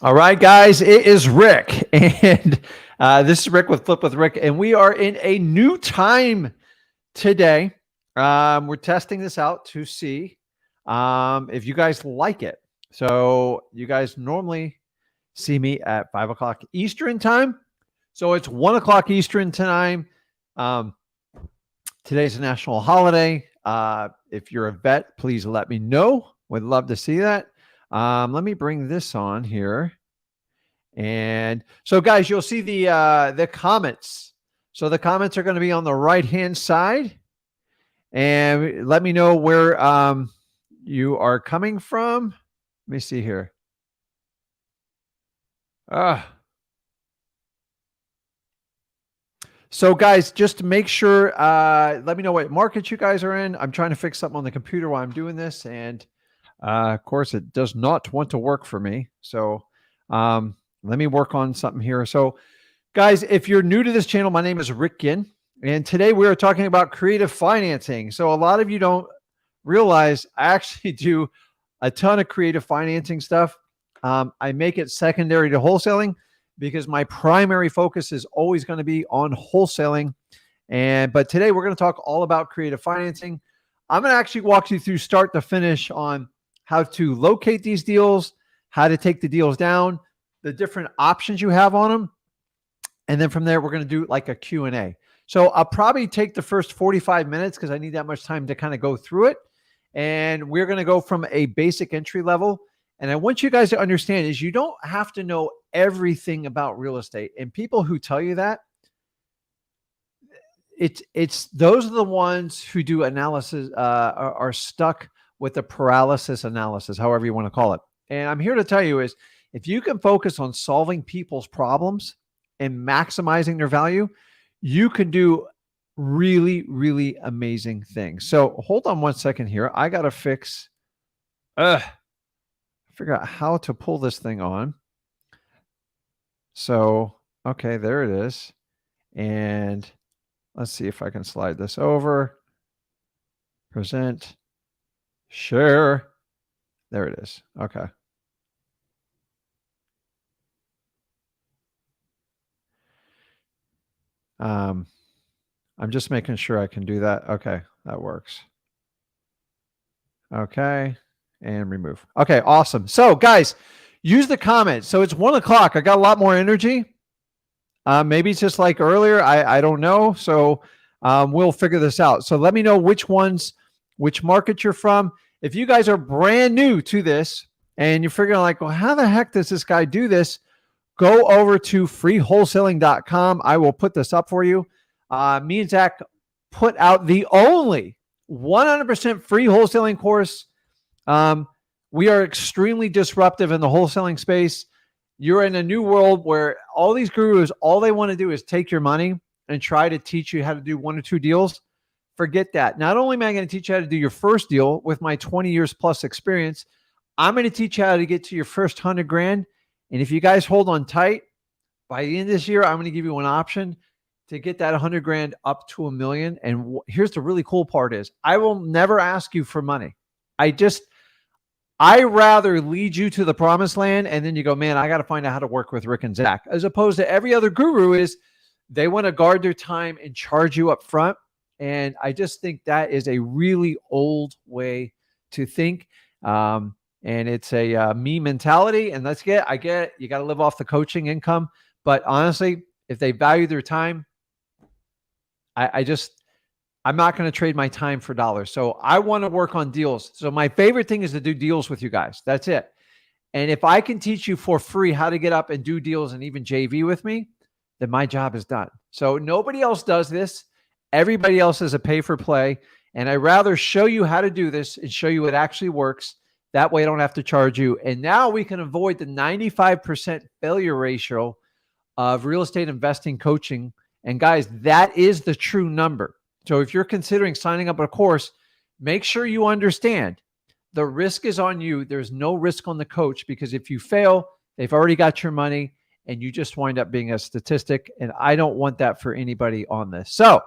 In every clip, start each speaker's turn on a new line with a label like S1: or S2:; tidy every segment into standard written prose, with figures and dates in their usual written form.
S1: All right, guys, it is Rick, and this is Rick with Flip with Rick, and we are in a new time today. We're testing this out to see if you guys like it. So you guys normally see me at 5 o'clock Eastern time. So it's 1 o'clock Eastern time. Today's a national holiday. If you're a vet, please let me know. Would love to see that. Let me bring this on here. And so, guys, you'll see the comments. So the comments are going to be on the right-hand side. And let me know where you are coming from. Let me see here. So, guys, just make sure, let me know what market you guys are in. I'm trying to fix something on the computer while I'm doing this. And, of course, it does not want to work for me. So let me work on something here. So, guys, if you're new to this channel, my name is Rick Ginn. And today we are talking about creative financing. So a lot of you don't realize I actually do a ton of creative financing stuff. I make it secondary to wholesaling because my primary focus is always going to be on wholesaling. But today we're going to talk all about creative financing. I'm going to actually walk you through start to finish on how to locate these deals, how to take the deals down, the different options you have on them. And then from there, we're going to do like a Q&A. So I'll probably take the first 45 minutes because I need that much time to kind of go through it. And we're going to go from a basic entry level. And I want you guys to understand is you don't have to know everything about real estate. And people who tell you that, it's those are the ones who do analysis, are stuck with the paralysis analysis, however you want to call it. And I'm here to tell you is if you can focus on solving people's problems and maximizing their value, you can do really, really amazing things. So hold on one second here. I got to figure out how to pull this thing on. So, okay, there it is. And let's see if I can slide this over. Present, share. There it is. Okay. I'm just making sure I can do that. Okay, that works. Okay, and remove. Okay, awesome. So, guys, use the comments. So it's 1 o'clock. I got a lot more energy. Maybe it's just like earlier. I don't know. So we'll figure this out. So let me know which market you're from. If you guys are brand new to this and you're figuring like, well, how the heck does this guy do this? Go over to freewholesaling.com. I will put this up for you. Me and Zach put out the only 100% free wholesaling course. We are extremely disruptive in the wholesaling space. You're in a new world where all these gurus, all they want to do is take your money and try to teach you how to do 1 or 2 deals. Forget that. Not only am I going to teach you how to do your first deal with my 20 years plus experience, I'm going to teach you how to get to your first 100 grand. And if you guys hold on tight, by the end of this year, I'm going to give you an option to get that 100 grand up to $1 million. And here's the really cool part is I will never ask you for money. I rather lead you to the promised land. And then you go, man, I got to find out how to work with Rick and Zach, as opposed to every other guru is they want to guard their time and charge you up front. And I just think that is a really old way to think. And it's a me mentality. And I get it. You got to live off the coaching income. But honestly, if they value their time, I'm not going to trade my time for dollars. So I want to work on deals. So my favorite thing is to do deals with you guys. That's it. And if I can teach you for free how to get up and do deals and even JV with me, then my job is done. So nobody else does this. Everybody else is a pay for play. And I rather show you how to do this and show you it actually works. That way I don't have to charge you. And now we can avoid the 95% failure ratio of real estate investing coaching. And guys, that is the true number. So if you're considering signing up a course, make sure you understand the risk is on you. There's no risk on the coach because if you fail, they've already got your money and you just wind up being a statistic. And I don't want that for anybody on this. So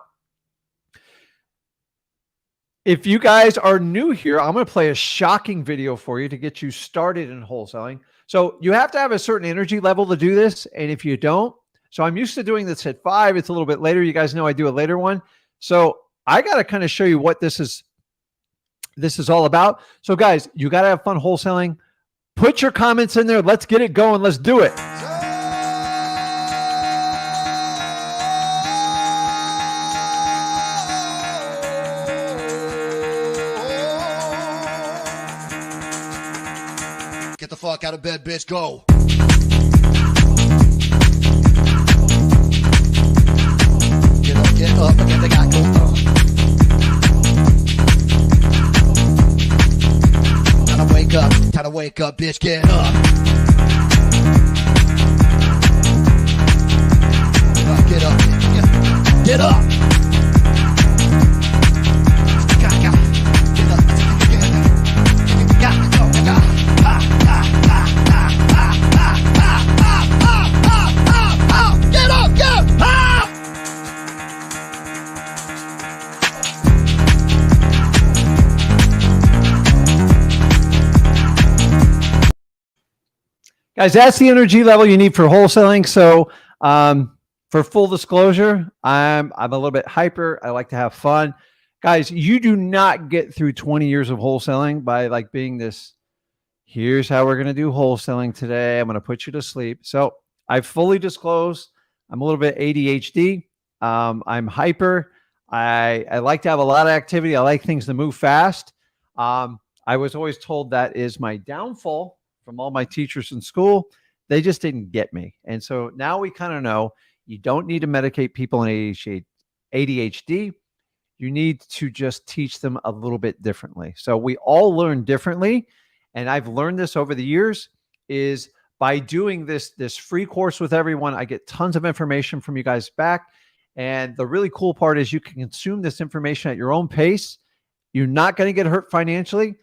S1: If you guys are new here, I'm going to play a shocking video for you to get you started in wholesaling. So you have to have a certain energy level to do this. And if you don't, so I'm used to doing this at 5. It's a little bit later. You guys know I do a later one. So I got to kind of show you what this is all about. So guys, you got to have fun wholesaling. Put your comments in there. Let's get it going. Let's do it.
S2: Get the fuck out of bed, bitch. Go. Get up, and they got go. Time to wake up, bitch. Get up. Get up. Get up.
S1: Guys, that's the energy level you need for wholesaling. So for full disclosure, I'm a little bit hyper. I like to have fun. Guys, you do not get through 20 years of wholesaling by like being this, here's how we're going to do wholesaling today. I'm going to put you to sleep. So I fully disclose, I'm a little bit ADHD. I'm hyper. I like to have a lot of activity. I like things to move fast. I was always told that is my downfall from all my teachers in school. They just didn't get me. And so now we kind of know you don't need to medicate people in ADHD. You need to just teach them a little bit differently. So we all learn differently. And I've learned this over the years is by doing this free course with everyone, I get tons of information from you guys back. And the really cool part is you can consume this information at your own pace. You're not going to get hurt financially.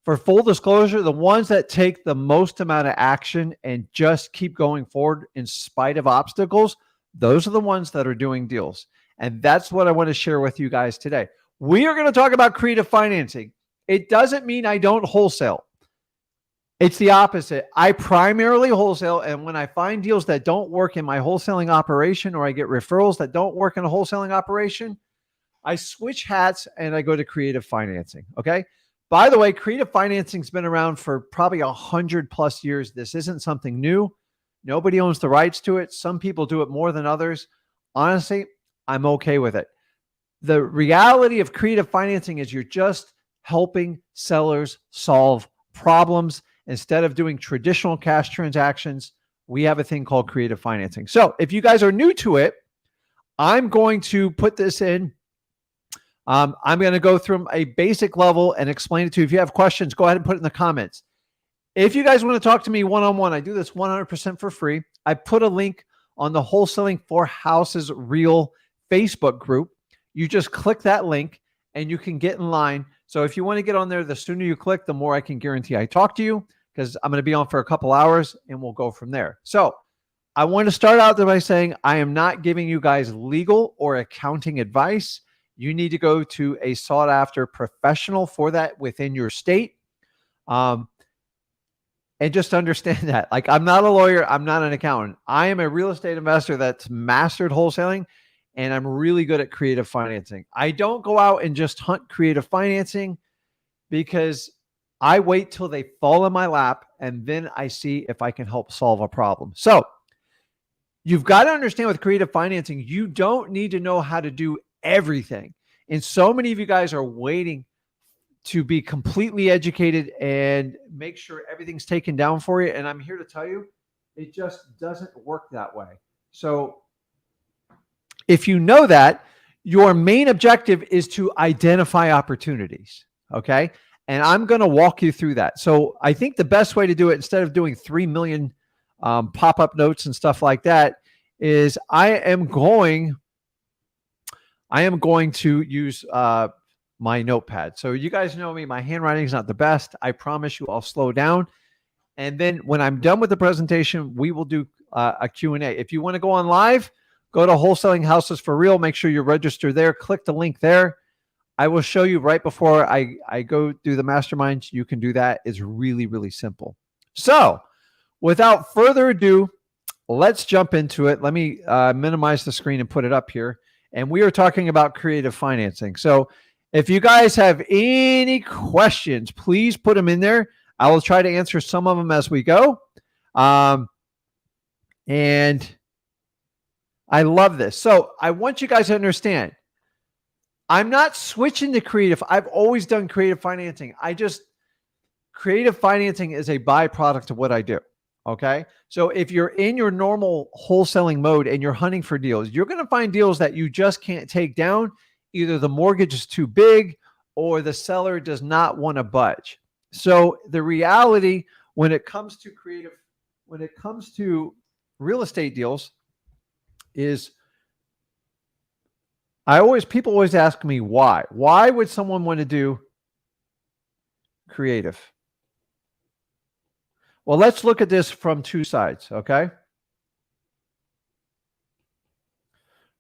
S1: For full disclosure, the ones that take the most amount of action and just keep going forward in spite of obstacles, those are the ones that are doing deals. And that's what I want to share with you guys today. We are going to talk about creative financing. It doesn't mean I don't wholesale. It's the opposite. I primarily wholesale, and when I find deals that don't work in my wholesaling operation, or I get referrals that don't work in a wholesaling operation, I switch hats and I go to creative financing. Okay. By the way, creative financing's been around for probably 100+ years. This isn't something new. Nobody owns the rights to it. Some people do it more than others. Honestly, I'm okay with it. The reality of creative financing is you're just helping sellers solve problems. Instead of doing traditional cash transactions, we have a thing called creative financing. So if you guys are new to it, I'm going to put this in. I'm going to go through a basic level and explain it to you. If you have questions, go ahead and put it in the comments. If you guys want to talk to me one-on-one, I do this 100% for free. I put a link on the Wholesaling for Houses Real Facebook group. You just click that link and you can get in line. So if you want to get on there, the sooner you click, the more I can guarantee I talk to you, because I'm going to be on for a couple hours and we'll go from there. So I want to start out by saying I am not giving you guys legal or accounting advice. You need to go to a sought after professional for that within your state. And just understand that. Like, I'm not a lawyer. I'm not an accountant. I am a real estate investor that's mastered wholesaling, and I'm really good at creative financing. I don't go out and just hunt creative financing because I wait till they fall in my lap, and then I see if I can help solve a problem. So you've got to understand with creative financing, you don't need to know how to do everything. And so many of you guys are waiting to be completely educated and make sure everything's taken down for you. And I'm here to tell you, it just doesn't work that way. So if you know that, your main objective is to identify opportunities. Okay. And I'm going to walk you through that. So I think the best way to do it, instead of doing 3 million pop-up notes and stuff like that, is I am going to use my notepad. So you guys know me, my handwriting is not the best. I promise you I'll slow down. And then when I'm done with the presentation, we will do a Q&A. If you want to go on live, go to Wholesaling Houses for Real. Make sure you're registered there. Click the link there. I will show you right before I go do the mastermind. You can do that. It's really, really simple. So without further ado, let's jump into it. Let me minimize the screen and put it up here. And we are talking about creative financing. So if you guys have any questions, please put them in there. I will try to answer some of them as we go. And I love this. So I want you guys to understand, I'm not switching to creative. I've always done creative financing. Creative financing is a byproduct of what I do. Okay. So if you're in your normal wholesaling mode and you're hunting for deals, you're going to find deals that you just can't take down. Either the mortgage is too big or the seller does not want to budge. So the reality when it comes to real estate deals is people always ask me why. Why would someone want to do creative? Well, let's look at this from two sides, okay?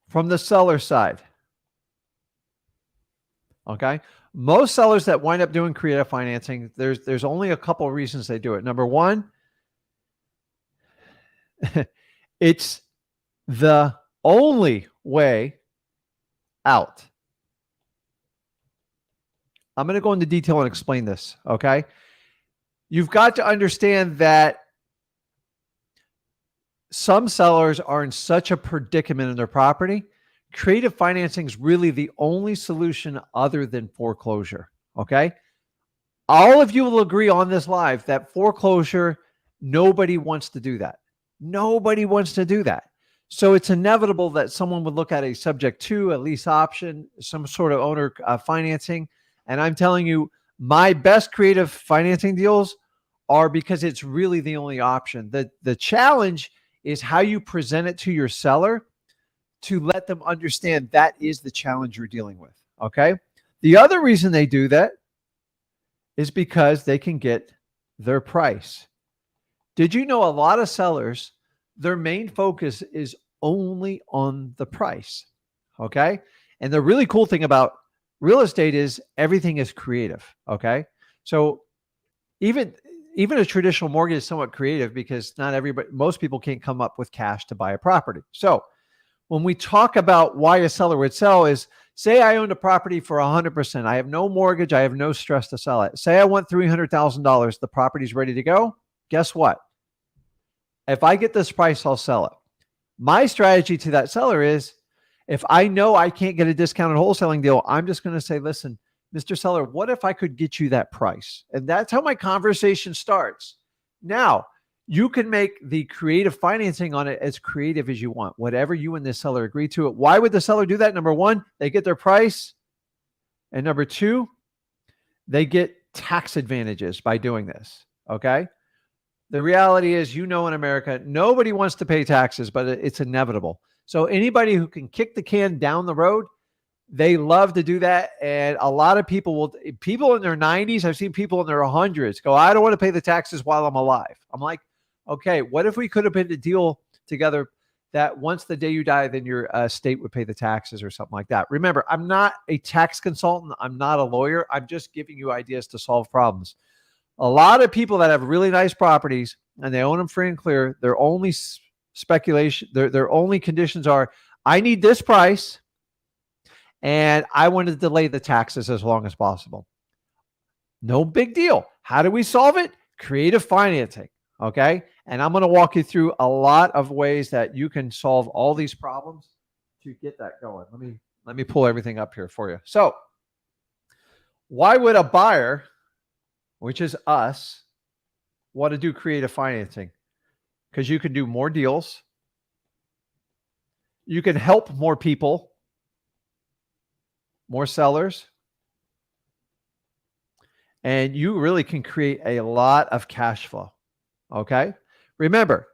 S1: From the seller side, okay? Most sellers that wind up doing creative financing, there's only a couple of reasons they do it. Number one, it's the only way out. I'm going to go into detail and explain this, okay? You've got to understand that some sellers are in such a predicament in their property. Creative financing is really the only solution other than foreclosure, okay? All of you will agree on this live that foreclosure, nobody wants to do that. Nobody wants to do that. So it's inevitable that someone would look at a subject to, a lease option, some sort of owner financing. And I'm telling you, my best creative financing deals are because it's really the only option. The challenge is how you present it to your seller to let them understand that is the challenge you're dealing with, okay? The other reason they do that is because they can get their price. Did you know a lot of sellers, their main focus is only on the price, okay? And the really cool thing about real estate is everything is creative, okay? So even a traditional mortgage is somewhat creative because most people can't come up with cash to buy a property. So when we talk about why a seller would sell is, say I owned a property for 100%. I have no mortgage. I have no stress to sell it. Say I want $300,000. The property's ready to go. Guess what? If I get this price, I'll sell it. My strategy to that seller is, if I know I can't get a discounted wholesaling deal, I'm just going to say, listen, Mr. Seller, what if I could get you that price? And that's how my conversation starts. Now, you can make the creative financing on it as creative as you want, whatever you and the seller agree to it. Why would the seller do that? Number one, they get their price. And number two, they get tax advantages by doing this, okay? The reality is, in America, nobody wants to pay taxes, but it's inevitable. So anybody who can kick the can down the road, they love to do that. And a lot of people in their 90s, I've seen people in their 100s go, I don't want to pay the taxes while I'm alive. I'm like, okay, what if we could have put a deal together that once the day you die, then your state would pay the taxes or something like that. Remember, I'm not a tax consultant. I'm not a lawyer. I'm just giving you ideas to solve problems. A lot of people that have really nice properties and they own them free and clear, their only speculation, their only conditions are, I need this price and I want to delay the taxes as long as possible. No big deal. How do we solve it? Creative financing. Okay. And I'm going to walk you through a lot of ways that you can solve all these problems to get that going. Let me pull everything up here for you. So why would a buyer, which is us, want to do creative financing? Because you can do more deals. You can help more people, more sellers, and you really can create a lot of cash flow. Okay. Remember,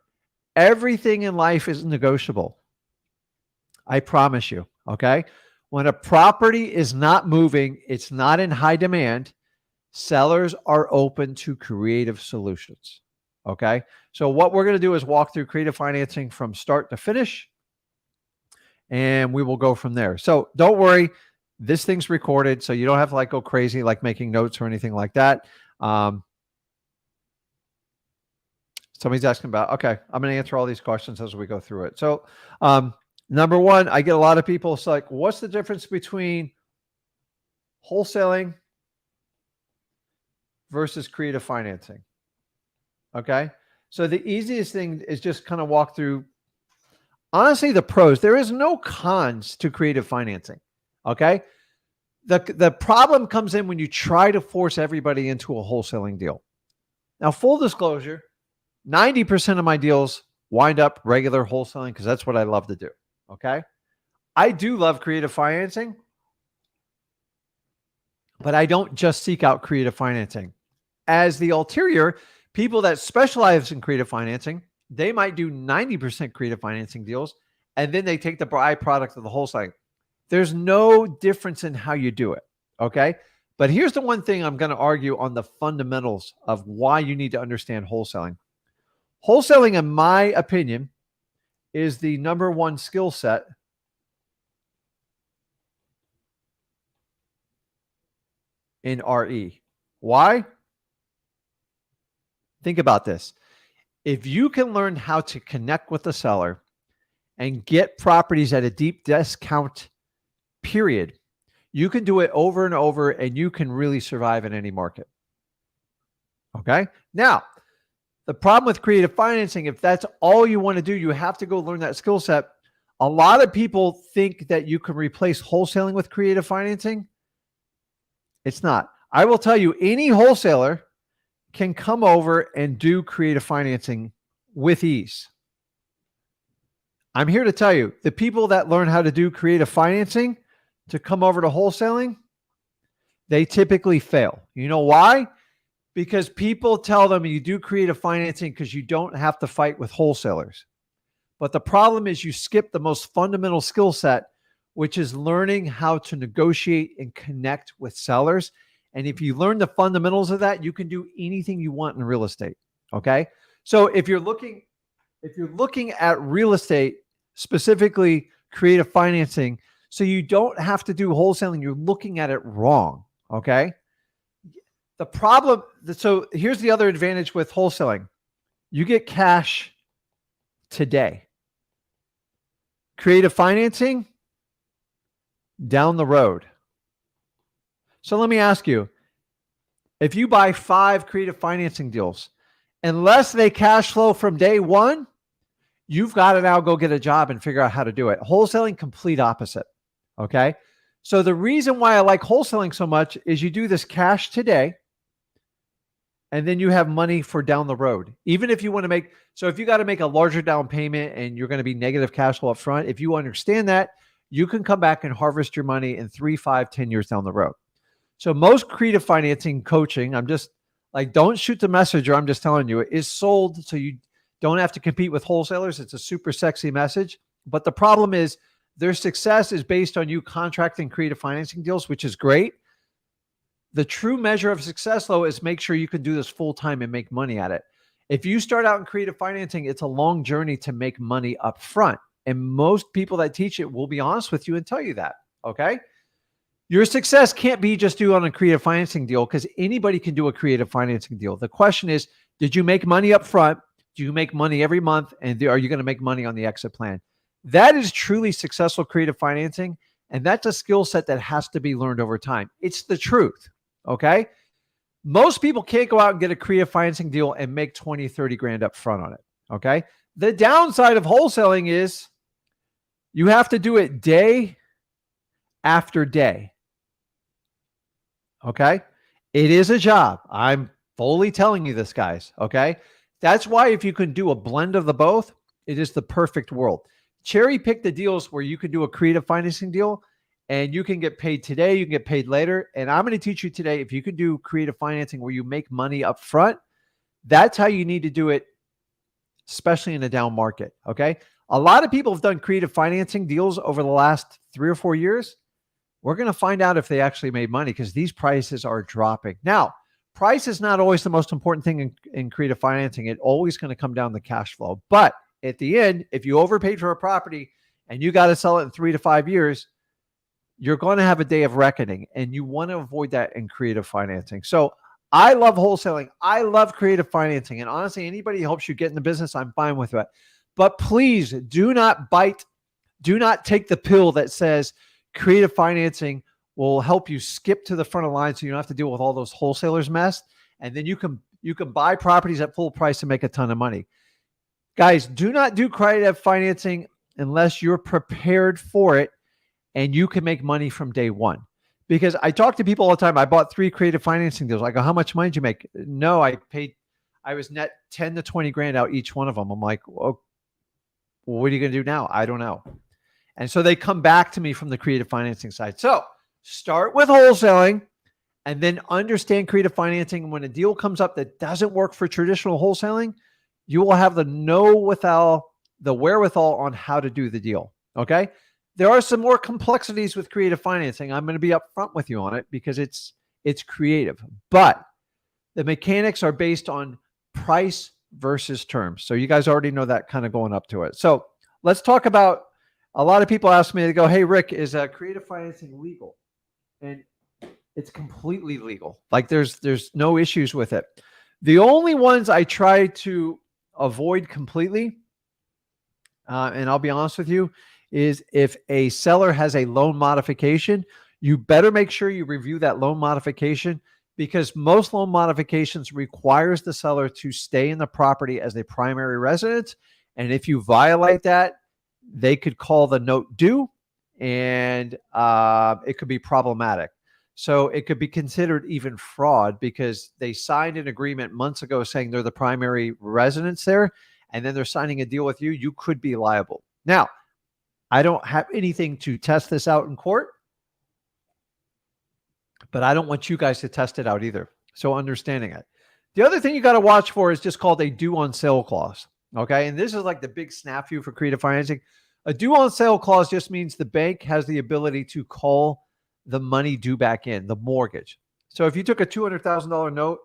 S1: everything in life is negotiable. I promise you. Okay. When a property is not moving, it's not in high demand, sellers are open to creative solutions. Okay. So what we're going to do is walk through creative financing from start to finish, and we will go from there. So don't worry. This thing's recorded, so you don't have to like go crazy, like making notes or anything like that. Somebody's asking about, okay, I'm going to answer all these questions as we go through it. So, number one, I get a lot of people, it's like, what's the difference between wholesaling versus creative financing? Okay. So the easiest thing is just kind of walk through, honestly, the pros. There is no cons to creative financing. Okay. The problem comes in when you try to force everybody into a wholesaling deal. Now, full disclosure, 90% of my deals wind up regular wholesaling because that's what I love to do. Okay. I do love creative financing, but I don't just seek out creative financing. As the ulterior, people that specialize in creative financing, they might do 90% creative financing deals, and then they take the byproduct of the wholesaling. There's no difference in how you do it, okay? But here's the one thing I'm going to argue on the fundamentals of why you need to understand wholesaling. Wholesaling, in my opinion, is the number one skill set in RE. Why? Think about this. If you can learn how to connect with the seller and get properties at a deep discount period, you can do it over and over and you can really survive in any market. Okay. Now, the problem with creative financing, if that's all you want to do, you have to go learn that skill set. A lot of people think that you can replace wholesaling with creative financing. It's not. I will tell you, any wholesaler can come over and do creative financing with ease. I'm here to tell you, the people that learn how to do creative financing to come over to wholesaling, they typically fail. You know why? Because people tell them you do creative financing because you don't have to fight with wholesalers. But the problem is you skip the most fundamental skill set, which is learning how to negotiate and connect with sellers. And if you learn the fundamentals of that, you can do anything you want in real estate. Okay. So if you're looking at real estate, specifically creative financing, so you don't have to do wholesaling, you're looking at it wrong. Okay. The problem, so here's the other advantage with wholesaling. You get cash today. Creative financing, down the road. So let me ask you, if you buy 5 creative financing deals, unless they cash flow from day one, you've got to now go get a job and figure out how to do it. Wholesaling, complete opposite. Okay. So the reason why I like wholesaling so much is you do this cash today, and then you have money for down the road. Even if you want to make, so if you got to make a larger down payment and you're going to be negative cash flow up front, if you understand that, you can come back and harvest your money in 3, 5, 10 years down the road. So most creative financing coaching, I'm just like, don't shoot the messenger. I'm just telling you, it is sold so you don't have to compete with wholesalers. It's a super sexy message. But the problem is their success is based on you contracting creative financing deals, which is great. The true measure of success, though, is make sure you can do this full time and make money at it. If you start out in creative financing, it's a long journey to make money up front. And most people that teach it will be honest with you and tell you that. Okay. Your success can't be just do on a creative financing deal, because anybody can do a creative financing deal. The question is, did you make money up front? Do you make money every month? And are you going to make money on the exit plan? That is truly successful creative financing. And that's a skill set that has to be learned over time. It's the truth. Okay. Most people can't go out and get a creative financing deal and make 20, 30 grand up front on it. Okay. The downside of wholesaling is you have to do it day after day. Okay. It is a job. I'm fully telling you this, guys. Okay. That's why if you can do a blend of the both, it is the perfect world. Cherry pick the deals where you can do a creative financing deal and you can get paid today, you can get paid later. And I'm going to teach you today, if you can do creative financing where you make money up front, that's how you need to do it, especially in a down market. Okay. A lot of people have done creative financing deals over the last 3 or 4 years. We're going to find out if they actually made money because these prices are dropping. Now, price is not always the most important thing in creative financing. It's always going to come down to cash flow. But at the end, if you overpaid for a property and you got to sell it in 3 to 5 years, you're going to have a day of reckoning, and you want to avoid that in creative financing. So I love wholesaling. I love creative financing. And honestly, anybody who helps you get in the business, I'm fine with it. But please do not take the pill that says creative financing will help you skip to the front of the line so you don't have to deal with all those wholesalers mess. And then you can buy properties at full price and make a ton of money. Guys, do not do creative financing unless you're prepared for it and you can make money from day one. Because I talk to people all the time. I bought 3 creative financing deals. I go, how much money did you make? No, I was net 10 to 20 grand out each one of them. I'm like, well, what are you going to do now? I don't know. And so they come back to me from the creative financing side. So start with wholesaling and then understand creative financing. When a deal comes up that doesn't work for traditional wholesaling, you will have the wherewithal on how to do the deal. Okay. There are some more complexities with creative financing. I'm going to be upfront with you on it because it's creative, but the mechanics are based on price versus terms. So you guys already know that kind of going up to it. So let's talk about, a lot of people ask me, they go, hey, Rick, is creative financing legal? And it's completely legal. Like there's no issues with it. The only ones I try to avoid completely, and I'll be honest with you, is if a seller has a loan modification, you better make sure you review that loan modification, because most loan modifications requires the seller to stay in the property as a primary residence. And if you violate that, they could call the note due, and it could be problematic. So it could be considered even fraud because they signed an agreement months ago saying they're the primary residence there, and then they're signing a deal with you. You could be liable. Now, I don't have anything to test this out in court, but I don't want you guys to test it out either. So understanding it. The other thing you got to watch for is just called a due on sale clause. Okay. And this is like the big snafu for creative financing. A due on sale clause just means the bank has the ability to call the money due back in, the mortgage. So if you took a $200,000 note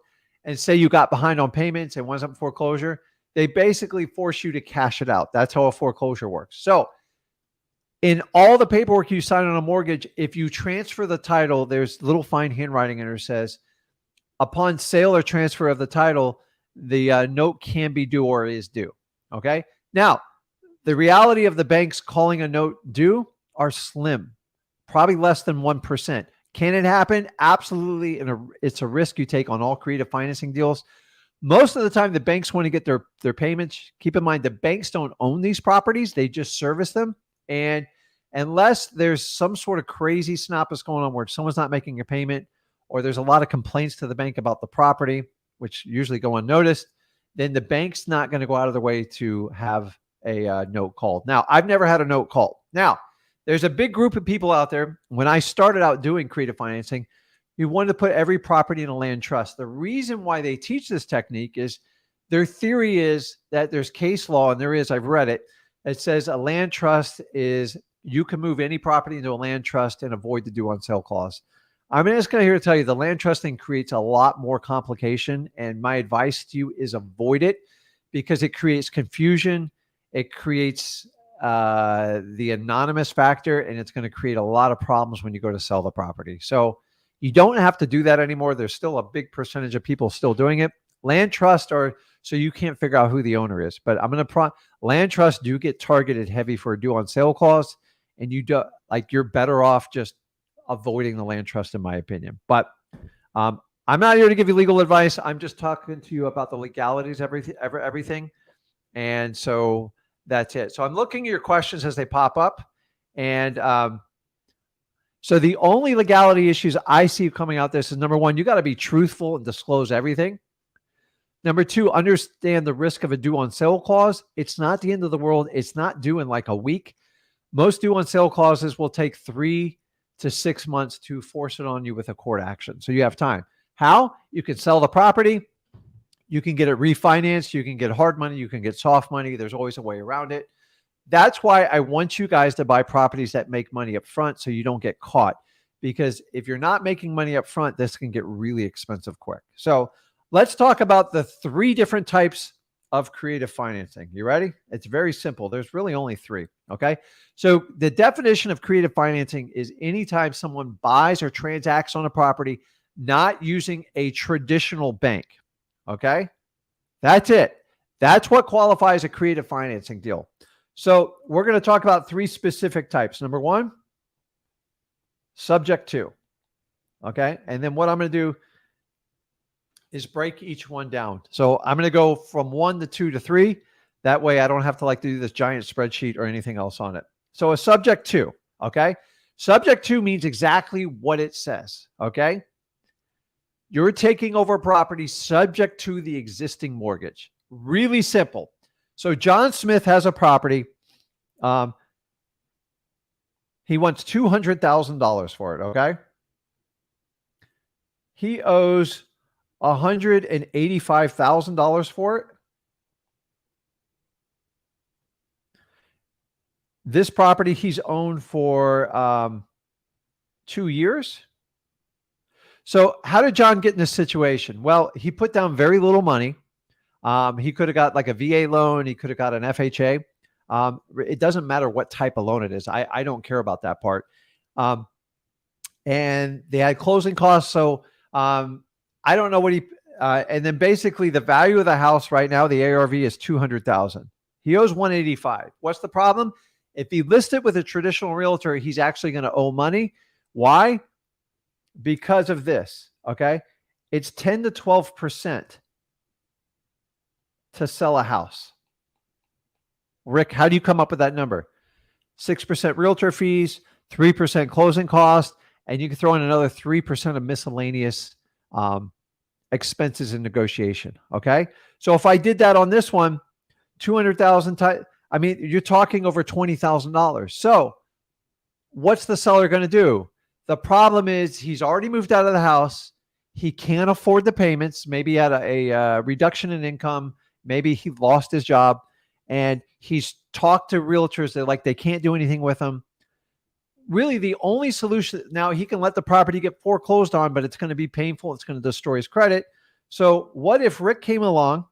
S1: and say you got behind on payments and went up in foreclosure, they basically force you to cash it out. That's how a foreclosure works. So in all the paperwork you sign on a mortgage, if you transfer the title, there's little fine handwriting in it that says, upon sale or transfer of the title, the note can be due or is due. Okay. Now, the reality of the banks calling a note due are slim, probably less than 1%. Can it happen? Absolutely. And it's a risk you take on all creative financing deals. Most of the time, the banks want to get their payments. Keep in mind, the banks don't own these properties. They just service them. And unless there's some sort of crazy snappus going on where someone's not making a payment, or there's a lot of complaints to the bank about the property, which usually go unnoticed, then the bank's not going to go out of their way to have a note called. Now, I've never had a note called. Now, there's a big group of people out there. When I started out doing creative financing, you wanted to put every property in a land trust. The reason why they teach this technique is their theory is that there's case law, and there is, I've read it, it says a land trust is you can move any property into a land trust and avoid the due on sale clause. I'm just going to here to tell you the land trusting creates a lot more complication, and my advice to you is avoid it because it creates confusion. It creates the anonymous factor, and it's going to create a lot of problems when you go to sell the property. So you don't have to do that anymore. There's still a big percentage of people still doing it. Land trust are so you can't figure out who the owner is. But I'm going to land trusts do get targeted heavy for a due on sale clause, and you're better off just avoiding the land trust, in my opinion. But I'm not here to give you legal advice. I'm just talking to you about the legalities, everything. And so that's it. So I'm looking at your questions as they pop up. And so the only legality issues I see coming out this is, number one, you got to be truthful and disclose everything. Number two, understand the risk of a due on sale clause. It's not the end of the world. It's not due in like a week. Most due on sale clauses will take 3 to 6 months to force it on you with a court action. So you have time. How? You can sell the property. You can get it refinanced. You can get hard money. You can get soft money. There's always a way around it. That's why I want you guys to buy properties that make money up front so you don't get caught. Because if you're not making money up front, this can get really expensive quick. So let's talk about the 3 different types of creative financing. You ready? It's very simple. There's really only three. Okay. So the definition of creative financing is anytime someone buys or transacts on a property not using a traditional bank. Okay. That's it. That's what qualifies a creative financing deal. So we're going to talk about three specific types. Number one, subject to. Okay. And then what I'm going to do is break each one down. So I'm going to go from 1 to 2 to 3. That way I don't have to do this giant spreadsheet or anything else on it. So a subject to, okay? Subject to means exactly what it says, okay? You're taking over property subject to the existing mortgage. Really simple. So John Smith has a property. He wants $200,000 for it, okay? He owes $185,000 for it. This property he's owned for 2 years. So how did John get in this situation? Well, he put down very little money. He could have got like a VA loan. He could have got an FHA. It doesn't matter what type of loan it is. I don't care about that part. And they had closing costs. So I don't know what and then basically the value of the house right now, the ARV is $200,000. He owes $185,000. What's the problem? If he lists it with a traditional realtor, he's actually going to owe money. Why? Because of this. Okay. It's 10 to 12% to sell a house. Rick, how do you come up with that number? 6% realtor fees, 3% closing cost, and you can throw in another 3% of miscellaneous expenses in negotiation. Okay. So if I did that on this one, 200,000, I mean, you're talking over $20,000. So what's the seller going to do? The problem is he's already moved out of the house. He can't afford the payments. Maybe he had a reduction in income. Maybe he lost his job, and he's talked to realtors that they can't do anything with him. Really, the only solution now, he can let the property get foreclosed on, but it's going to be painful. It's going to destroy his credit. So what if Rick came along?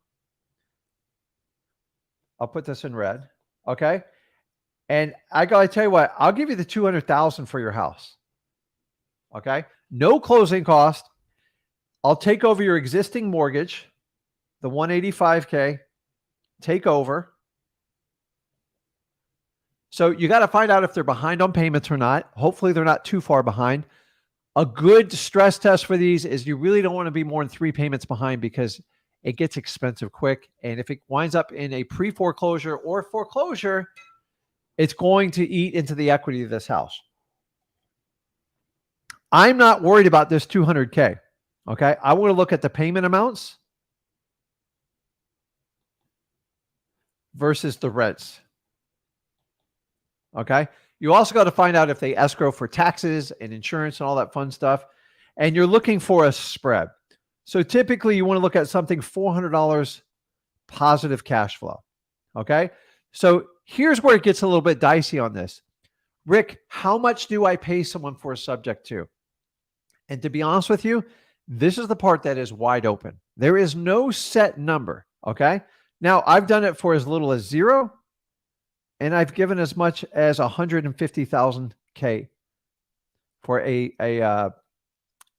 S1: I'll put this in red. Okay. And I got to tell you what, I'll give you the $200,000 for your house. Okay. No closing cost. I'll take over your existing mortgage, the $185K, take over. So you got to find out if they're behind on payments or not. Hopefully they're not too far behind. A good stress test for these is you really don't want to be more than 3 payments behind, because it gets expensive quick. And if it winds up in a pre-foreclosure or foreclosure, it's going to eat into the equity of this house. I'm not worried about this $200K. Okay. I want to look at the payment amounts versus the rents. Okay. You also got to find out if they escrow for taxes and insurance and all that fun stuff. And you're looking for a spread. So typically you want to look at something $400 positive cash flow. Okay. So here's where it gets a little bit dicey on this. Rick, how much do I pay someone for a subject to? And to be honest with you, this is the part that is wide open. There is no set number. Okay. Now I've done it for as little as 0. And I've given as much as $150,000 for a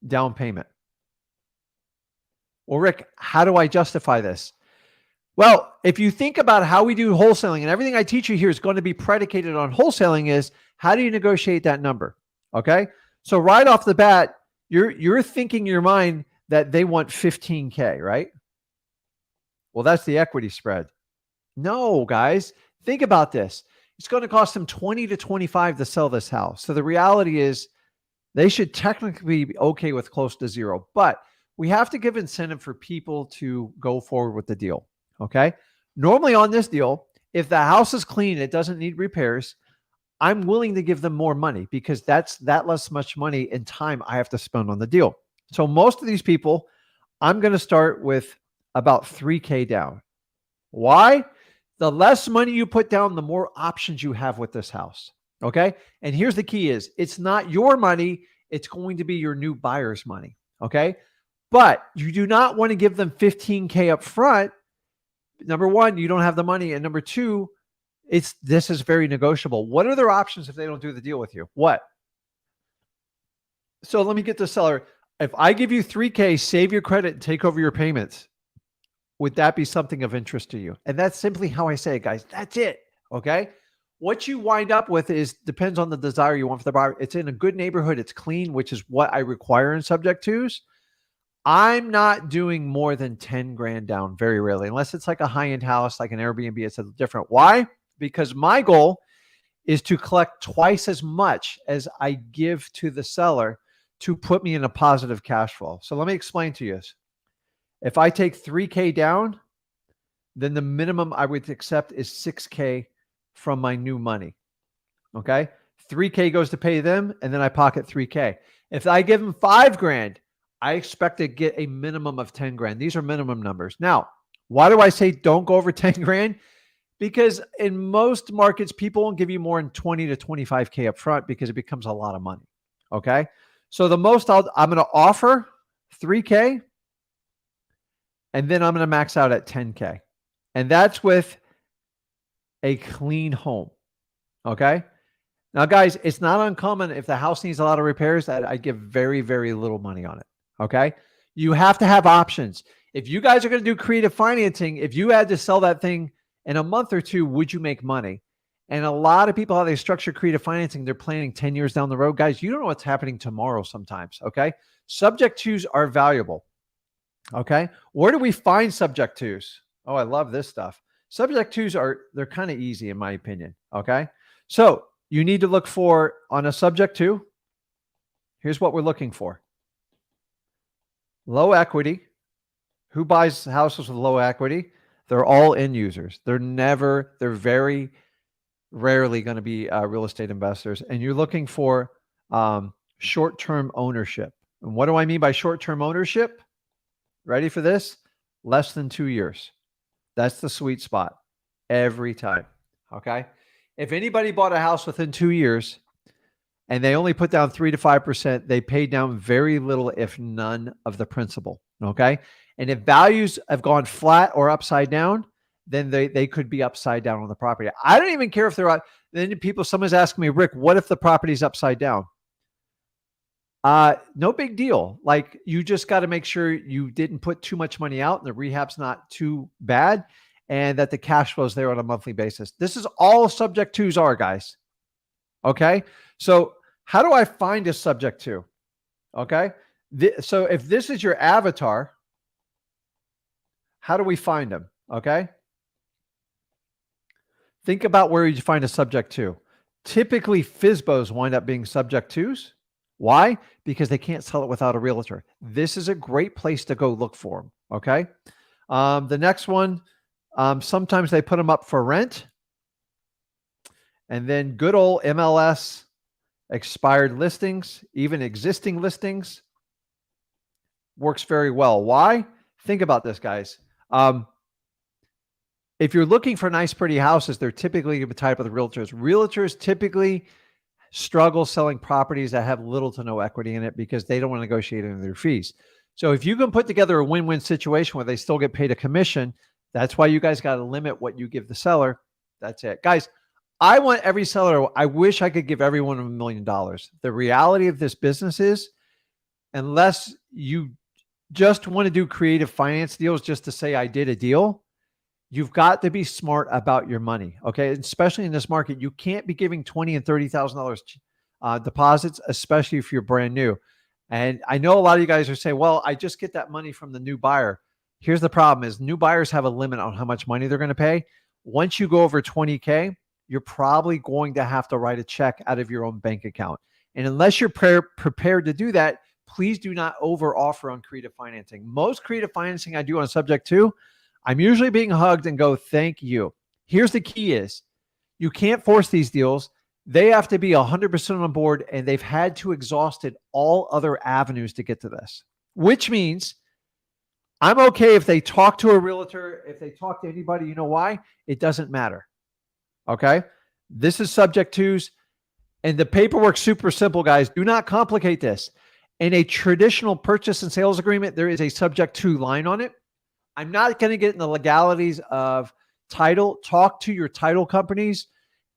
S1: down payment. Well, Rick, how do I justify this? Well, if you think about how we do wholesaling, and everything I teach you here is going to be predicated on wholesaling, is how do you negotiate that number? Okay. So right off the bat, you're thinking in your mind that they want $15K, right? Well, that's the equity spread. No, guys. Think about this. It's going to cost them $20 to $25 to sell this house. So the reality is they should technically be okay with close to 0, but we have to give incentive for people to go forward with the deal. Okay. Normally on this deal, if the house is clean, it doesn't need repairs, I'm willing to give them more money, because that's that less much money and time I have to spend on the deal. So most of these people, I'm going to start with about $3K down. Why? The less money you put down, the more options you have with this house. Okay. And here's the key is it's not your money. It's going to be your new buyer's money. Okay. But you do not want to give them $15K up front, Number one, you don't have the money. And number two, this is very negotiable. What are their options if they don't do the deal with you? What? So let me get the seller. If I give you 3K, save your credit and take over your payments, would that be something of interest to you? And that's simply how I say it, guys. That's it. Okay. What you wind up with depends on the desire you want for the buyer. It's in a good neighborhood. It's clean, which is what I require in subject twos. I'm not doing more than 10 grand down very rarely, unless it's like a high-end house, like an Airbnb. It's different. Why? Because my goal is to collect twice as much as I give to the seller to put me in a positive cash flow. So let me explain to you this. If I take 3K down, then the minimum I would accept is 6K from my new money. Okay. 3K goes to pay them, and then I pocket 3K. If I give them 5 grand, I expect to get a minimum of 10 grand. These are minimum numbers. Now, why do I say don't go over 10 grand? Because in most markets, people won't give you more than 20 to 25K up front because it becomes a lot of money. Okay. So the most I'm going to offer 3K, and then I'm going to max out at 10K. And that's with a clean home. Okay. Now, guys, it's not uncommon if the house needs a lot of repairs that I give very, very little money on it. Okay. You have to have options. If you guys are going to do creative financing, if you had to sell that thing in a month or two, would you make money? And a lot of people, how they structure creative financing, they're planning 10 years down the road. Guys, you don't know what's happening tomorrow sometimes. Okay. Subject twos are valuable. Okay. Where do we find subject twos? Oh, I love this stuff. Subject twos they're kind of easy in my opinion. Okay. So you need to look for on a subject two. Here's what we're looking for. Low equity. Who buys houses with low equity? They're all end users. They're very rarely going to be real estate investors. And you're looking for short-term ownership. And what do I mean by short-term ownership? Ready for this? Less than 2 years. That's the sweet spot every time. Okay. If anybody bought a house within 2 years and they only put down 3 to 5%, they paid down very little, if none, of the principal. Okay. And if values have gone flat or upside down, then they could be upside down on the property. I don't even care if they're then someone's asking me, Rick, what if the property's upside down? No big deal. Like, you just got to make sure you didn't put too much money out and the rehab's not too bad and that the cash flow is there on a monthly basis. This is all subject twos are, guys. Okay. So how do I find a subject two? Okay. So if this is your avatar, how do we find them? Okay. Think about where you find a subject two. Typically, FSBOs wind up being subject twos. Why? Because they can't sell it without a realtor. This is a great place to go look for them. Okay. The next one, sometimes they put them up for rent. And then good old MLS, expired listings, even existing listings, works very well. Why? Think about this, guys. If you're looking for nice, pretty houses, they're typically going to be tied up with realtors. Realtors typically struggle selling properties that have little to no equity in it because they don't want to negotiate any of their fees. So if you can put together a win-win situation where they still get paid a commission, that's why you guys got to limit what you give the seller. That's it. Guys, I want every seller, I wish I could give everyone $1 million. The reality of this business is, unless you just want to do creative finance deals just to say I did a deal, you've got to be smart about your money. Okay. Especially in this market, you can't be giving $20,000 and $30,000 deposits, especially if you're brand new. And I know a lot of you guys are saying, well, I just get that money from the new buyer. Here's the problem is new buyers have a limit on how much money they're going to pay. Once you go over 20K, you're probably going to have to write a check out of your own bank account. And unless you're prepared to do that, please do not over offer on creative financing. Most creative financing I do on subject two, I'm usually being hugged and go, thank you. Here's the key is you can't force these deals. They have to be 100% on board and they've had to exhausted all other avenues to get to this, which means I'm okay if they talk to a realtor, if they talk to anybody, you know why? It doesn't matter. Okay. This is subject twos and the paperwork's super simple, guys. Do not complicate this. In a traditional purchase and sales agreement, there is a subject to line on it. I'm not going to get in the legalities of title. Talk to your title companies,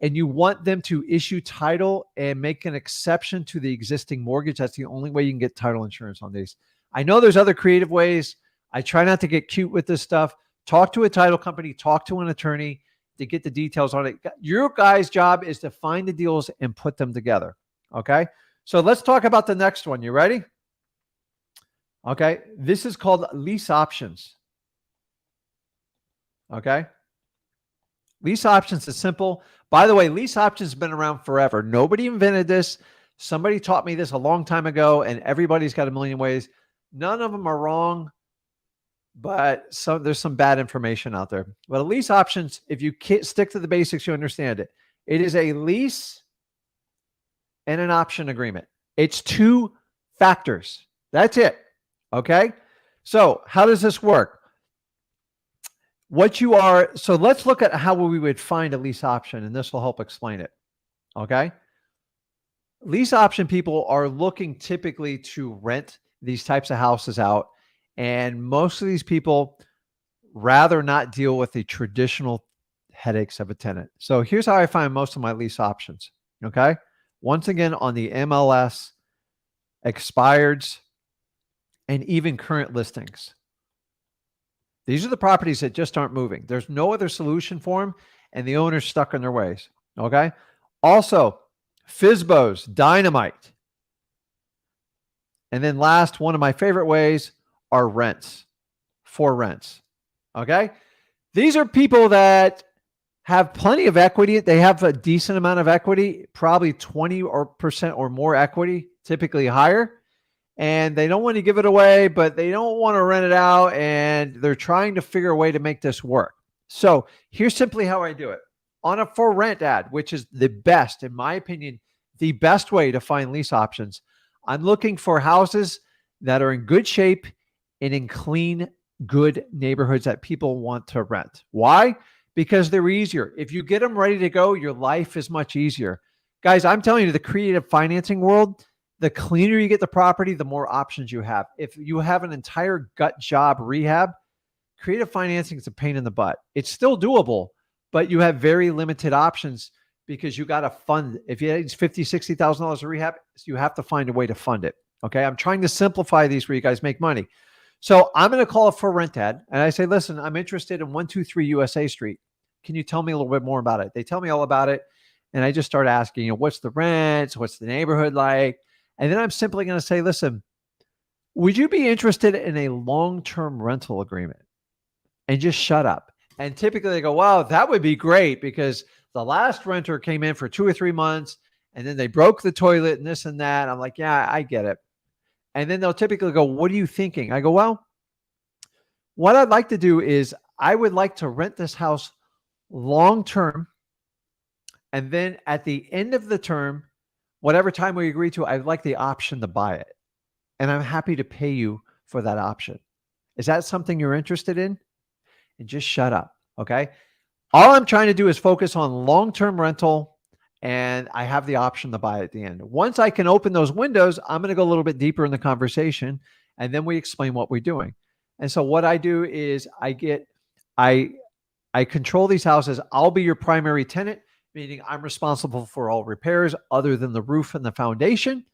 S1: and you want them to issue title and make an exception to the existing mortgage. That's the only way you can get title insurance on these. I know there's other creative ways. I try not to get cute with this stuff. Talk to a title company, talk to an attorney to get the details on it. Your guys' job is to find the deals and put them together. Okay. So let's talk about the next one. You ready? Okay. This is called lease options. Okay. Lease options is simple. By the way, lease options have been around forever. Nobody invented this. Somebody taught me this a long time ago, and everybody's got a million ways. None of them are wrong, but there's some bad information out there. But a lease options, if you stick to the basics, you understand it. It is a lease and an option agreement. It's two factors. That's it. Okay. So how does this work? So let's look at how we would find a lease option, and this will help explain it. Okay. Lease option people are looking typically to rent these types of houses out. And most of these people rather not deal with the traditional headaches of a tenant. So here's how I find most of my lease options. Okay. Once again, on the MLS, expireds, and even current listings. These are the properties that just aren't moving. There's no other solution for them, and the owner's stuck in their ways. Okay. Also, FSBOs, dynamite. And then last, one of my favorite ways are rents, for rents. Okay. These are people that have plenty of equity. They have a decent amount of equity, probably 20% or more equity, typically higher. And they don't want to give it away, but they don't want to rent it out. And they're trying to figure a way to make this work. So here's simply how I do it. On a for rent ad, which is the best, in my opinion, the best way to find lease options, I'm looking for houses that are in good shape and in clean, good neighborhoods that people want to rent. Why? Because they're easier. If you get them ready to go, your life is much easier. Guys, I'm telling you, the creative financing world, the cleaner you get the property, the more options you have. If you have an entire gut job rehab, creative financing is a pain in the butt. It's still doable, but you have very limited options because you got to fund. If it's $50,000, $60,000 of rehab, you have to find a way to fund it. Okay. I'm trying to simplify these where you guys make money. So I'm going to call it for rent ad. And I say, listen, I'm interested in 123 USA Street. Can you tell me a little bit more about it? They tell me all about it. And I just start asking, what's the rents? What's the neighborhood like? And then I'm simply going to say, listen, would you be interested in a long-term rental agreement? And just shut up. And typically they go, wow, that would be great because the last renter came in for 2 or 3 months and then they broke the toilet and this and that. I'm like, yeah, I get it. And then they'll typically go, what are you thinking? I go, well, what I'd like to do is I would like to rent this house long-term. And then at the end of the term, whatever time we agree to, I'd like the option to buy it. And I'm happy to pay you for that option. Is that something you're interested in? And just shut up. Okay. All I'm trying to do is focus on long-term rental, and I have the option to buy at the end. Once I can open those windows, I'm going to go a little bit deeper in the conversation, and then we explain what we're doing. And so what I do is I control these houses. I'll be your primary tenant, meaning I'm responsible for all repairs other than the roof and the foundation.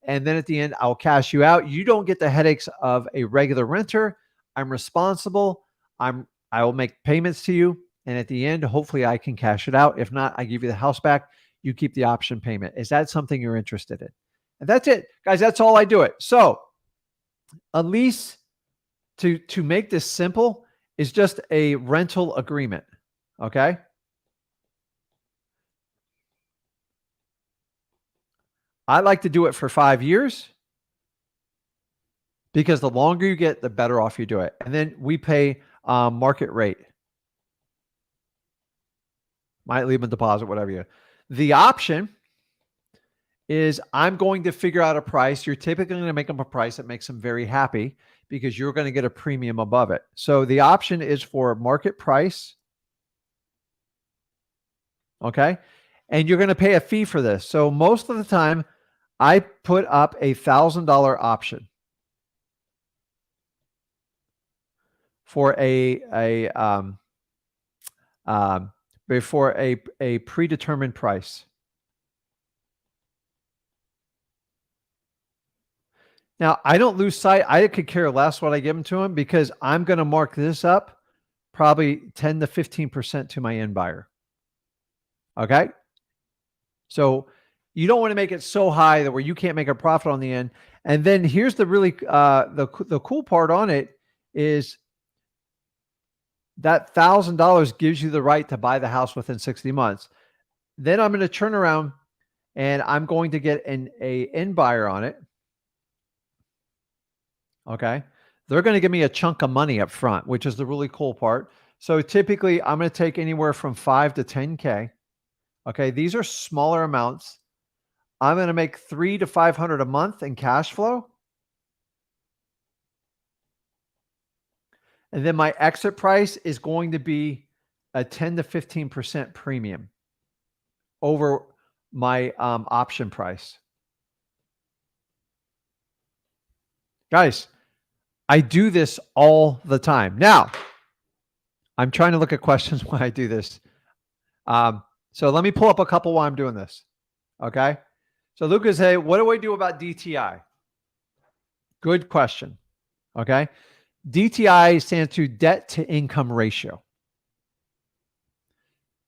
S1: And then at the end, I'll cash you out. You don't get the headaches of a regular renter. I'm responsible. I will make payments to you. And at the end, hopefully I can cash it out. If not, I give you the house back. You keep the option payment. Is that something you're interested in? And that's it, guys. That's all I do it. So a lease, to make this simple, is just a rental agreement. Okay. I like to do it for 5 years because the longer you get, the better off you do it. And then we pay market rate. Might leave a deposit, whatever you. The option is I'm going to figure out a price. You're typically going to make them a price that makes them very happy because you're going to get a premium above it. So the option is for market price. Okay. And you're going to pay a fee for this. So most of the time, I put up $1,000 option. for a predetermined price. Now, I don't lose sight. I could care less what I give them to him because I'm going to mark this up probably 10 to 15% to my end buyer. Okay. So you don't want to make it so high that where you can't make a profit on the end. And then here's the really, the cool part on it is that $1,000 gives you the right to buy the house within 60 months. Then I'm going to turn around and I'm going to get an end buyer on it. Okay. They're going to give me a chunk of money up front, which is the really cool part. So typically I'm going to take anywhere from 5 to 10K. Okay. These are smaller amounts. I'm going to make $300 to $500 a month in cash flow. And then my exit price is going to be a 10 to 15% premium over my option price. Guys, I do this all the time. Now, I'm trying to look at questions while I do this. So let me pull up a couple while I'm doing this. Okay. So Lucas, hey, what do I do about DTI? Good question. Okay. DTI stands to debt to income ratio.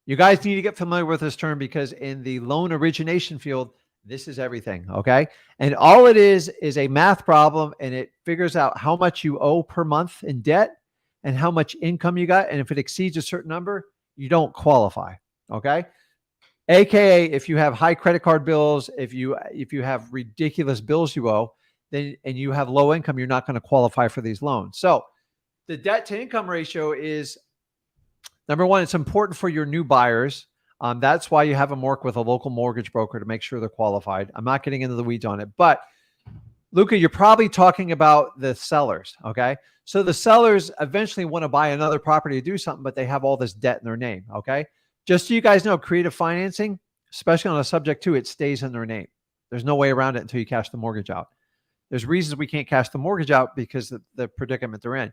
S1: You guys need to get familiar with this term because in the loan origination field, this is everything. Okay. And all it is a math problem, and it figures out how much you owe per month in debt and how much income you got. And if it exceeds a certain number, you don't qualify. Okay. AKA if you have high credit card bills, if you have ridiculous bills you owe, then and you have low income, you're not going to qualify for these loans. So the debt to income ratio is number one. It's important for your new buyers. That's why you have them work with a local mortgage broker to make sure they're qualified. I'm not getting into the weeds on it, but Luca, you're probably talking about the sellers. Okay. So the sellers eventually want to buy another property to do something, but they have all this debt in their name. Okay. Just so you guys know, creative financing, especially on a subject to, it stays in their name. There's no way around it until you cash the mortgage out. There's reasons we can't cash the mortgage out because of the predicament they're in.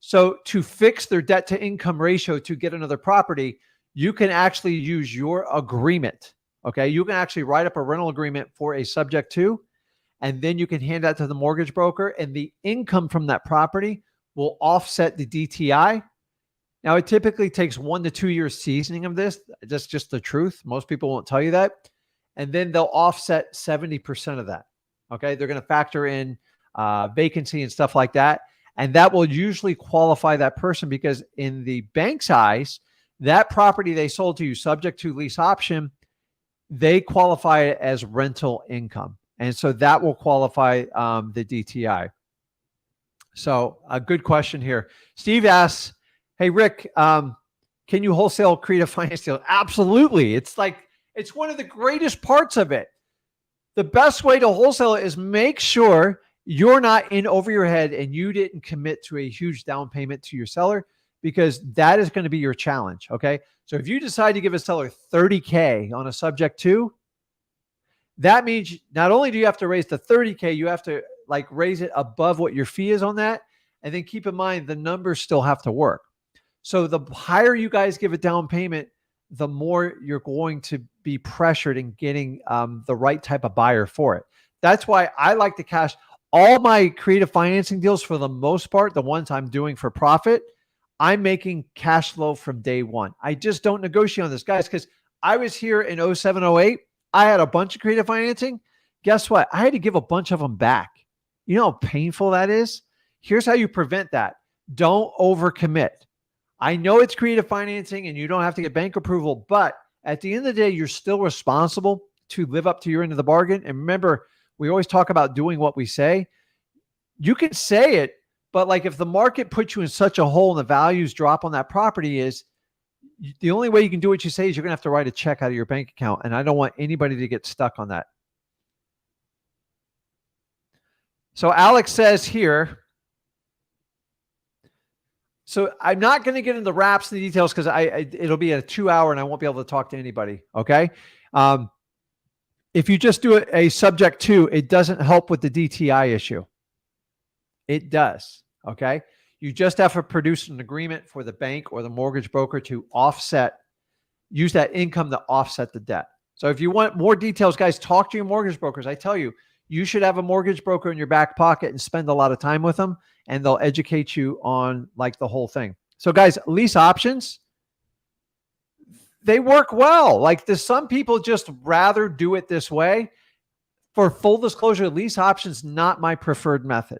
S1: So to fix their debt to income ratio to get another property, you can actually use your agreement. Okay. You can actually write up a rental agreement for a subject to, and then you can hand that to the mortgage broker, and the income from that property will offset the DTI. Now, it typically takes 1 to 2 years seasoning of this. That's just the truth. Most people won't tell you that. And then they'll offset 70% of that. Okay. They're going to factor in vacancy and stuff like that. And that will usually qualify that person because in the bank's eyes, that property they sold to you subject to lease option, they qualify it as rental income. And so that will qualify the DTI. So a good question here. Steve asks, hey, Rick, can you wholesale creative finance deal? Absolutely. It's one of the greatest parts of it. The best way to wholesale it is make sure you're not in over your head and you didn't commit to a huge down payment to your seller, because that is going to be your challenge. Okay. So if you decide to give a seller $30K on a subject to, that means not only do you have to raise the $30K, you have to raise it above what your fee is on that. And then keep in mind, the numbers still have to work. So the higher you guys give a down payment, the more you're going to be pressured in getting the right type of buyer for it. That's why I like to cash all my creative financing deals. For the most part, the ones I'm doing for profit, I'm making cash flow from day one. I just don't negotiate on this, guys, because I was here in 07, 08. I had a bunch of creative financing. Guess what? I had to give a bunch of them back. You know how painful that is? Here's how you prevent that. Don't overcommit. I know it's creative financing and you don't have to get bank approval, but at the end of the day, you're still responsible to live up to your end of the bargain. And remember, we always talk about doing what we say. You can say it, but if the market puts you in such a hole and the values drop on that property, is the only way you can do what you say is you're going to have to write a check out of your bank account. And I don't want anybody to get stuck on that. So Alex says here, so I'm not going to get into the wraps and the details because it'll be a 2 hour and I won't be able to talk to anybody. Okay. If you just do a subject to, it doesn't help with the DTI issue. It does. Okay. You just have to produce an agreement for the bank or the mortgage broker to use that income to offset the debt. So if you want more details, guys, talk to your mortgage brokers. I tell you, you should have a mortgage broker in your back pocket and spend a lot of time with them, and they'll educate you on like the whole thing. So guys, lease options, they work well. Like some people just rather do it this way. For full disclosure, lease options, not my preferred method.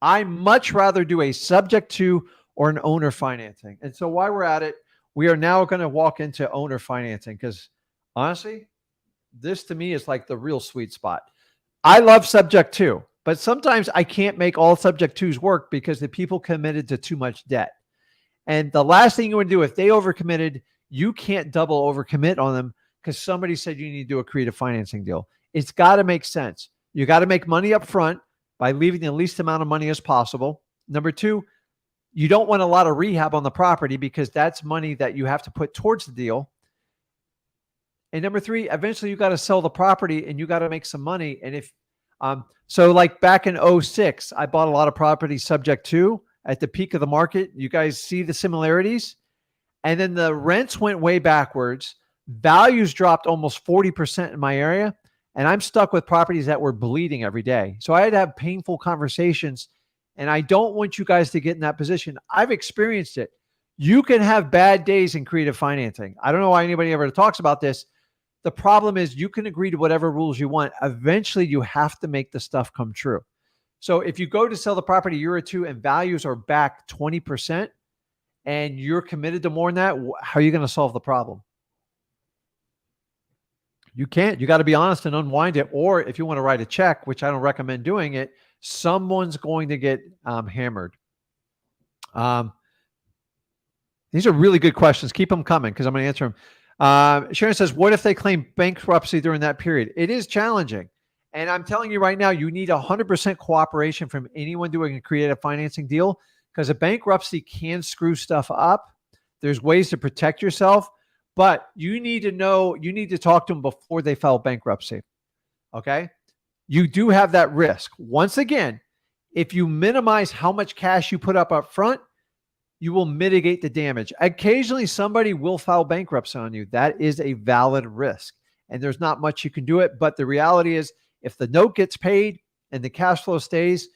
S1: I much rather do a subject to or an owner financing. And so while we're at it, we are now going to walk into owner financing because honestly, this to me is like the real sweet spot. I love subject to, but sometimes I can't make all subject twos work because the people committed to too much debt. And the last thing you want to do, if they overcommitted, you can't double overcommit on them because somebody said you need to do a creative financing deal. It's got to make sense. You got to make money up front by leaving the least amount of money as possible. Number two, you don't want a lot of rehab on the property because that's money that you have to put towards the deal. And number three, eventually you got to sell the property and you got to make some money. And if, so like back in 06, I bought a lot of property subject to at the peak of the market. You guys see the similarities. And then the rents went way backwards. Values dropped almost 40% in my area. And I'm stuck with properties that were bleeding every day. So I had to have painful conversations. And I don't want you guys to get in that position. I've experienced it. You can have bad days in creative financing. I don't know why anybody ever talks about this. The problem is you can agree to whatever rules you want. Eventually, you have to make the stuff come true. So if you go to sell the property a year or two and values are back 20% and you're committed to more than that, how are you going to solve the problem? You can't. You got to be honest and unwind it. Or if you want to write a check, which I don't recommend doing it, someone's going to get hammered. These are really good questions. Keep them coming because I'm going to answer them. Sharon says, what if they claim bankruptcy during that period? It is challenging. And I'm telling you right now, you need 100% cooperation from anyone doing a creative financing deal because a bankruptcy can screw stuff up. There's ways to protect yourself, but you need to know, you need to talk to them before they file bankruptcy. Okay. You do have that risk. Once again, if you minimize how much cash you put up front, you will mitigate the damage. Occasionally, somebody will file bankruptcy on you. That is a valid risk. And there's not much you can do it. But the reality is, if the note gets paid and the cash flow stays,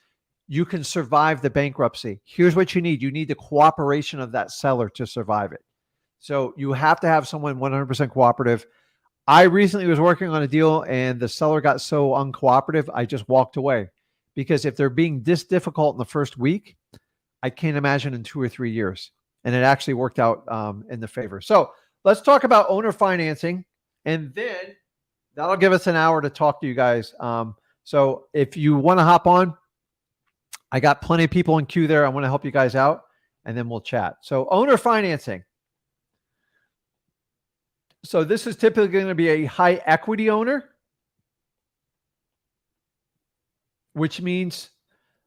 S1: you can survive the bankruptcy. Here's what you need. You need the cooperation of that seller to survive it. So you have to have someone 100% cooperative. I recently was working on a deal and the seller got so uncooperative, I just walked away. Because if they're being this difficult in the first week, I can't imagine in 2 or 3 years. And it actually worked out in the favor. So let's talk about owner financing. And then that'll give us an hour to talk to you guys. So if you want to hop on, I got plenty of people in queue there. I want to help you guys out and then we'll chat. So owner financing. So this is typically going to be a high equity owner, which means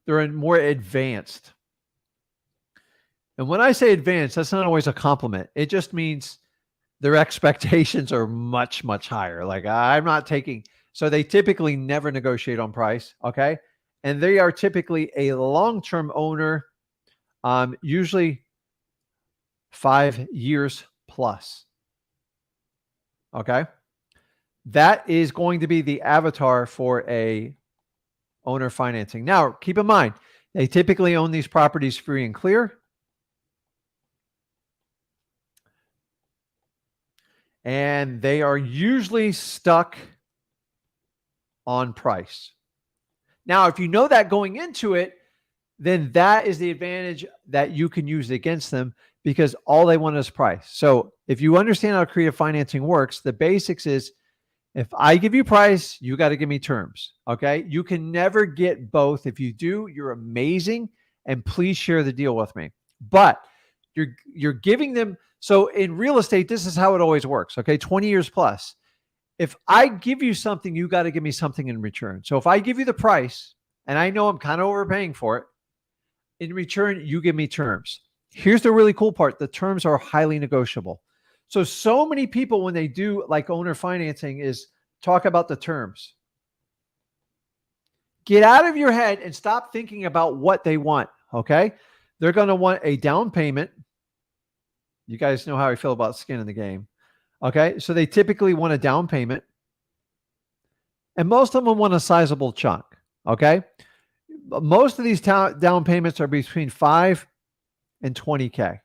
S1: they're more advanced. And when I say advanced, that's not always a compliment. It just means their expectations are much, much higher. Like I'm not taking, so they typically never negotiate on price. Okay. And they are typically a long-term owner, usually 5 years plus. Okay. That is going to be the avatar for a owner financing. Now, keep in mind, they typically own these properties free and clear. And they are usually stuck on price. Now, if you know that going into it, then that is the advantage that you can use against them because all they want is price. So if you understand how creative financing works, the basics is if I give you price, you got to give me terms. Okay. You can never get both. If you do, you're amazing. And please share the deal with me. But you're giving them. So in real estate, this is how it always works. Okay. 20 years plus. If I give you something, you got to give me something in return. So if I give you the price and I know I'm kind of overpaying for it, in return, you give me terms. Here's the really cool part. The terms are highly negotiable. So many people, when they do like owner financing, is talk about the terms. Get out of your head and stop thinking about what they want. Okay. They're going to want a down payment. You guys know how I feel about skin in the game. Okay. So they typically want a down payment. And most of them want a sizable chunk. Okay. Most of these down payments are between 5 and 20K.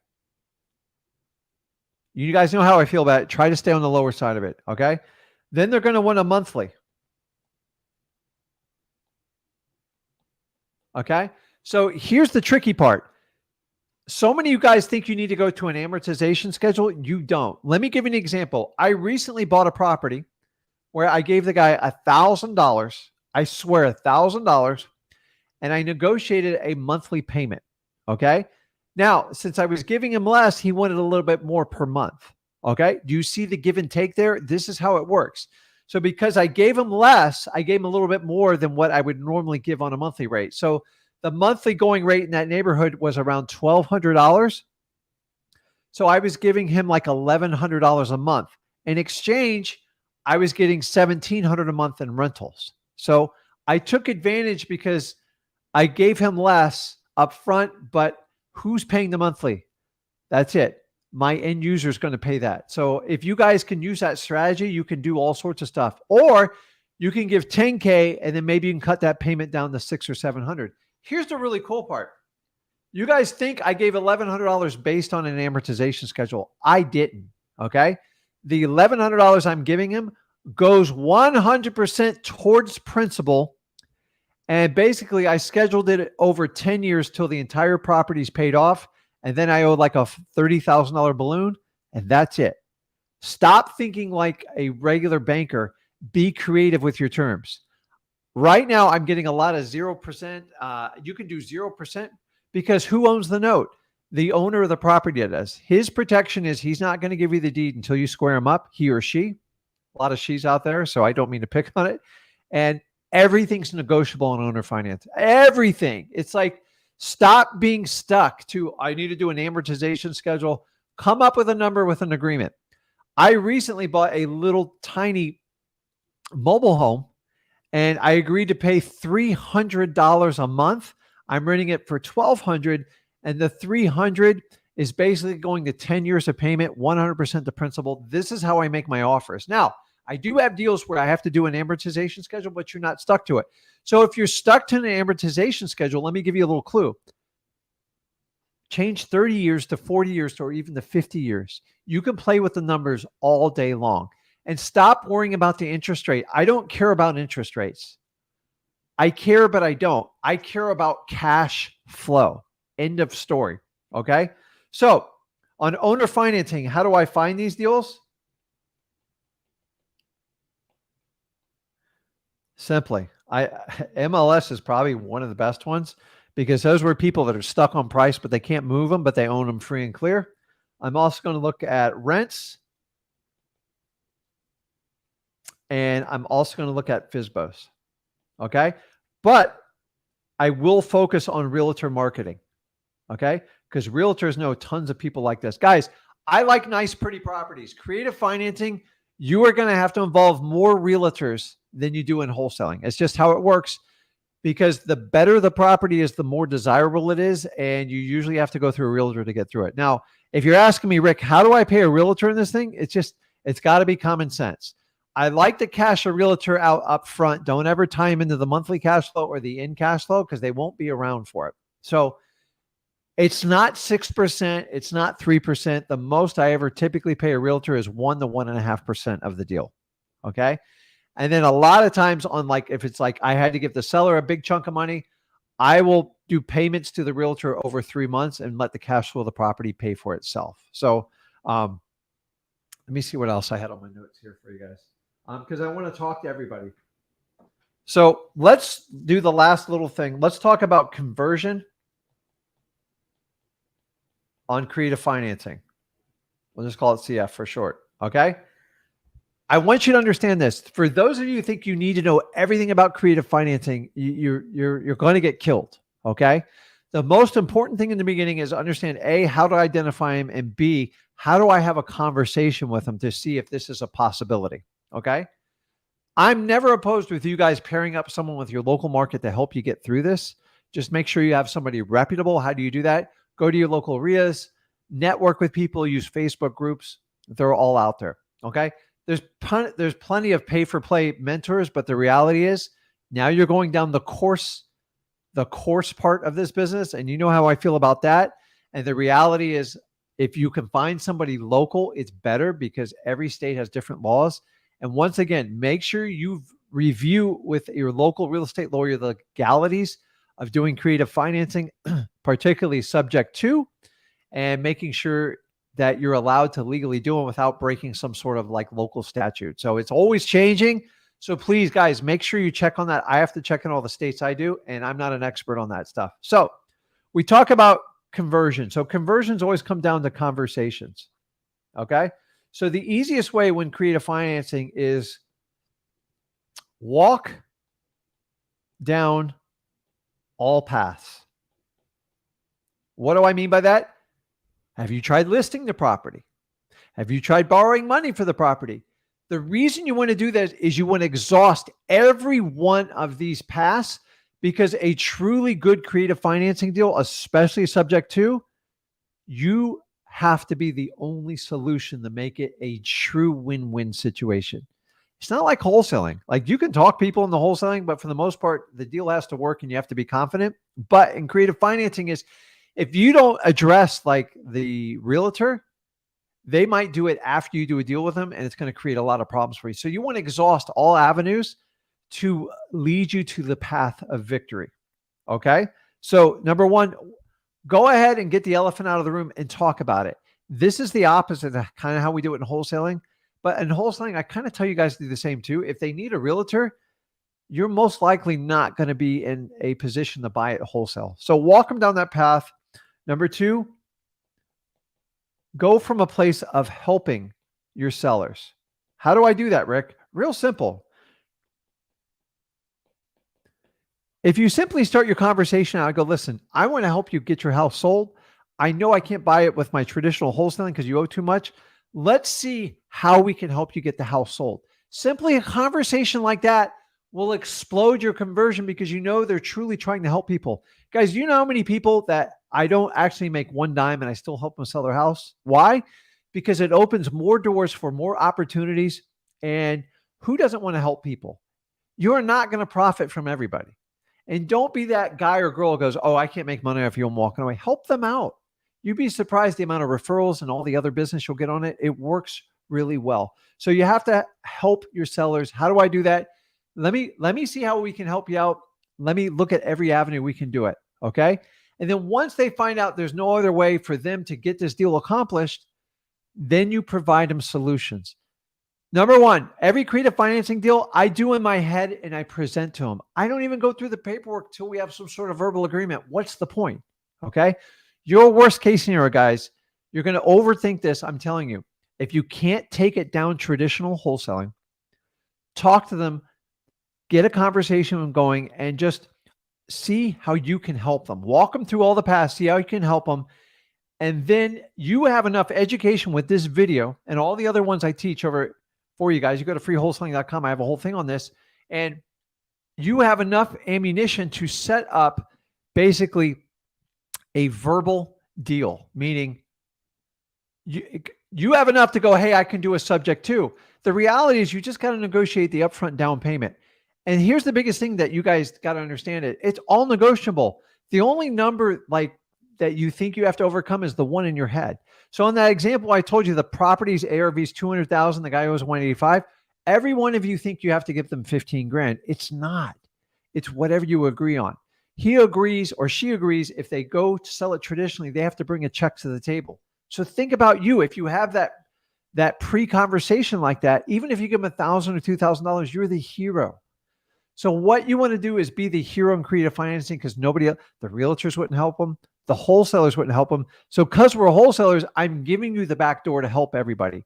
S1: You guys know how I feel about it. Try to stay on the lower side of it. Okay. Then they're going to want a monthly. Okay. So here's the tricky part. So many of you guys think you need to go to an amortization schedule. You don't. Let me give you an example. I recently bought a property where I gave the guy $1,000. I swear $1,000. And I negotiated a monthly payment. Okay. Now, since I was giving him less, he wanted a little bit more per month. Okay. Do you see the give and take there? This is how it works. So because I gave him less, I gave him a little bit more than what I would normally give on a monthly rate. So the monthly going rate in that neighborhood was around $1,200. So I was giving him like $1,100 a month. In exchange, I was getting $1,700 a month in rentals. So I took advantage because I gave him less up front, but who's paying the monthly? That's it. My end user is going to pay that. So if you guys can use that strategy, you can do all sorts of stuff. Or you can give 10K and then maybe you can cut that payment down to $600 or $700. Here's the really cool part. You guys think I gave $1,100 based on an amortization schedule. I didn't. Okay. The $1,100 I'm giving him goes 100% towards principal. And basically I scheduled it over 10 years till the entire property is paid off. And then I owe like a $30,000 balloon, and that's it. Stop thinking like a regular banker. Be creative with your terms. Right now, I'm getting a lot of 0%. You can do 0% because who owns the note? The owner of the property does. His protection is he's not going to give you the deed until you square him up, he or she. A lot of she's out there, so I don't mean to pick on it. And everything's negotiable on owner finance. Everything. It's like, stop being stuck to, I need to do an amortization schedule. Come up with a number with an agreement. I recently bought a little tiny mobile home and I agreed to pay $300 a month. I'm renting it for $1,200 and the $300 is basically going to 10 years of payment, 100% the principal. This is how I make my offers. Now, I do have deals where I have to do an amortization schedule, but you're not stuck to it. So if you're stuck to an amortization schedule, let me give you a little clue. Change 30 years to 40 years or even to 50 years. You can play with the numbers all day long and stop worrying about the interest rate. I don't care about interest rates. I care, but I don't. I care about cash flow. End of story. Okay. So on owner financing, how do I find these deals? Simply, MLS is probably one of the best ones because those were people that are stuck on price, but they can't move them, but they own them free and clear. I'm also going to look at rents. And I'm also going to look at FSBOs. Okay. But I will focus on realtor marketing. Okay. Because realtors know tons of people like this. Guys, I like nice, pretty properties. Creative financing, you are going to have to involve more realtors than you do in wholesaling. It's just how it works because the better the property is, the more desirable it is. And you usually have to go through a realtor to get through it. Now, if you're asking me, Rick, how do I pay a realtor in this thing? It's got to be common sense. I like to cash a realtor out up front. Don't ever tie them into the monthly cash flow or the in cash flow because they won't be around for it. So it's not 6%. It's not 3%. The most I ever typically pay a realtor is 1 to 1.5% of the deal. Okay. And then a lot of times on like, if it's like I had to give the seller a big chunk of money, I will do payments to the realtor over 3 months and let the cash flow of the property pay for itself. So let me see what else I had on my notes here for you guys. Because I want to talk to everybody. So let's do the last little thing. Let's talk about conversion on creative financing. We'll just call it CF for short. Okay. I want you to understand this. For those of you who think you need to know everything about creative financing, you're going to get killed. Okay. The most important thing in the beginning is understand A, how to identify them, and B, how do I have a conversation with them to see if this is a possibility? Okay. I'm never opposed with you guys pairing up someone with your local market to help you get through this. Just make sure you have somebody reputable. How do you do that? Go to your local RIAs, network with people, use Facebook groups. They're all out there. Okay. There's plenty of pay for play mentors, but the reality is now you're going down the course part of this business. And you know how I feel about that. And the reality is, if you can find somebody local, it's better because every state has different laws. And once again, make sure you review with your local real estate lawyer the legalities of doing creative financing, particularly subject to, and making sure that you're allowed to legally do it without breaking some sort of like local statute. So it's always changing. So please, guys, make sure you check on that. I have to check in all the states I do, and I'm not an expert on that stuff. So we talk about conversion. So conversions always come down to conversations. Okay. So the easiest way when creative financing is walk down all paths. What do I mean by that? Have you tried listing the property? Have you tried borrowing money for the property? The reason you want to do that is you want to exhaust every one of these paths, because a truly good creative financing deal, especially subject to, you have to be the only solution to make it a true win-win situation. It's not like wholesaling. Like, you can talk people in the wholesaling, but for the most part, the deal has to work and you have to be confident. But in creative financing is, if you don't address like the realtor, they might do it after you do a deal with them, and it's going to create a lot of problems for you. So you want to exhaust all avenues to lead you to the path of victory. Okay. So number one, go ahead and get the elephant out of the room and talk about it. This is the opposite of kind of how we do it in wholesaling. But in wholesaling, I kind of tell you guys to do the same too. If they need a realtor, you're most likely not going to be in a position to buy it wholesale. So walk them down that path. Number two, go from a place of helping your sellers. How do I do that, Rick? Real simple. If you simply start your conversation out, I go, listen, I want to help you get your house sold. I know I can't buy it with my traditional wholesaling because you owe too much. Let's see how we can help you get the house sold. Simply a conversation like that will explode your conversion, because you know they're truly trying to help people. Guys, you know how many people that I don't actually make one dime and I still help them sell their house? Why? Because it opens more doors for more opportunities. And who doesn't want to help people? You're not going to profit from everybody. And don't be that guy or girl who goes, oh, I can't make money if you're walking away. Help them out. You'd be surprised the amount of referrals and all the other business you'll get on it. It works really well. So you have to help your sellers. How do I do that? Let me see how we can help you out. Let me look at every avenue we can do it. Okay. And then once they find out there's no other way for them to get this deal accomplished, then you provide them solutions. Number one, every creative financing deal I do in my head and I present to them. I don't even go through the paperwork till we have some sort of verbal agreement. What's the point? Okay. Your worst case scenario, guys, you're going to overthink this. I'm telling you, if you can't take it down traditional wholesaling, talk to them, get a conversation going, and just see how you can help them. Walk them through all the paths, see how you can help them. And then you have enough education with this video and all the other ones I teach over for you guys. You go to freewholesaling.com. I have a whole thing on this, and you have enough ammunition to set up basically a verbal deal, meaning you have enough to go, hey, I can do a subject to. The reality is you just got to negotiate the upfront down payment. And here's the biggest thing that you guys got to understand it. It's all negotiable. The only number like that you think you have to overcome is the one in your head. So in that example, I told you the property's ARV is 200,000. The guy owes 185. Every one of you think you have to give them 15 grand. It's not. It's whatever you agree on. He agrees or she agrees. If they go to sell it traditionally, they have to bring a check to the table. So think about you. If you have that pre-conversation like that, even if you give them $1,000 or $2,000, you're the hero. So what you want to do is be the hero in creative financing, because nobody else, the realtors wouldn't help them. The wholesalers wouldn't help them. So because we're wholesalers, I'm giving you the back door to help everybody.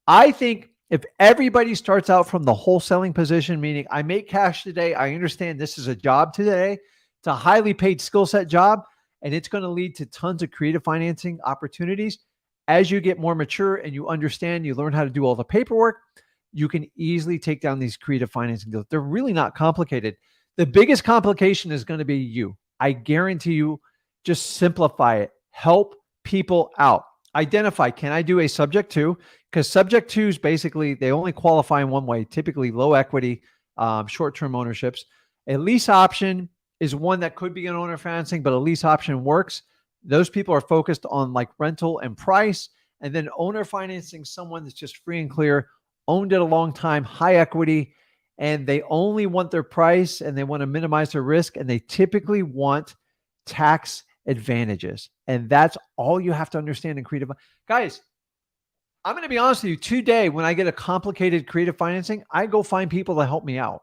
S1: I think if everybody starts out from the wholesaling position, meaning I make cash today, I understand this is a job today. It's a highly paid skill set job, and it's going to lead to tons of creative financing opportunities. As you get more mature and you understand, you learn how to do all the paperwork, you can easily take down these creative financing deals. They're really not complicated. The biggest complication is going to be you. I guarantee you, just simplify it. help people out. Identify, can I do a subject to? Because subject twos, basically, they only qualify in one way, typically low equity, short-term ownerships. A lease option is one that could be an owner financing, but a lease option works. Those people are focused on like rental and price. And then owner financing, someone that's just free and clear, owned it a long time, high equity, and they only want their price and they want to minimize their risk. And they typically want tax advantages. And that's all you have to understand in creative. Guys, I'm going to be honest with you. Today, when I get a complicated creative financing, I go find people to help me out.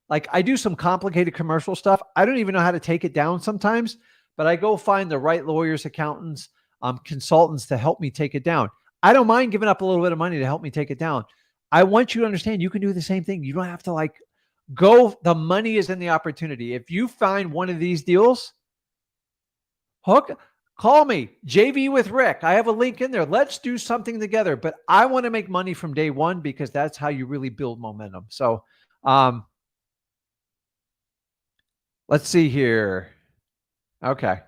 S1: Like I do some complicated commercial stuff. I don't even know how to take it down sometimes, but I go find the right lawyers, accountants, consultants to help me take it down. I don't mind giving up a little bit of money to help me take it down. I want you to understand you can do the same thing. You don't have to like go. The money is in the opportunity. If you find one of these deals, call me, JV with Rick. I have a link in there. Let's do something together. But I want to make money from day one because that's how you really build momentum. So let's see here. Okay.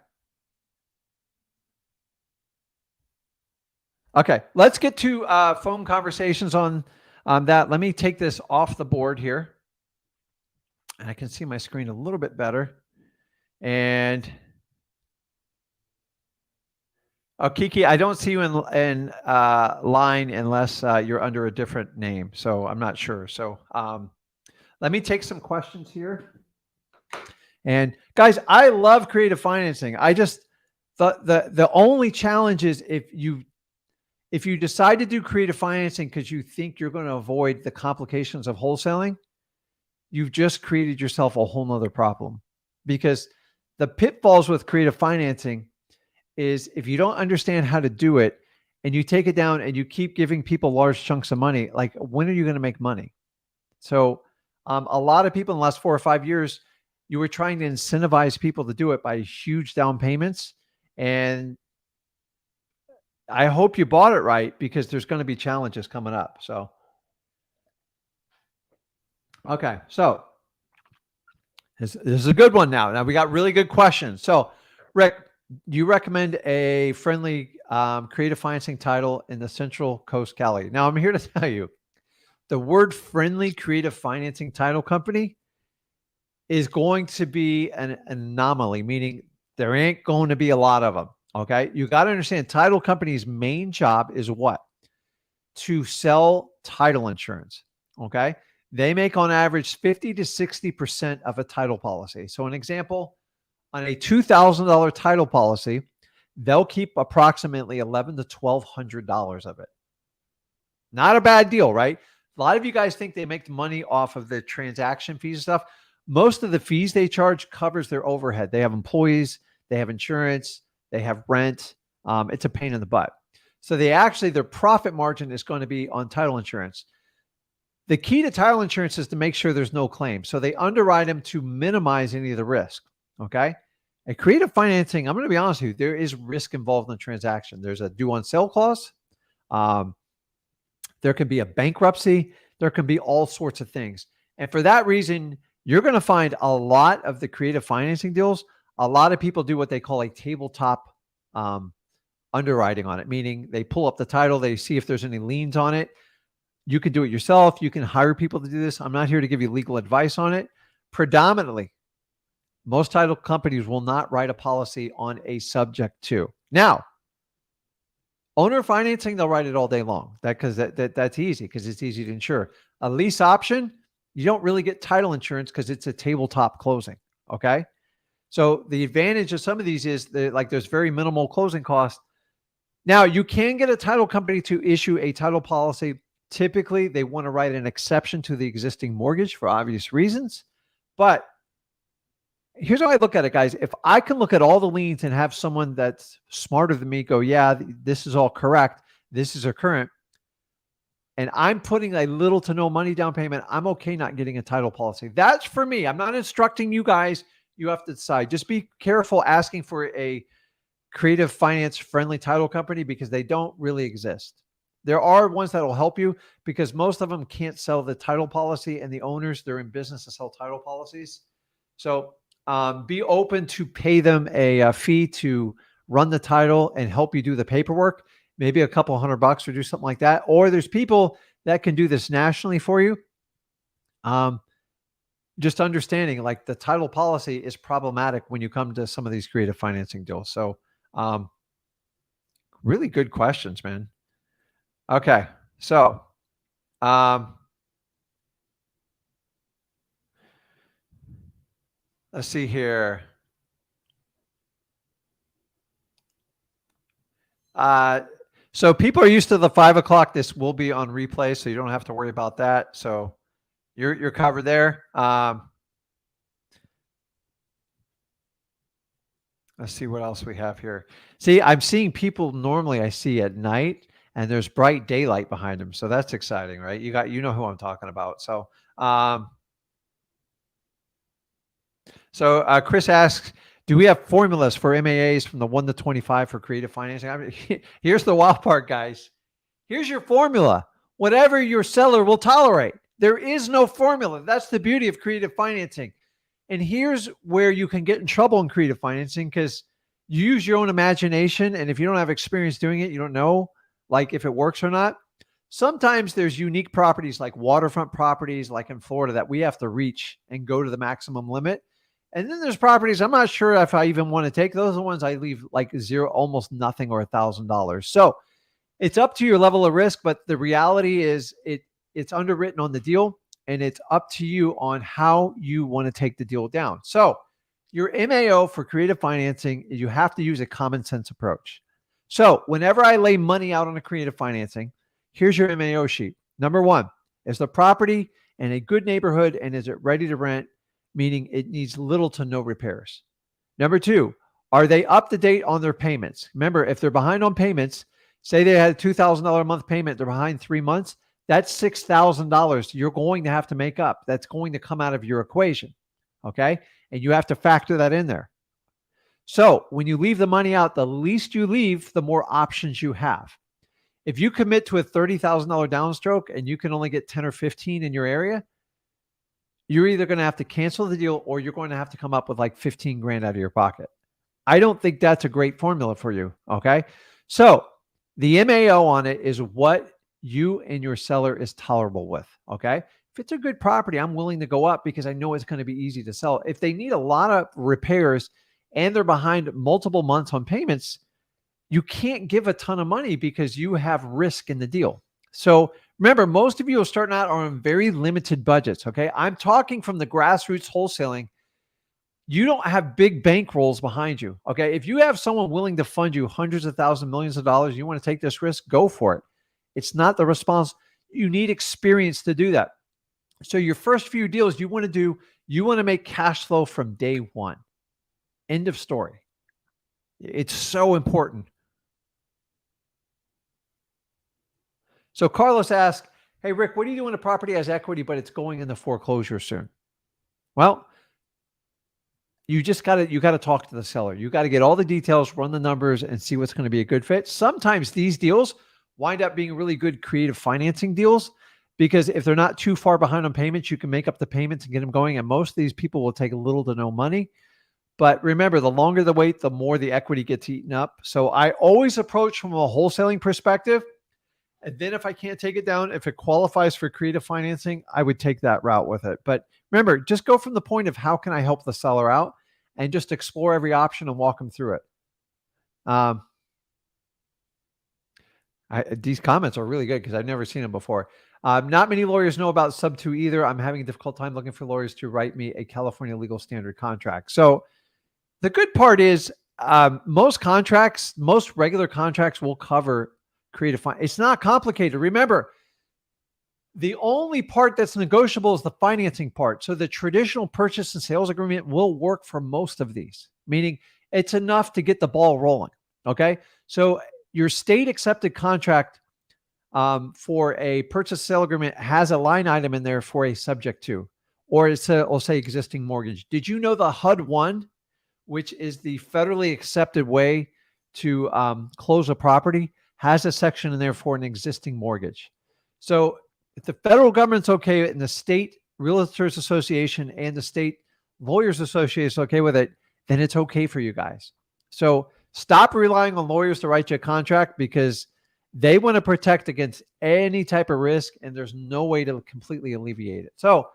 S1: Okay. Let's get to phone conversations on that. Let me take this off the board here. And I can see my screen a little bit better. And oh, Kiki, I don't see you in line unless you're under a different name. So I'm not sure. So let me take some questions here. And guys, I love creative financing. I just thought the only challenge is if you decide to do creative financing because you think you're going to avoid the complications of wholesaling, you've just created yourself a whole nother problem. Because the pitfalls with creative financing is if you don't understand how to do it and you take it down and you keep giving people large chunks of money, like when are you going to make money? So a lot of people in the last 4 or 5 years, you were trying to incentivize people to do it by huge down payments. And I hope you bought it right because there's going to be challenges coming up. So, okay. So this is a good one now. Now we got really good questions. So Rick, you recommend a friendly creative financing title in the Central Coast Cali. Now I'm here to tell you the word friendly creative financing title company is going to be an anomaly, meaning there ain't going to be a lot of them. Okay. You got to understand title company's main job is what? To sell title insurance. Okay. They make on average 50 to 60% of a title policy. So an example, on a $2,000 title policy, they'll keep approximately $1,100 to $1,200 of it. Not a bad deal, right? A lot of you guys think they make money off of the transaction fees and stuff. Most of the fees they charge covers their overhead. They have employees, they have insurance, they have rent. It's a pain in the butt. So their profit margin is going to be on title insurance. The key to title insurance is to make sure there's no claim. So they underwrite them to minimize any of the risk. Okay. A creative financing, I'm going to be honest with you, there is risk involved in the transaction. There's a due on sale clause. There can be a bankruptcy. There can be all sorts of things. And for that reason, you're going to find a lot of the creative financing deals. A lot of people do what they call a tabletop underwriting on it, meaning they pull up the title, they see if there's any liens on it. You can do it yourself. You can hire people to do this. I'm not here to give you legal advice on it. Predominantly, most title companies will not write a policy on a subject to. Now, owner financing, they'll write it all day long. That's easy because it's easy to insure. A lease option, you don't really get title insurance because it's a tabletop closing. Okay. So the advantage of some of these is that like there's very minimal closing costs. Now you can get a title company to issue a title policy. Typically they want to write an exception to the existing mortgage for obvious reasons. But here's how I look at it, guys. If I can look at all the liens and have someone that's smarter than me go, yeah, this is all correct. This is a current. And I'm putting a little to no money down payment. I'm okay not getting a title policy. That's for me. I'm not instructing you guys. You have to decide. Just be careful asking for a creative finance friendly title company because they don't really exist. There are ones that will help you because most of them can't sell the title policy and the owners, they're in business to sell title policies. So be open to pay them a fee to run the title and help you do the paperwork, maybe a couple $100 or do something like that. Or there's people that can do this nationally for you. Just understanding like the title policy is problematic when you come to some of these creative financing deals. So, really good questions, man. Okay. So, let's see here. So people are used to the 5 o'clock. This will be on replay, so you don't have to worry about that. So you're covered there. Let's see what else we have here. See, I'm seeing people normally I see at night, and there's bright daylight behind them. So that's exciting, right? You know who I'm talking about. So, Chris asks, do we have formulas for MAAs from the 1 to 25 for creative financing? I mean, here's the wild part, guys. Here's your formula. Whatever your seller will tolerate. There is no formula. That's the beauty of creative financing. And here's where you can get in trouble in creative financing, because you use your own imagination. And if you don't have experience doing it, you don't know like if it works or not. Sometimes there's unique properties like waterfront properties, like in Florida, that we have to reach and go to the maximum limit. And then there's properties I'm not sure if I even want to take. Those are the ones I leave like zero, almost nothing, or $1,000. So it's up to your level of risk, but the reality is it's underwritten on the deal, and it's up to you on how you want to take the deal down. So your MAO for creative financing, you have to use a common sense approach. So whenever I lay money out on a creative financing, here's your MAO sheet. Number one, is the property in a good neighborhood and is it ready to rent? Meaning it needs little to no repairs. Number two, are they up to date on their payments? Remember, if they're behind on payments, say they had a $2,000 a month payment, they're behind 3 months, that's $6,000 you're going to have to make up. That's going to come out of your equation, okay? And you have to factor that in there. So when you leave the money out, the least you leave, the more options you have. If you commit to a $30,000 downstroke and you can only get 10 or 15 in your area, you're either going to have to cancel the deal or you're going to have to come up with like 15 grand out of your pocket. I don't think that's a great formula for you. Okay. So the MAO on it is what you and your seller is tolerable with. Okay. If it's a good property, I'm willing to go up because I know it's going to be easy to sell. If they need a lot of repairs and they're behind multiple months on payments, you can't give a ton of money because you have risk in the deal. So remember, most of you are starting out on very limited budgets, okay? I'm talking from the grassroots wholesaling. You don't have big bankrolls behind you, okay? If you have someone willing to fund you hundreds of thousands, millions of dollars, you want to take this risk, go for it. It's not the response. You need experience to do that. So your first few deals you want to make cash flow from day one. End of story. It's so important. So Carlos asked, hey, Rick, what do you do when a property has equity, but it's going into foreclosure soon? Well, you got to talk to the seller. You got to get all the details, run the numbers, and see what's going to be a good fit. Sometimes these deals wind up being really good creative financing deals because if they're not too far behind on payments, you can make up the payments and get them going. And most of these people will take little to no money. But remember, the longer the wait, the more the equity gets eaten up. So I always approach from a wholesaling perspective. And then if I can't take it down, if it qualifies for creative financing, I would take that route with it. But remember, just go from the point of how can I help the seller out and just explore every option and walk them through it. These comments are really good because I've never seen them before. Not many lawyers know about Sub 2 either. I'm having a difficult time looking for lawyers to write me a California legal standard contract. So the good part is most regular contracts will cover creative finance. It's not complicated. Remember, the only part that's negotiable is the financing part. So the traditional purchase and sales agreement will work for most of these, meaning it's enough to get the ball rolling. Okay. So your state accepted contract for a purchase sale agreement has a line item in there for a subject to, or it'll say existing mortgage. Did you know the HUD-1, which is the federally accepted way to close a property, has a section in there for an existing mortgage? So if the federal government's okay and the state realtors association and the state lawyers association is okay with it, then it's okay for you guys. So Stop relying on lawyers to write you a contract because they want to protect against any type of risk, and there's no way to completely alleviate it. So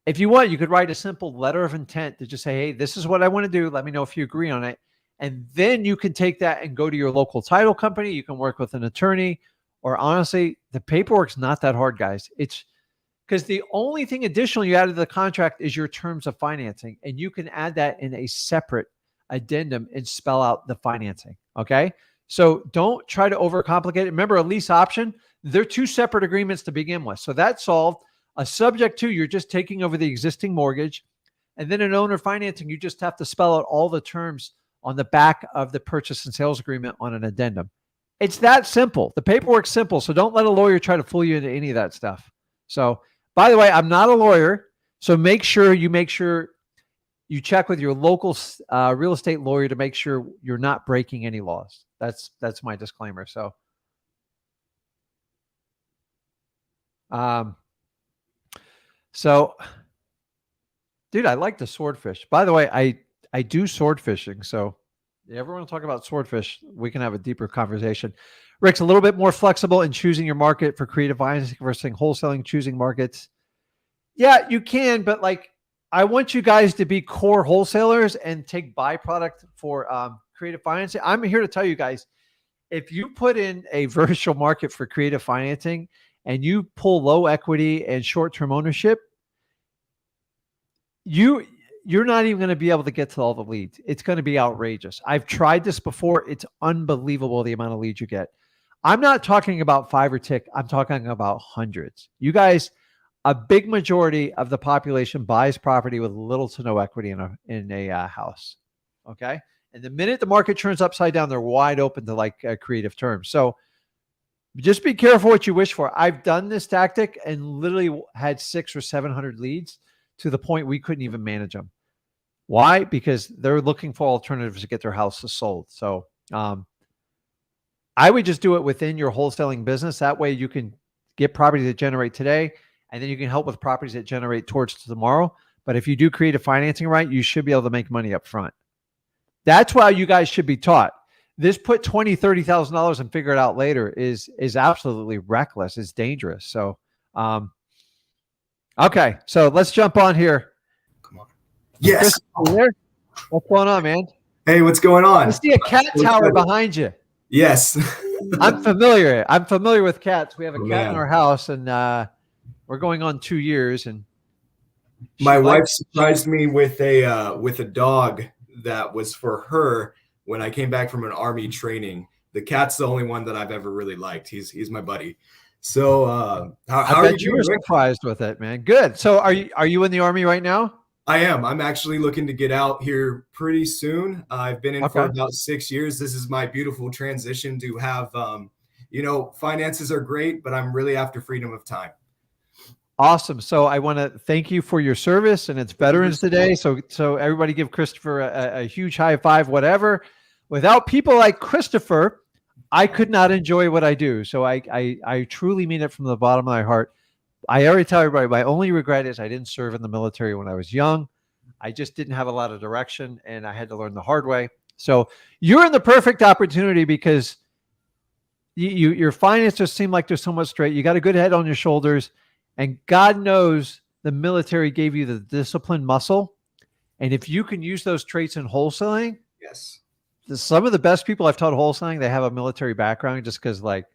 S1: if you want, you could write a simple letter of intent to just say, hey, this is what I want to do. Let me know if you agree on it. And then you can take that and go to your local title company. You can work with an attorney, or honestly, the paperwork's not that hard, guys. It's because the only thing additional you add to the contract is your terms of financing. And you can add that in a separate addendum and spell out the financing. Okay. So don't try to overcomplicate it. Remember, a lease option, they're two separate agreements to begin with. So that's solved. A subject to, you're just taking over the existing mortgage. And then an owner financing, you just have to spell out all the terms on the back of the purchase and sales agreement on an addendum. It's that simple. The paperwork's simple. So don't let a lawyer try to fool you into any of that stuff. So, by the way, I'm not a lawyer. So make sure you check with your local real estate lawyer to make sure you're not breaking any laws. That's my disclaimer. So, dude, I like the swordfish. By the way, I do sword fishing. So, if you ever want to talk about swordfish, we can have a deeper conversation. Rick's a little bit more flexible in choosing your market for creative financing versus wholesaling, choosing markets. Yeah, you can, but like, I want you guys to be core wholesalers and take byproduct for creative financing. I'm here to tell you guys, if you put in a virtual market for creative financing and you pull low equity and short-term ownership, you're not even going to be able to get to all the leads. It's going to be outrageous. I've tried this before. It's unbelievable the amount of leads you get. I'm not talking about 5 or 10. I'm talking about hundreds. You guys, a big majority of the population buys property with little to no equity in a house. Okay. And the minute the market turns upside down, they're wide open to like creative terms. So just be careful what you wish for. I've done this tactic and literally had 600 or 700 leads to the point we couldn't even manage them. Why? Because they're looking for alternatives to get their houses sold. So I would just do it within your wholesaling business. That way you can get property that generate today, and then you can help with properties that generate towards tomorrow. But if you do creative financing right, you should be able to make money up front. That's why you guys should be taught. This put $20,000, $30,000 and figure it out later is absolutely reckless. It's dangerous. So, okay. So let's jump on here.
S3: Come on. Yes.
S1: Chris, what's going on, man?
S3: Hey, what's going on?
S1: I see a cat tower behind you.
S3: Yes.
S1: I'm familiar. I'm familiar with cats. We have a cat in our house, and we're going on 2 years. And
S3: my wife surprised me with a dog that was for her when I came back from an army training. The cat's the only one that I've ever really liked. He's my buddy. So how are you
S1: were surprised with it, man? Good. So are you in the army right now?
S3: I am. I'm actually looking to get out here pretty soon. I've been in for about 6 years. This is my beautiful transition to have, finances are great, but I'm really after freedom of time.
S1: Awesome. So I want to thank you for your service, and it's Veterans Day. So everybody give Christopher a huge high five, whatever. Without people like Christopher, I could not enjoy what I do. So I truly mean it from the bottom of my heart. I already tell everybody, my only regret is I didn't serve in the military when I was young. I just didn't have a lot of direction, and I had to learn the hard way. So you're in the perfect opportunity because your finances seem like they're somewhat straight. You got a good head on your shoulders, and God knows the military gave you the discipline muscle. And if you can use those traits in wholesaling,
S3: yes,
S1: some of the best people I've taught wholesaling, they have a military background just because like,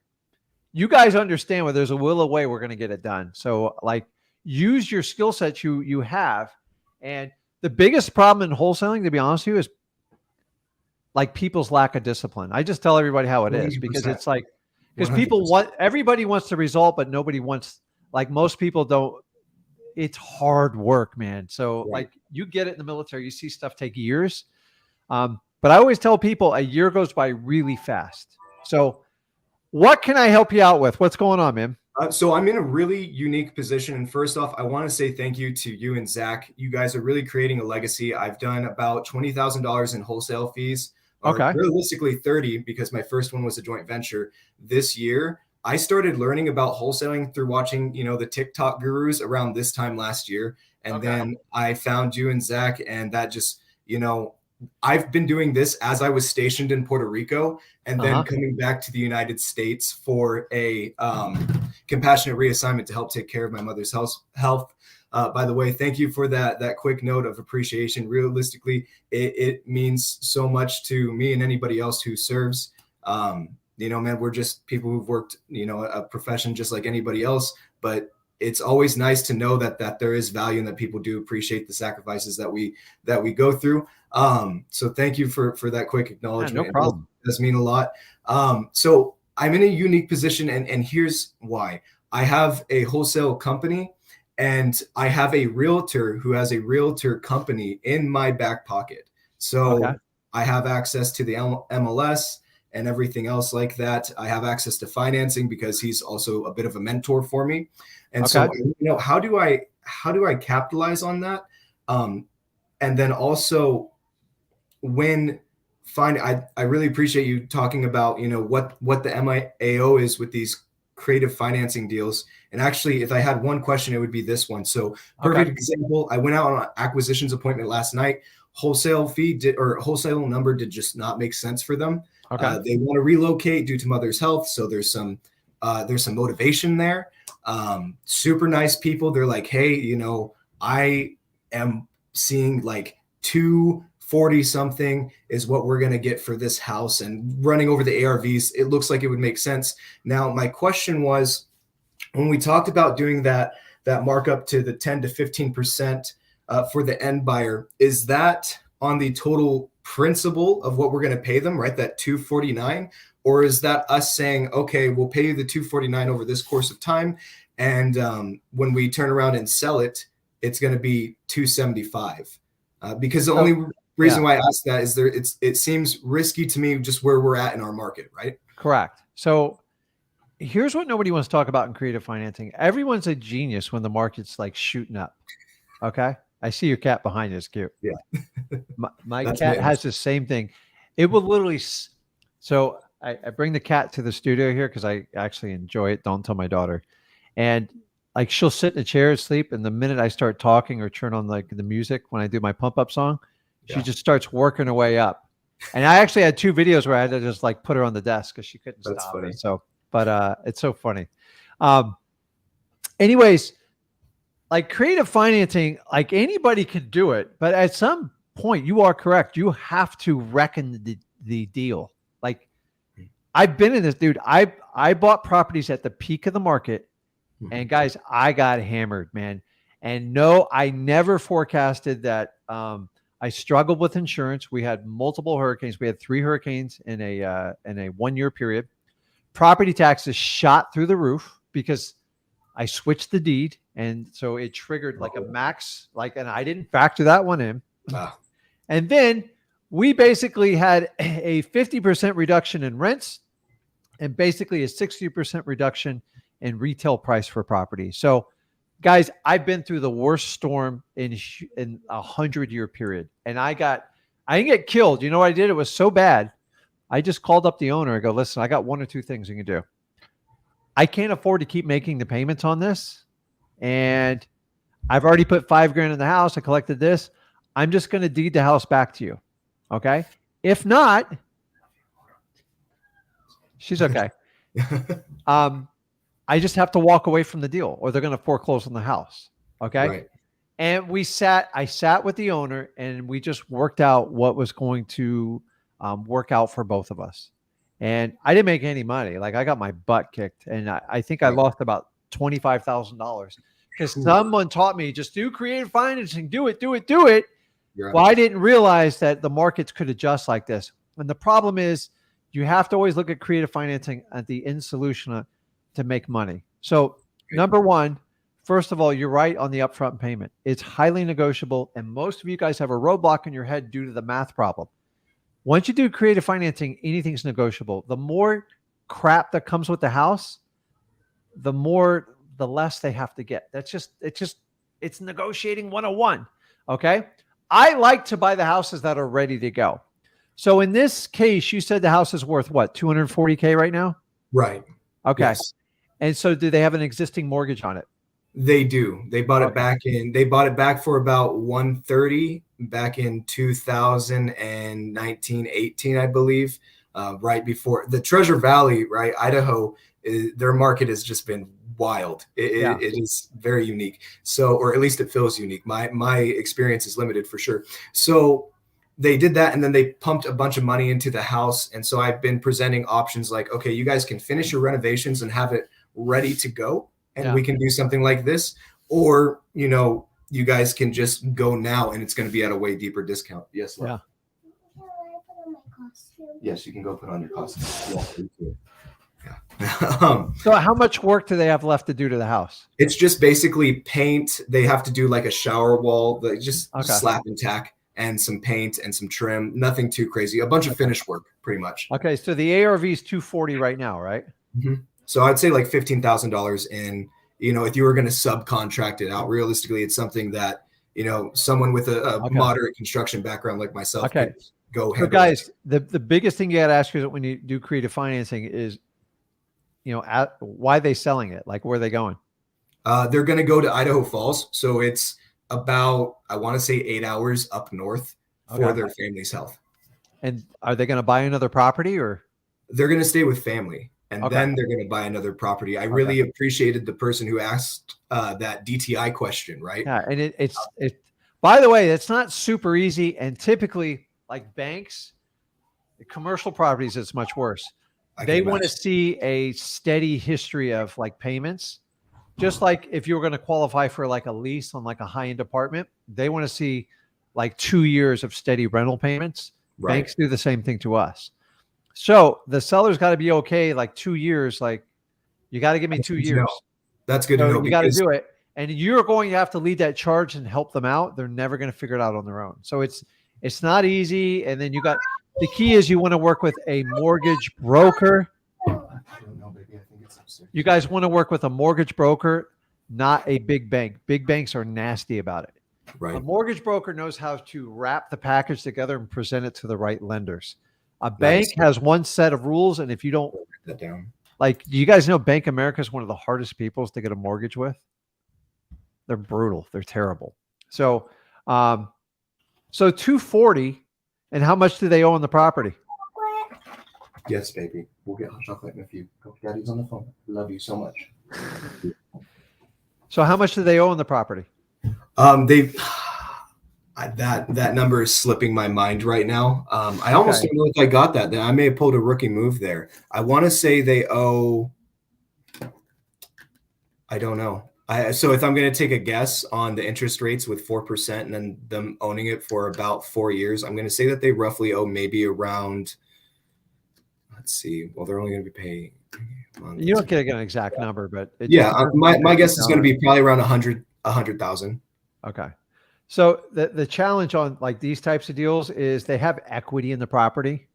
S1: you guys understand where there's a will, a way, we're going to get it done. So like use your skill sets you have. And the biggest problem in wholesaling, to be honest with you, is like people's lack of discipline. I just tell everybody how it is because it's like, because everybody wants the result, but nobody wants, like most people don't, it's hard work, man. So like you get it in the military, you see stuff take years. But I always tell people a year goes by really fast. So what can I help you out with? What's going on, man?
S3: So I'm in a really unique position. And first off, I want to say thank you to you and Zach. You guys are really creating a legacy. I've done about $20,000 in wholesale fees. Realistically 30 because my first one was a joint venture this year. I started learning about wholesaling through watching, the TikTok gurus around this time last year. And then I found you and Zach, and that just, I've been doing this as I was stationed in Puerto Rico and then coming back to the United States for a compassionate reassignment to help take care of my mother's health. By the way, thank you for that quick note of appreciation. Realistically, it means so much to me and anybody else who serves. Man, we're just people who've worked, a profession just like anybody else, but it's always nice to know that there is value and that people do appreciate the sacrifices that we go through. So thank you for that quick acknowledgement.
S1: Yeah, no problem.
S3: It does mean a lot. So I'm in a unique position, and here's why. I have a wholesale company and I have a realtor who has a realtor company in my back pocket. So I have access to the MLS and everything else like that. I have access to financing because he's also a bit of a mentor for me. And so, how do I capitalize on that? And then also I really appreciate you talking about, what the MIAO is with these creative financing deals. And actually, if I had one question, it would be this one. So perfect example, I went out on an acquisitions appointment last night. Wholesale number did just not make sense for them. They want to relocate due to mother's health. So there's some motivation there. Super nice people. They're like, hey, I am seeing like 240 something is what we're going to get for this house, and running over the ARVs, it looks like it would make sense. Now, my question was, when we talked about doing that markup to the 10 to 15% for the end buyer, is that on the total principal of what we're going to pay them, right? That 249, or is that us saying, okay, we'll pay you the 249 over this course of time, and when we turn around and sell it, it's going to be 275? Because the only reason why I asked that is it seems risky to me just where we're at in our market, right?
S1: Correct. So here's what nobody wants to talk about in creative financing. Everyone's a genius when the market's like shooting up. Okay. I see your cat behind you. It's cute.
S3: Yeah.
S1: My cat has the same thing. It will literally. So I bring the cat to the studio here because I actually enjoy it. Don't tell my daughter. And like, she'll sit in a chair and sleep. And the minute I start talking or turn on like the music, when I do my pump up song, she just starts working her way up. And I actually had 2 videos where I had to just like put her on the desk because she couldn't stop. That's funny. So, but it's so funny. Anyways, like creative financing, like anybody can do it, but at some point, you are correct. You have to reckon the deal. Like, I've been in this, dude. I bought properties at the peak of the market, and guys, I got hammered, man. And no, I never forecasted that. I struggled with insurance. We had multiple hurricanes. We had 3 hurricanes in a 1-year period. Property taxes shot through the roof because I switched the deed, and so it triggered like a max, and I didn't factor that one in. And then we basically had a 50% reduction in rents and basically a 60% reduction in retail price for property. So, guys, I've been through the worst storm in a 100-year period, and I didn't get killed. You know what I did? It was so bad. I just called up the owner. I go, listen, I got 1 or 2 things you can do. I can't afford to keep making the payments on this. And I've already put $5,000 in the house. I collected this. I'm just going to deed the house back to you. Okay. If not, she's okay. I just have to walk away from the deal, or they're going to foreclose on the house. Okay. Right. And I sat with the owner, and we just worked out what was going to work out for both of us. And I didn't make any money. Like, I got my butt kicked, and I think I lost about $25,000 because someone taught me, just do creative financing, do it. Well, I didn't realize that the markets could adjust like this. And the problem is, you have to always look at creative financing at the end solution to make money. So number one, first of all, you're right on the upfront payment. It's highly negotiable. And most of you guys have a roadblock in your head due to the math problem. Once you do creative financing, anything's negotiable. The more crap that comes with the house, the less they have to get. It's negotiating 101. Okay. I like to buy the houses that are ready to go. So in this case, you said the house is worth what? $240K right now?
S3: Right.
S1: Okay.
S3: Yes.
S1: And so do they have an existing mortgage on it?
S3: They do. They bought it back for about 130 back in 2019, 18, I believe, right before the Treasure Valley, right? Idaho, their market has just been wild. It is very unique. So, or at least it feels unique. My experience is limited for sure. So they did that, and then they pumped a bunch of money into the house. And so I've been presenting options like, okay, you guys can finish your renovations and have it ready to go, and we can do something like this. Or, you know, you guys can just go now and it's going to be at a way deeper discount. Yes, love. Yes, you can go put on your costume.
S1: So how much work do they have left to do to the house?
S3: It's just basically paint. They have to do like a shower wall, just slap and tack, and some paint and some trim. Nothing too crazy. A bunch of finish work, pretty much.
S1: Okay, so the ARV is $240 right now, right?
S3: Mm-hmm. So I'd say like $15,000 in. You know, if you were going to subcontract it out, realistically, it's something that, you know, someone with a moderate construction background like myself could go.
S1: So guys, the biggest thing you got to ask is when you do creative financing is, you know, why are they selling it? Like, where are they going?
S3: They're going to go to Idaho Falls. So it's about, I want to say 8 hours up north for their family's health. And
S1: are they going to buy another property, or?
S3: They're going to stay with family, and then they're going to buy another property. I really appreciated the person who asked that DTI question, right?
S1: Yeah. And it's by the way, it's not super easy. And typically, like banks, commercial properties, it's much worse. They want to see a steady history of like payments. Just like if you were going to qualify for like a lease on like a high-end apartment, they want to see like 2 years of steady rental payments. Right. Banks do the same thing to us. So the seller's got to be okay. Like 2 years, like you got to give me 2 years.
S3: That's good to know.
S1: You got to do it. And you're going to have to lead that charge and help them out. They're never going to figure it out on their own. So it's not easy. And then the key is you want to work with a mortgage broker. You guys want to work with a mortgage broker, not a big bank. Big banks are nasty about it.
S3: Right.
S1: A mortgage broker knows how to wrap the package together and present it to the right lenders. A bank has one set of rules, and if you don't
S3: write that down,
S1: like, do you guys know Bank America is one of the hardest people to get a mortgage with? They're brutal. They're terrible. So, so 240, and how much do they owe on the property?
S3: Yes, baby. We'll get hot chocolate in a few. Daddy's on the phone. Love you so much.
S1: So how much do they owe on the property?
S3: That number is slipping my mind right now. I almost don't know if I got that. I may have pulled a rookie move there. I want to say they owe, I don't know. So if I'm going to take a guess on the interest rates with 4% and then them owning it for about 4 years, I'm going to say that they roughly owe maybe around, let's see. Well, they're only going to be paying.
S1: You don't get an exact number, but
S3: my guess is going to be probably around 100,000.
S1: Okay. So the challenge on like these types of deals is they have equity in the property,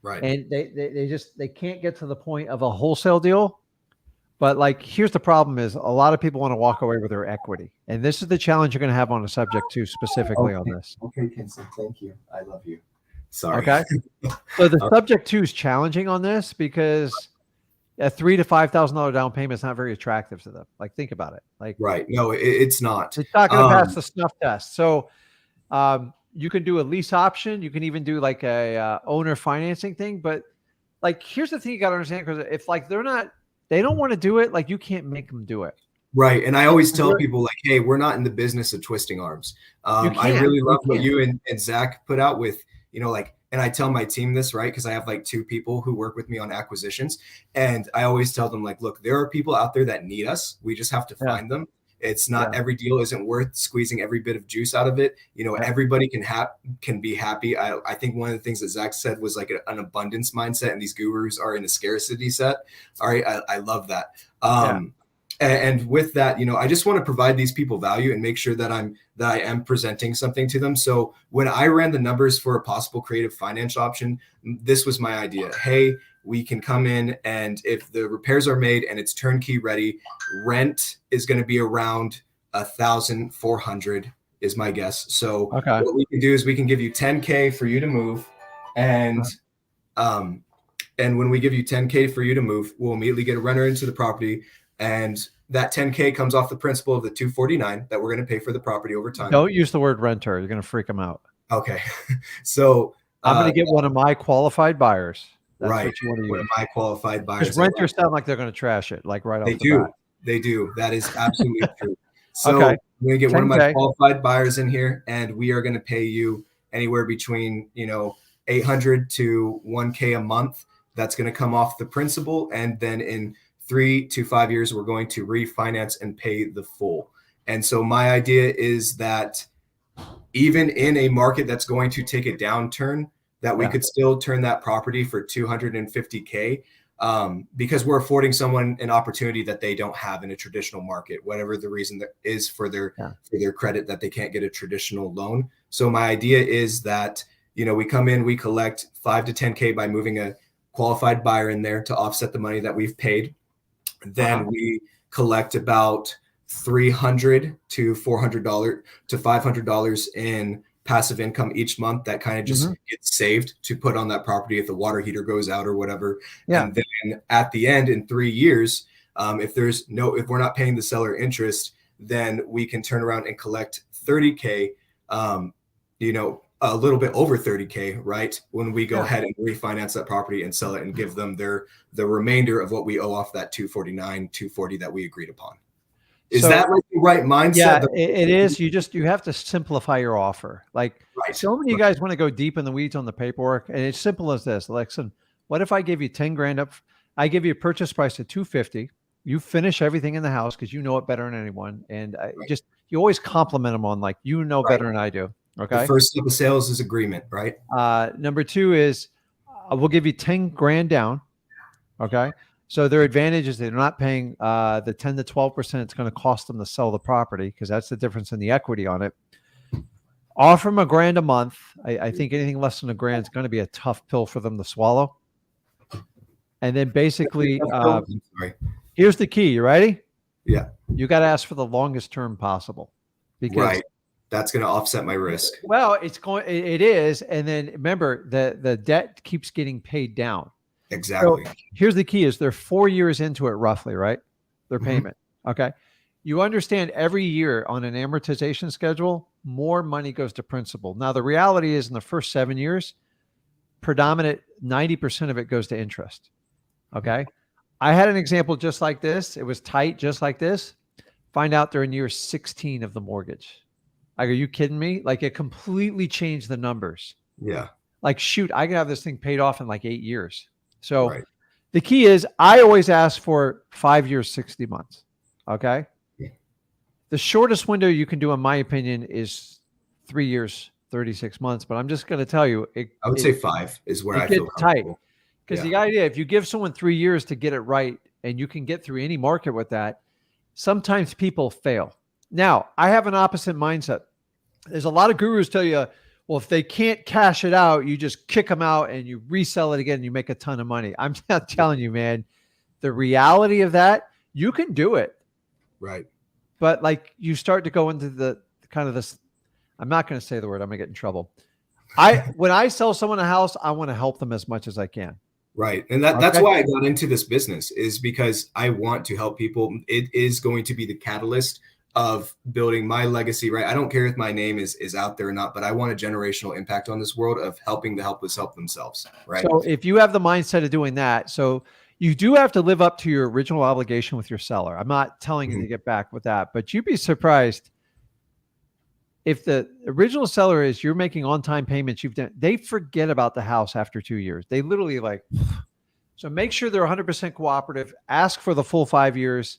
S3: right?
S1: And they can't get to the point of a wholesale deal. But like, here's the problem: is a lot of people want to walk away with their equity, and this is the challenge you're going to have on a subject two specifically on this.
S3: Okay, Kinson, thank you. I love you. Sorry.
S1: Okay. So the subject two is challenging on this because a $3,000 to $5,000 down payment is not very attractive to them. Like, think about it. Like,
S3: right? No, it's not.
S1: It's not going to pass the snuff test. So, you can do a lease option. You can even do like a owner financing thing. But like, here's the thing you got to understand: because if like they don't want to do it, like you can't make them do it.
S3: Right. And I always tell people like, hey, we're not in the business of twisting arms. I really love what you and Zach put out with, you know, like, and I tell my team this, right? Because I have like 2 people who work with me on acquisitions. And I always tell them like, look, there are people out there that need us. We just have to find them. It's not every deal isn't worth squeezing every bit of juice out of it. You know, everybody can be happy. I think one of the things that Zach said was like an abundance mindset, and these gurus are in a scarcity set. All right. I love that. And with that, you know, I just want to provide these people value and make sure that I am presenting something to them. So when I ran the numbers for a possible creative financial option, this was my idea. Hey, we can come in, and if the repairs are made and it's turnkey ready, rent is going to be around $1,400 is my guess. So what we can do is we can give you $10K for you to move, and when we give you $10K for you to move, we'll immediately get a renter into the property. And that 10K comes off the principal of the 249 that we're going to pay for the property over time.
S1: Don't use the word renter. You're going to freak them out.
S3: Okay. So
S1: I'm going to get one of my qualified buyers. That's
S3: right.
S1: What you want to use.
S3: One of my qualified buyers.
S1: Because renters sound like they're going to trash it, like right off the bat.
S3: They do. That is absolutely true. So
S1: okay.
S3: I'm going to get
S1: 10K.
S3: one of my qualified buyers in here, and we are going to pay you anywhere between, $800 to $1K a month. That's going to come off the principal. And then in 3 to 5 years, we're going to refinance and pay the full. And so my idea is that even in a market that's going to take a downturn, that we could still turn that property for $250K, because we're affording someone an opportunity that they don't have in a traditional market, whatever the reason that is for their credit, that they can't get a traditional loan. So my idea is that, we come in, we collect 5 to 10K by moving a qualified buyer in there to offset the money that we've paid. Then we collect about $300 to $400 to $500 in passive income each month that kind of just gets saved to put on that property if the water heater goes out or whatever. And then at the end, in 3 years, if we're not paying the seller interest, then we can turn around and collect 30K, a little bit over 30K, right? When we go ahead and refinance that property and sell it and give them the remainder of what we owe off that 249, 240 that we agreed upon. Is that like the right mindset?
S1: Yeah, it is. You have to simplify your offer. Like so many of you guys want to go deep in the weeds on the paperwork, and it's simple as this. Listen, what if I give you 10 grand up? I give you a purchase price of 250. You finish everything in the house because you know it better than anyone, and you always compliment them on better than I do. Okay.
S3: The first step of sales is agreement, right?
S1: Number 2 is we'll give you 10 grand down. Okay. So their advantage is they're not paying the 10 to 12% it's going to cost them to sell the property, because that's the difference in the equity on it. Offer them $1,000 a month. I think anything less than $1,000 is going to be a tough pill for them to swallow. And then basically, here's the key. You ready?
S3: Yeah.
S1: You got to ask for the longest term possible. Because
S3: that's going to offset my risk.
S1: Well, it is. And then remember, the debt keeps getting paid down.
S3: Exactly.
S1: So here's the key: is they're 4 years into it, roughly, right? Their payment. Okay. You understand every year on an amortization schedule, more money goes to principal. Now, the reality is in the first 7 years, predominant 90% of it goes to interest. Okay. I had an example just like this. It was tight, just like this. Find out they're in year 16 of the mortgage. Like, are you kidding me? Like, it completely changed the numbers.
S3: Yeah.
S1: Like, shoot, I could have this thing paid off in like 8 years. So the key is I always ask for 5 years, 60 months. Okay. The shortest window you can do, in my opinion, is 3 years, 36 months. But I'm just going to tell you,
S3: I would say 5 is where I feel
S1: tight. Because the idea, if you give someone 3 years to get it right, and you can get through any market with that, sometimes people fail. Now, I have an opposite mindset. There's a lot of gurus tell you, well, if they can't cash it out, you just kick them out and you resell it again and you make a ton of money. I'm not telling you, man, the reality of that, you can do it.
S3: Right.
S1: But like, you start to go into the kind of this, I'm not going to say the word, I'm going to get in trouble. When I sell someone a house, I want to help them as much as I can.
S3: Right. And that's why I got into this business, is because I want to help people. It is going to be the catalyst of building my legacy, right? I don't care if my name is out there or not, but I want a generational impact on this world of helping the helpless help themselves, right?
S1: So if you have the mindset of doing that, so you do have to live up to your original obligation with your seller. I'm not telling you to get back with that, but you'd be surprised if the original seller is you're making on-time payments, they forget about the house after 2 years. They literally so make sure they're 100% cooperative, ask for the full 5 years,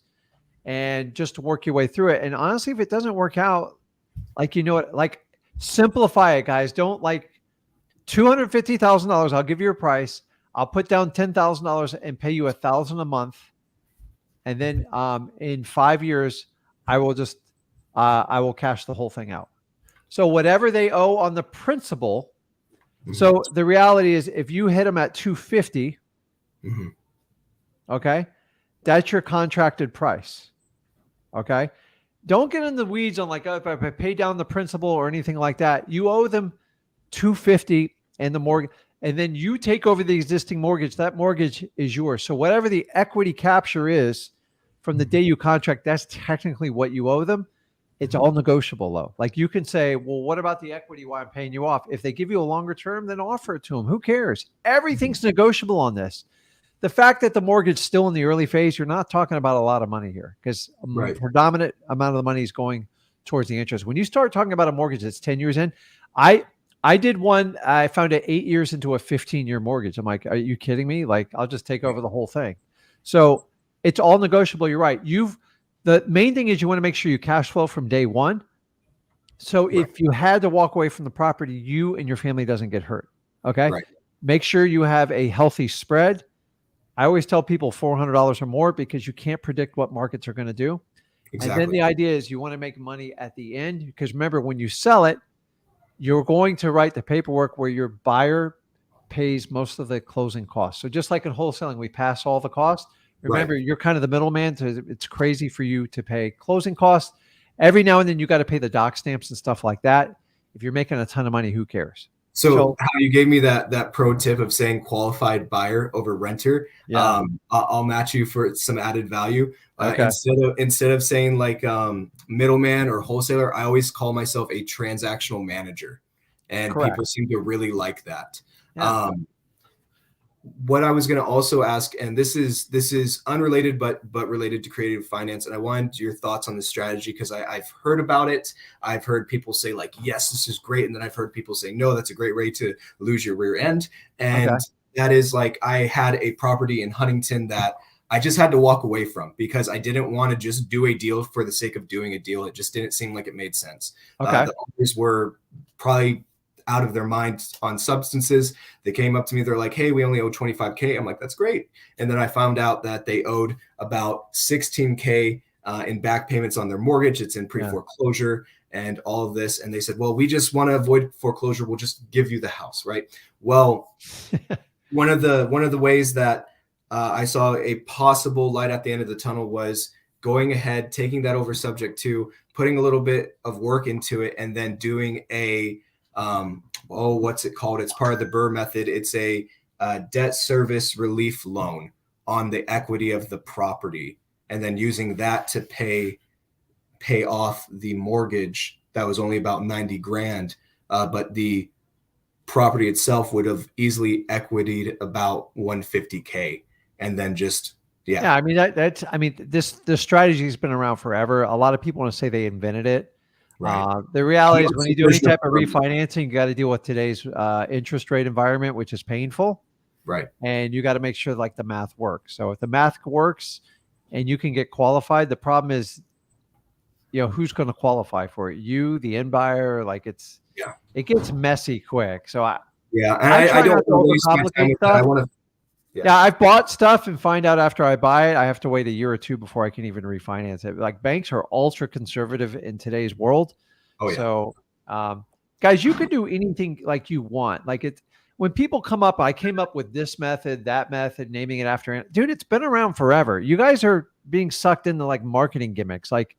S1: and just work your way through it. And honestly, if it doesn't work out, simplify it, guys. Don't $250,000. I'll give you a price. I'll put down $10,000 and pay you $1,000 a month. And then in 5 years, I will cash the whole thing out. So whatever they owe on the principal. So the reality is, if you hit them at 250, okay, that's your contracted price. Okay. Don't get in the weeds on if I pay down the principal or anything like that. You owe them 250 and the mortgage, and then you take over the existing mortgage. That mortgage is yours. So whatever the equity capture is, from the day you contract, that's technically what you owe them. It's all negotiable though. Like you can say, well, what about the equity while I'm paying you off? If they give you a longer term, then offer it to them. Who cares? Everything's negotiable on this. The fact that the mortgage is still in the early phase, you're not talking about a lot of money here because a predominant amount of the money is going towards the interest. When you start talking about a mortgage that's 10 years in, I did one, I found it 8 years into a 15-year mortgage. I'm like, are you kidding me? Like, I'll just take over the whole thing. So it's all negotiable. You're right. The main thing is you want to make sure you cash flow from day one. So if you had to walk away from the property, you and your family doesn't get hurt. Okay. Make sure you have a healthy spread. I always tell people $400 or more because you can't predict what markets are going to do. Exactly. And then the idea is you want to make money at the end because remember, when you sell it, you're going to write the paperwork where your buyer pays most of the closing costs. So just like in wholesaling, we pass all the costs. Remember, you're kind of the middleman. It's crazy for you to pay closing costs. Every now and then you got to pay the doc stamps and stuff like that. If you're making a ton of money, who cares?
S3: So how you gave me that pro tip of saying qualified buyer over renter. Yeah. I'll match you for some added value. Instead of saying like middleman or wholesaler, I always call myself a transactional manager, and people seem to really like that. Yeah. What I was going to also ask, and this is unrelated, but related to creative finance. And I wanted your thoughts on this strategy because I've heard about it. I've heard people say like, yes, this is great. And then I've heard people say, no, that's a great way to lose your rear end. And that is like, I had a property in Huntington that I just had to walk away from because I didn't want to just do a deal for the sake of doing a deal. It just didn't seem like it made sense. The owners were probably out of their minds on substances. They came up to me. They're like, hey, we only owe $25K. I'm like, that's great. And then I found out that they owed about $16K in back payments on their mortgage. It's in pre-foreclosure and all of this. And they said, well, we just want to avoid foreclosure. We'll just give you the house. Right. Well, one of the ways that I saw a possible light at the end of the tunnel was going ahead, taking that over subject to putting a little bit of work into it and then doing a what's it called? It's part of the Burr method. It's a debt service relief loan on the equity of the property, and then using that to pay off the mortgage that was only about 90 grand. But the property itself would have easily equitied about 150K, and then just I mean this strategy has been around forever. A lot of people want to say they invented it.
S1: The reality is when you do any type of refinancing, you got to deal with today's interest rate environment, which is painful. Right. And you got to make sure like the math works. So if the math works and you can get qualified, the problem is, who's going to qualify for it? You, the end buyer, like it gets messy quick. So I don't overcomplicate stuff. I've bought stuff and find out after I buy it, I have to wait a year or two before I can even refinance it. Like banks are ultra conservative in today's world. So, guys, you could do anything like you want. Like when people come up, I came up with this method, that method, naming it after, dude, it's been around forever. You guys are being sucked into like marketing gimmicks. Like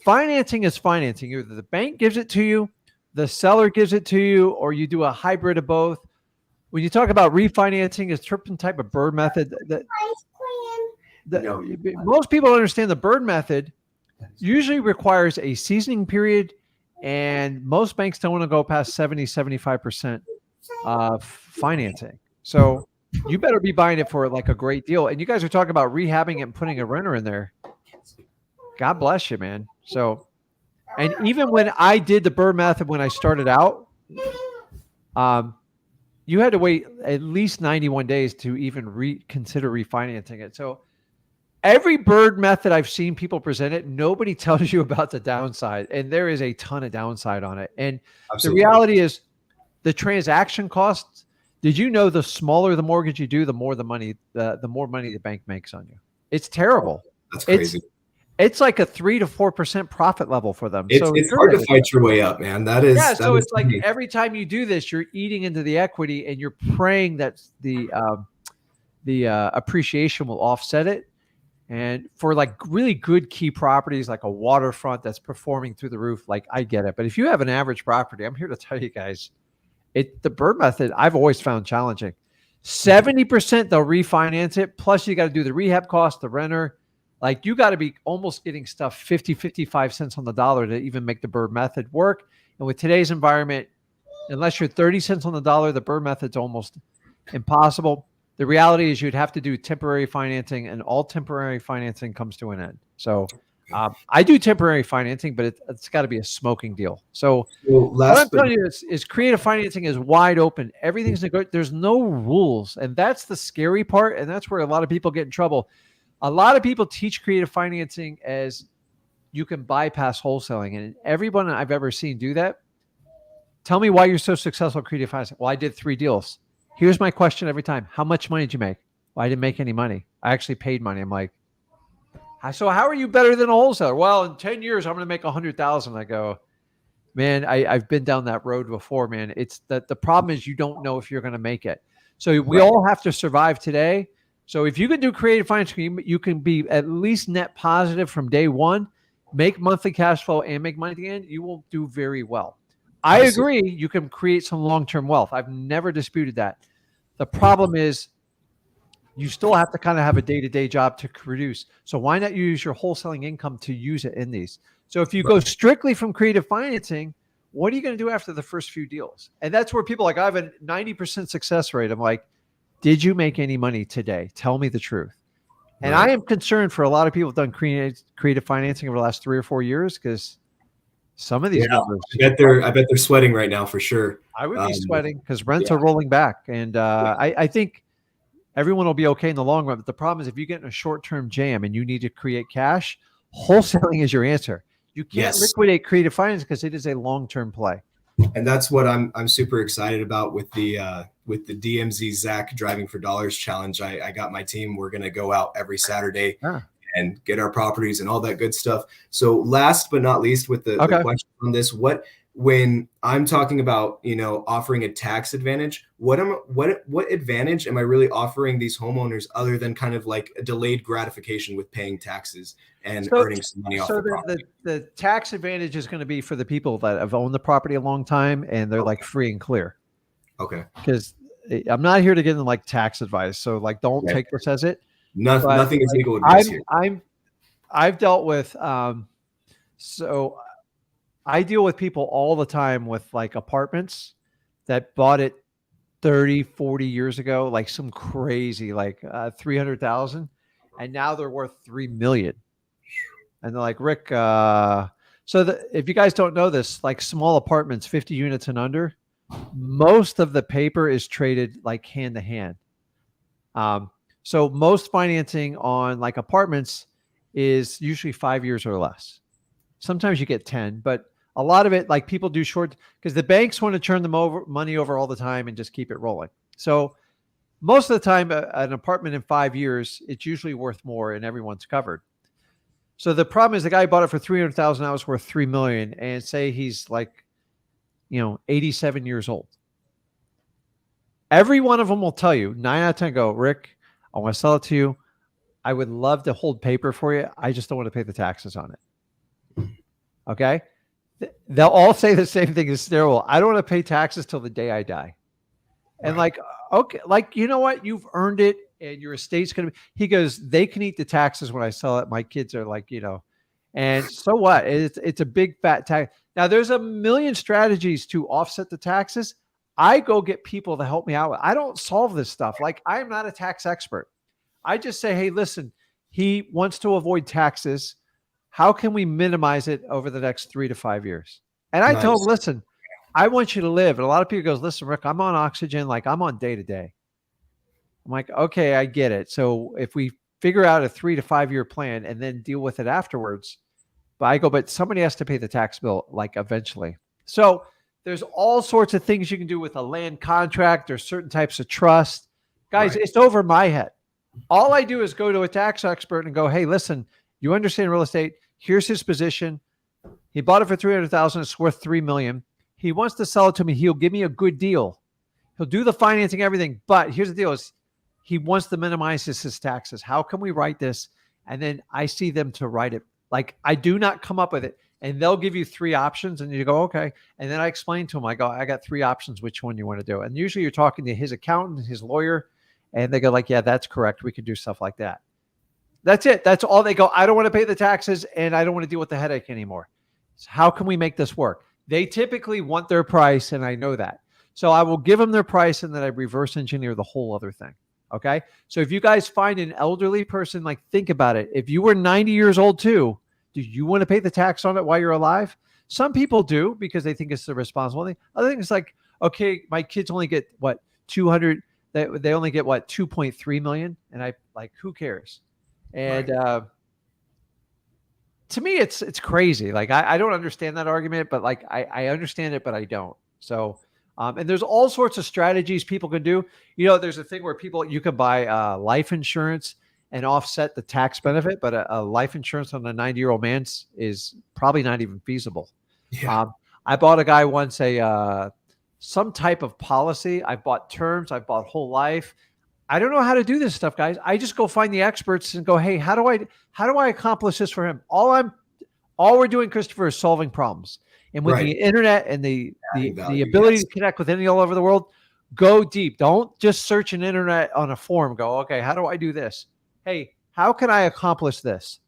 S1: financing is financing. Either the bank gives it to you, the seller gives it to you, or you do a hybrid of both. When you talk about refinancing, a certain type of Bird method most people don't understand. The Bird method usually requires a seasoning period, and most banks don't want to go past 70-75% financing. So you better be buying it for like a great deal. And you guys are talking about rehabbing it and putting a renter in there. God bless you, man. So, and even when I did the Bird method when I started out, you had to wait at least 91 days to even consider refinancing it. So every Bird method I've seen people present it, nobody tells you about the downside. And there is a ton of downside on it. And the reality is the transaction costs. Did you know the smaller the mortgage you do, the more money the bank makes on you? It's terrible.
S3: That's crazy.
S1: It's like a 3 to 4% profit level for them.
S3: It's hard to fight your way up, man.
S1: So it's like every time you do this, you're eating into the equity and you're praying that the appreciation will offset it. And for like really good key properties, like a waterfront that's performing through the roof, like I get it. But if you have an average property, I'm here to tell you guys, the Bird method I've always found challenging. 70% they'll refinance it. Plus you got to do the rehab cost, the renter. Like you got to be almost getting stuff 50, 55 cents on the dollar to even make the Burr method work. And with today's environment, unless you're 30 cents on the dollar, the Burr method's almost impossible. The reality is you'd have to do temporary financing, and all temporary financing comes to an end. So I do temporary financing, but it's got to be a smoking deal. So what I'm telling you is creative financing is wide open. Everything's there's no rules. And that's the scary part. And that's where a lot of people get in trouble. A lot of people teach creative financing as you can bypass wholesaling. And everyone I've ever seen do that, tell me why you're so successful at creative financing. Well, I did 3 deals. Here's my question every time. How much money did you make? Well, I didn't make any money. I actually paid money. I'm like, so how are you better than a wholesaler? Well, in 10 years, I'm going to make 100,000. I go, man, I've been down that road before, man. It's that the problem is you don't know if you're going to make it. So we all have to survive today. So if you can do creative financing, you can be at least net positive from day one, make monthly cash flow and make money at the end, you will do very well. I agree. You can create some long-term wealth. I've never disputed that. The problem is you still have to kind of have a day-to-day job to produce. So why not use your wholesaling income to use it in these? So if you go strictly from creative financing, what are you going to do after the first few deals? And that's where people are like, I have a 90% success rate. I'm like, did you make any money today? Tell me the truth. And I am concerned for a lot of people who've done creative financing over the last 3 or 4 years, because some of these numbers,
S3: I bet they're sweating right now for sure.
S1: I would be sweating because rents are rolling back. And I think everyone will be okay in the long run. But the problem is if you get in a short-term jam and you need to create cash, wholesaling is your answer. You can't liquidate creative finance because it is a long-term play.
S3: And that's what I'm super excited about with the DMZ Zach Driving for Dollars challenge. I got my team. We're going to go out every Saturday and get our properties and all that good stuff. So last but not least, with the question on this, when I'm talking about, offering a tax advantage, what advantage am I really offering these homeowners other than kind of like a delayed gratification with paying taxes and earning some money off the property?
S1: The tax advantage is going to be for the people that have owned the property a long time and they're like free and clear.
S3: Okay.
S1: Because I'm not here to give them like tax advice. So like, don't take this as it.
S3: Nothing is legal advice here.
S1: I've dealt with, so I deal with people all the time with like apartments that bought it 30, 40 years ago, like some crazy, like 300,000. And now they're worth 3 million. And they're like, Rick, if you guys don't know this, like small apartments, 50 units and under, most of the paper is traded like hand to hand. So most financing on like apartments is usually 5 years or less. Sometimes you get 10, but a lot of it, like people do short because the banks want to turn money over all the time and just keep it rolling. So most of the time, an apartment in 5 years, it's usually worth more and everyone's covered. So the problem is the guy bought it for 300,000. Now it's worth 3 million. And say he's like, 87 years old. Every one of them will tell you 9 out of 10 go, Rick, I want to sell it to you. I would love to hold paper for you. I just don't want to pay the taxes on it. Okay. They'll all say the same thing as Snarewell. I don't want to pay taxes till the day I die. And like, okay, like, you know what? You've earned it and your estate's going to be, he goes, they can eat the taxes when I sell it. My kids are like, and so what? It's a big fat tax. Now there's a million strategies to offset the taxes. I go get people to help me out. I don't solve this stuff. Like I'm not a tax expert. I just say, hey, listen, he wants to avoid taxes. How can we minimize it over the next 3 to 5 years? And I told him, listen, I want you to live. And a lot of people goes, listen, Rick, I'm on oxygen. Like I'm on day to day. I'm like, okay, I get it. So if we figure out a 3 to 5 year plan and then deal with it afterwards, but somebody has to pay the tax bill like eventually. So there's all sorts of things you can do with a land contract. There's certain types of trust. Guys, It's over my head. All I do is go to a tax expert and go, hey, listen, you understand real estate. Here's his position. He bought it for 300,000. It's worth 3 million. He wants to sell it to me. He'll give me a good deal. He'll do the financing, everything. But here's the deal is he wants to minimize his taxes. How can we write this? And then I see them to write it. Like I do not come up with it. And they'll give you 3 options and you go, okay. And then I explain to them, I go, I got 3 options. Which one you want to do? And usually you're talking to his accountant, his lawyer, and they go like, yeah, that's correct. We can do stuff like that. That's it. That's all they go. I don't want to pay the taxes and I don't want to deal with the headache anymore. So how can we make this work? They typically want their price, and I know that. So I will give them their price and then I reverse engineer the whole other thing. Okay. So if you guys find an elderly person, like think about it. If you were 90 years old too, do you want to pay the tax on it while you're alive? Some people do because they think it's the responsible thing. Other things like, okay, my kids only get what, 200, they only get what, 2.3 million. And I like, who cares? And, to me, it's crazy. Like, I don't understand that argument, but like, I understand it, but I don't. So, and there's all sorts of strategies people can do. You know, there's a thing where you can buy life insurance and offset the tax benefit, but a life insurance on a 90-year-old man's is probably not even feasible.
S3: Yeah.
S1: I bought a guy once some type of policy. I bought terms. I bought whole life. I don't know how to do this stuff, guys. I just go find the experts and go, hey, how do I accomplish this for him? All we're doing, Christopher, is solving problems. And with the internet and the ability to connect with any all over the world, go deep. Don't just search an internet on a forum. Go, okay, how do I do this? Hey, how can I accomplish this?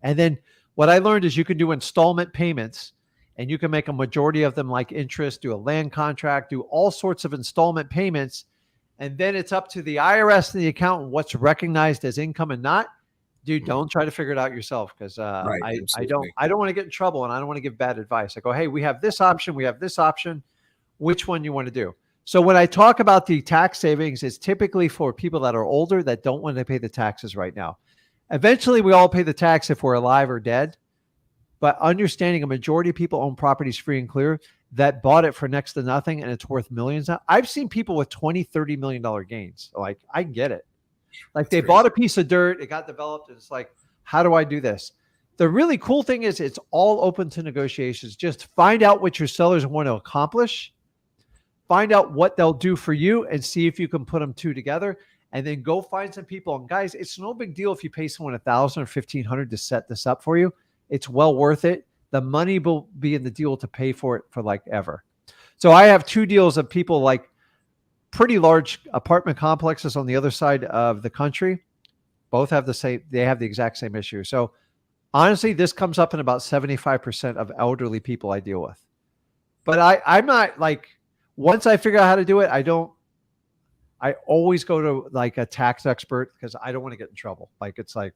S1: And then what I learned is you can do installment payments and you can make a majority of them like interest, do a land contract, do all sorts of installment payments. And then it's up to the IRS and the accountant what's recognized as income and not. Dude, don't try to figure it out yourself because I don't want to get in trouble and I don't want to give bad advice. I go, hey, we have this option. We have this option. Which one you want to do? So when I talk about the tax savings, it's typically for people that are older that don't want to pay the taxes right now. Eventually, we all pay the tax if we're alive or dead. But understanding a majority of people own properties free and clear that bought it for next to nothing and it's worth millions. Now, I've seen people with $20-30 million gains. Like, I get it. Like they bought a piece of dirt, it got developed, and it's like, how do I do this? The really cool thing is it's all open to negotiations. Just find out what your sellers want to accomplish, find out what they'll do for you, and see if you can put them two together. And then go find some people. And guys, it's no big deal if you pay someone $1,000 or $1,500 to set this up for you. It's well worth it. The money will be in the deal to pay for it for like ever. So I have two deals of people like pretty large apartment complexes on the other side of the country. Both have they have the exact same issue. So honestly, this comes up in about 75% of elderly people I deal with. But I'm not like, once I figure out how to do it, I always go to like a tax expert because I don't want to get in trouble. Like, it's like,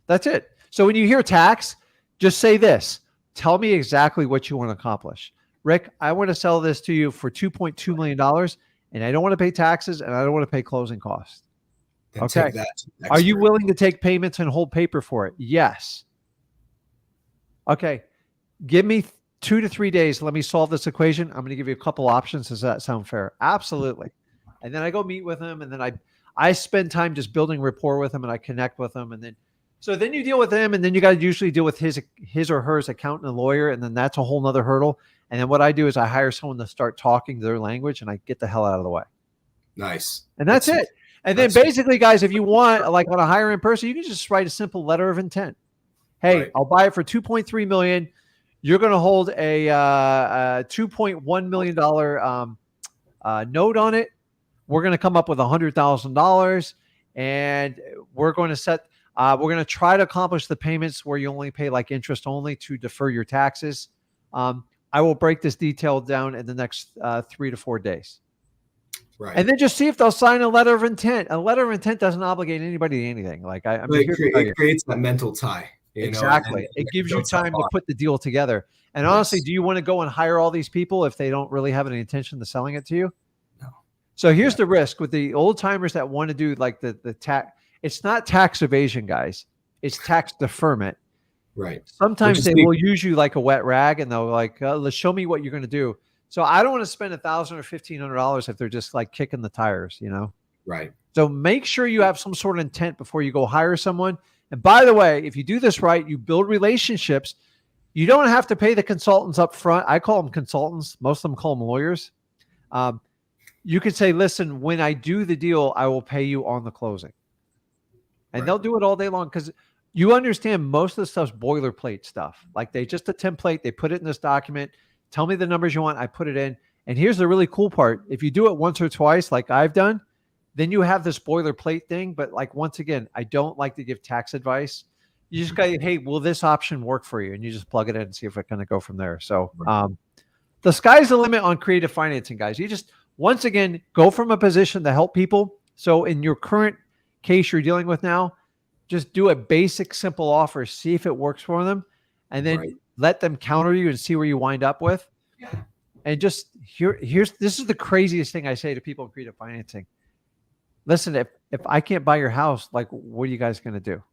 S1: that's it. So when you hear tax, just say this, tell me exactly what you want to accomplish. Rick, I want to sell this to you for $2.2 million. And I don't want to pay taxes and I don't want to pay closing costs. Okay. Are you willing to take payments and hold paper for it? Yes. Okay. Give me 2 to 3 days. Let me solve this equation. I'm going to give you a couple options. Does that sound fair? Absolutely. And then I go meet with him and then I spend time just building rapport with him and I connect with him. And then, so then you deal with him and then you got to usually deal with his or her accountant and lawyer. And then that's a whole nother hurdle. And then what I do is I hire someone to start talking their language and I get the hell out of the way.
S3: Nice.
S1: And that's it. And then basically, guys, if you want, like want to hire in person, you can just write a simple letter of intent. Hey, I'll buy it for $2.3 million. You're going to hold a $2.1 million note on it. We're going to come up with $100,000 and we're going to try to accomplish the payments where you only pay like interest only to defer your taxes. I will break this detail down in the next 3 to 4 days. Right. And then just see if they'll sign a letter of intent. A letter of intent doesn't obligate anybody to anything. Like
S3: it creates that mental tie.
S1: Exactly. It gives you time to put the deal together. And honestly, do you want to go and hire all these people if they don't really have any intention of selling it to you?
S3: No.
S1: So here's the risk with the old timers that want to do like the tax. It's not tax evasion, guys. It's tax deferment.
S3: Right.
S1: Sometimes they will use you like a wet rag and they'll like, let's show me what you're going to do. So I don't want to spend $1,000 or $1,500 if they're just like kicking the tires, you know?
S3: Right.
S1: So make sure you have some sort of intent before you go hire someone. And by the way, if you do this right, you build relationships. You don't have to pay the consultants up front. I call them consultants. Most of them call them lawyers. You can say, listen, when I do the deal, I will pay you on the closing. And they'll do it all day long because you understand most of the stuff's boilerplate stuff. Like they just a template, they put it in this document. Tell me the numbers you want. I put it in. And here's the really cool part. If you do it once or twice, like I've done, then you have this boilerplate thing. But like, once again, I don't like to give tax advice. You just got, hey, will this option work for you? And you just plug it in and see if it's going to go from there. So the sky's the limit on creative financing, guys. You just, once again, go from a position to help people. So in your current case you're dealing with now, just do a basic, simple offer, see if it works for them, and then let them counter you and see where you wind up with. And just this is the craziest thing I say to people in creative financing. Listen, if I can't buy your house, like, what are you guys going to do?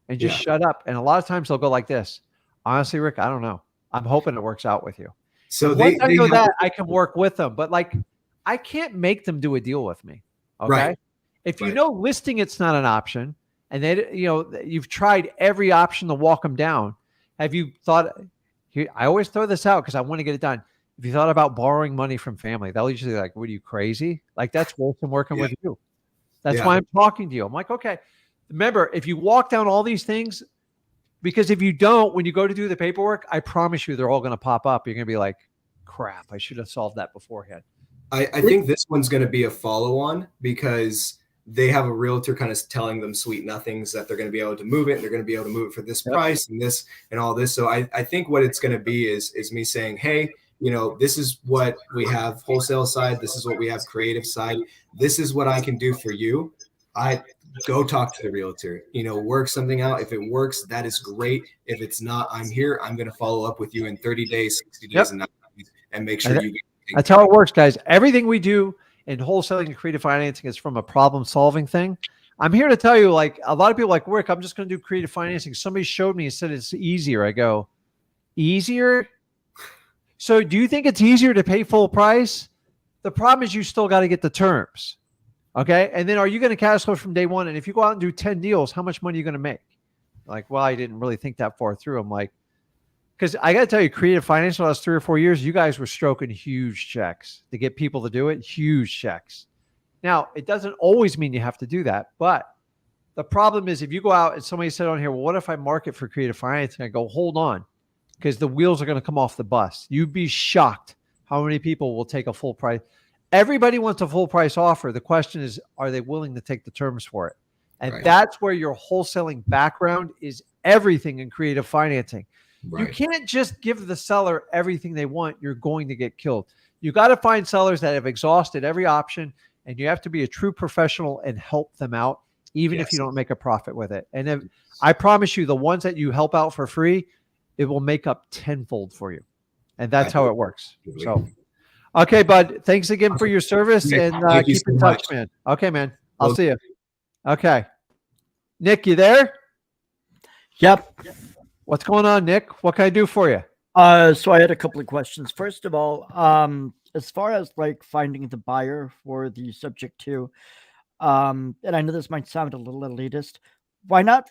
S1: And just shut up. And a lot of times they'll go like this. Honestly, Rick, I don't know. I'm hoping it works out with you. So once I know that, I can work with them. But like, I can't make them do a deal with me. Okay. If you know listing, it's not an option. And they, you've tried every option to walk them down. Have you thought, I always throw this out because I want to get it done. If you thought about borrowing money from family, they'll usually like, what are you, crazy? Like, that's worse than working with you. That's why I'm talking to you. I'm like, okay, remember, if you walk down all these things, because if you don't, when you go to do the paperwork, I promise you, they're all going to pop up. You're going to be like, crap, I should have solved that beforehand.
S3: I think this one's going to be a follow-on because they have a realtor kind of telling them sweet nothings that they're going to be able to move it. And they're going to be able to move it for this price and this and all this. So I think what it's going to be is me saying, hey, this is what we have wholesale side. This is what we have creative side. This is what I can do for you. I go talk to the realtor, work something out. If it works, that is great. If it's not, I'm here. I'm going to follow up with you in 30 days, 60 days, and make sure you get.
S1: That's how it works, guys. Everything we do in wholesaling and creative financing is from a problem-solving thing. I'm here to tell you, like, a lot of people like, Rick, I'm just going to do creative financing. Somebody showed me and said it's easier. I go, easier? So do you think it's easier to pay full price? The problem is you still got to get the terms. Okay. And then are you going to cash flow from day one? And if you go out and do 10 deals, how much money are you going to make? Like, well, I didn't really think that far through. I'm like, because I got to tell you, creative finance, the last 3 or 4 years, you guys were stroking huge checks to get people to do it, huge checks. Now, it doesn't always mean you have to do that. But the problem is if you go out and somebody said on here, well, what if I market for creative financing? I go, hold on, because the wheels are going to come off the bus. You'd be shocked how many people will take a full price. Everybody wants a full price offer. The question is, are they willing to take the terms for it? And that's where your wholesaling background is everything in creative financing. You can't just give the seller everything they want. You're going to get killed. You got to find sellers that have exhausted every option, and you have to be a true professional and help them out, even if you don't make a profit with it. And if, I promise you, the ones that you help out for free, it will make up tenfold for you. And that's how it works. So, okay, bud, thanks again for your service, and keep in touch, man. Okay, man. I'll see you. Okay. Nick, you there?
S4: Yep.
S1: What's going on, Nick? What can I do for you?
S4: So I had a couple of questions. First of all, as far as like finding the buyer for the subject to, and I know this might sound a little elitist, why not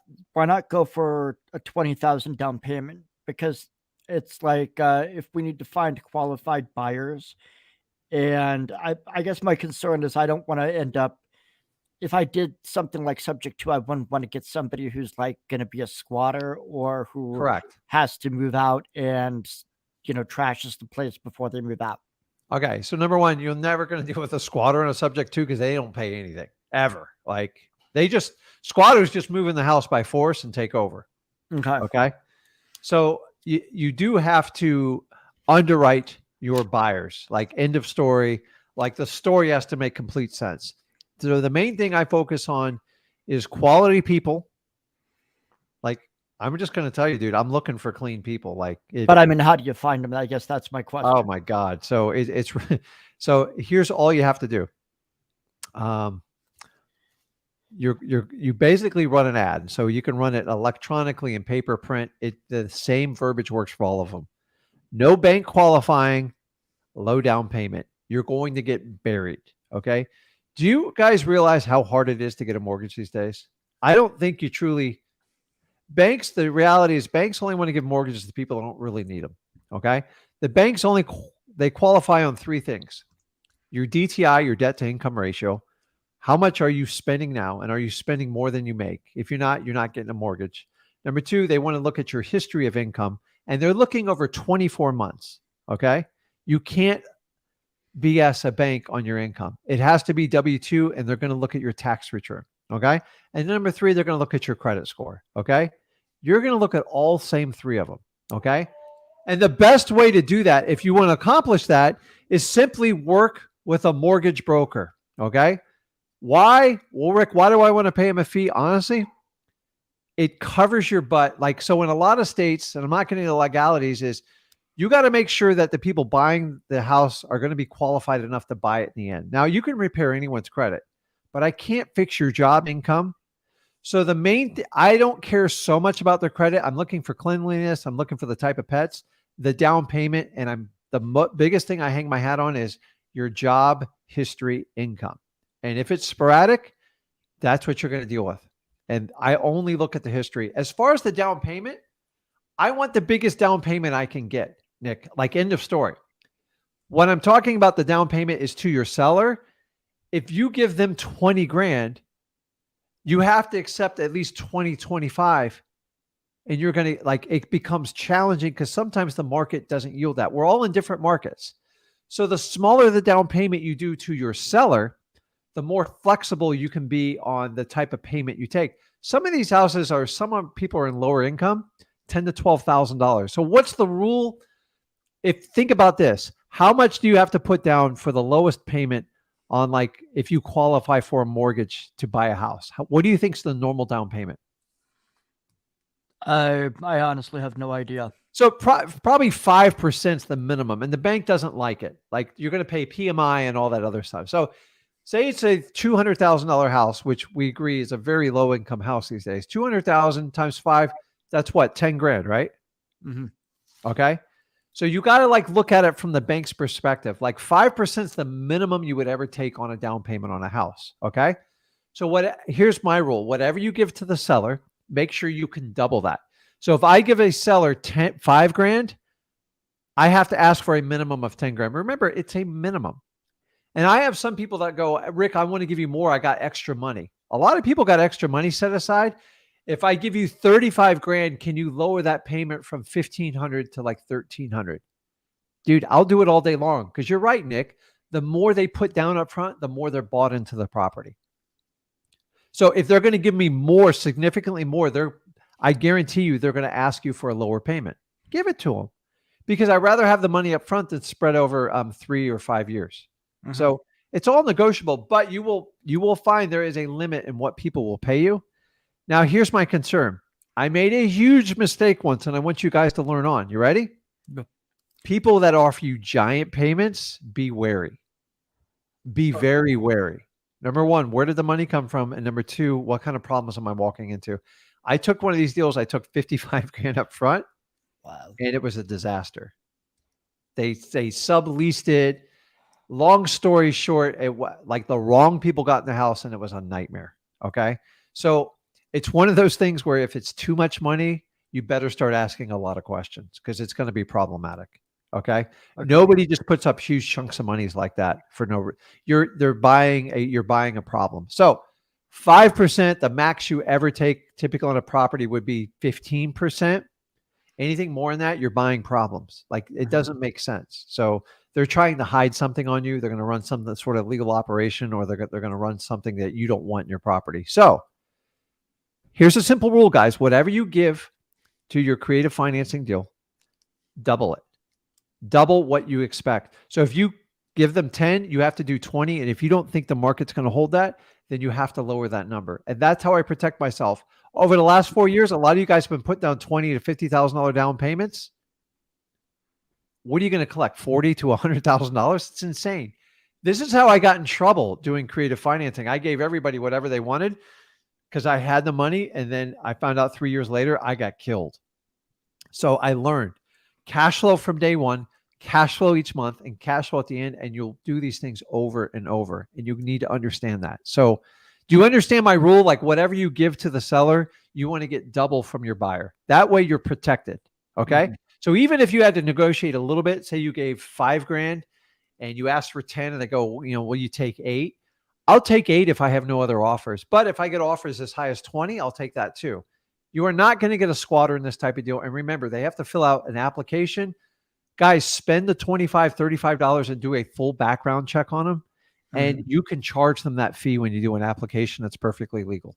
S4: go for a 20,000 down payment? Because it's like, if we need to find qualified buyers, and I guess my concern is I don't want to end up, if I did something like subject to, I wouldn't want to get somebody who's like going to be a squatter or who has to move out and, trashes the place before they move out.
S1: Okay. So number one, you're never going to deal with a squatter and a subject to, because they don't pay anything ever. Like squatters just move in the house by force and take over. Okay. So you do have to underwrite your buyers, like end of story, like the story has to make complete sense. So the main thing I focus on is quality people. Like, I'm just going to tell you, dude, I'm looking for clean people. But I mean, how do you find them? I guess that's my question. Oh my God. So so here's all you have to do. You basically run an ad. So you can run it electronically in paper print. The same verbiage works for all of them. No bank qualifying, low down payment. You're going to get buried. Okay. Do you guys realize how hard it is to get a mortgage these days? I don't think you truly. The reality is banks only want to give mortgages to people who don't really need them. Okay. The banks they qualify on 3 things: your DTI, your debt to income ratio. How much are you spending now? And are you spending more than you make? If you're not getting a mortgage. Number 2, they want to look at your history of income, and they're looking over 24 months. Okay. You can't BS a bank on your income. It has to be W-2, and they're going to look at your tax return. Okay. And number three, they're going to look at your credit score. Okay. You're going to look at all same three of them. Okay. And the best way to do that, if you want to accomplish that, is simply work with a mortgage broker. Okay. Why? Well, Rick, why do I want to pay him a fee? Honestly, it covers your butt. Like, so in a lot of states, and I'm not getting into the legalities, is you got to make sure that the people buying the house are going to be qualified enough to buy it in the end. Now, you can repair anyone's credit, but I can't fix your job income. So the main, I don't care so much about their credit. I'm looking for cleanliness. I'm looking for the type of pets, the down payment. And biggest thing I hang my hat on is your job history income. And if it's sporadic, that's what you're going to deal with. And I only look at the history. As far as the down payment, I want the biggest down payment I can get, Nick, like end of story. When I'm talking about the down payment is to your seller. If you give them 20 grand, you have to accept at least 20, 25. And you're going to like, it becomes challenging because sometimes the market doesn't yield that. We're all in different markets. So the smaller the down payment you do to your seller, the more flexible you can be on the type of payment you take. Some of these houses are, some people are in lower income, $10,000 to $12,000. So what's the rule? Think about this, how much do you have to put down for the lowest payment on, like, if you qualify for a mortgage to buy a house? What do you think is the normal down payment?
S4: I honestly have no idea.
S1: So probably 5% is the minimum, and the bank doesn't like it. Like, you're going to pay PMI and all that other stuff. So say it's a $200,000 house, which we agree is a very low income house these days. 200,000 times 5, that's what, 10 grand, right?
S4: Mm-hmm.
S1: Okay. So you got to like look at it from the bank's perspective. Like 5% is the minimum you would ever take on a down payment on a house. Okay. So here's my rule. Whatever you give to the seller, make sure you can double that. So if I give a seller 5 grand, I have to ask for a minimum of 10 grand. Remember, it's a minimum. And I have some people that go, Rick, I want to give you more. I got extra money. A lot of people got extra money set aside. If I give you 35 grand, can you lower that payment from 1,500 to like 1,300? Dude, I'll do it all day long. Because you're right, Nick. The more they put down up front, the more they're bought into the property. So if they're going to give me more, significantly more, I guarantee you they're going to ask you for a lower payment. Give it to them. Because I'd rather have the money up front than spread over 3 or 5 years. Mm-hmm. So it's all negotiable, but you will find there is a limit in what people will pay you. Now, here's my concern. I made a huge mistake once, and I want you guys to learn on. You ready?
S4: Yep.
S1: People that offer you giant payments, be wary. Be very wary. Number one, where did the money come from? And number two, what kind of problems am I walking into? I took one of these deals. I took 55 grand up front.
S4: Wow. And
S1: it was a disaster. They subleased it. Long story short, like the wrong people got in the house and it was a nightmare. Okay. So it's one of those things where if it's too much money, you better start asking a lot of questions because it's going to be problematic. Okay. Nobody just puts up huge chunks of monies like that for no reason. You're buying a problem. So 5%, the max you ever take typical on a property would be 15%. Anything more than that, you're buying problems. Like it doesn't make sense. So they're trying to hide something on you. They're going to run some sort of legal operation, or they're going to run something that you don't want in your property. So here's a simple rule, guys. Whatever you give to your creative financing deal, double it. Double what you expect. So if you give them 10, you have to do 20. And if you don't think the market's going to hold that, then you have to lower that number. And that's how I protect myself. Over the last 4 years, a lot of you guys have been putting down $20,000 to $50,000 down payments. What are you going to collect? $40,000 to $100,000? It's insane. This is how I got in trouble doing creative financing. I gave everybody whatever they wanted because I had the money. And then I found out 3 years later, I got killed. So I learned cash flow from day one, cash flow each month, and cash flow at the end. And you'll do these things over and over. And you need to understand that. So do you understand my rule? Like whatever you give to the seller, you want to get double from your buyer. That way you're protected. Okay. Mm-hmm. So even if you had to negotiate a little bit, say you gave 5 grand and you asked for 10 and they go, will you take 8? I'll take 8 if I have no other offers. But if I get offers as high as 20, I'll take that too. You are not going to get a squatter in this type of deal. And remember, they have to fill out an application. guys, spend the $25, $35 and do a full background check on them. And you can charge them that fee when you do an application that's perfectly legal.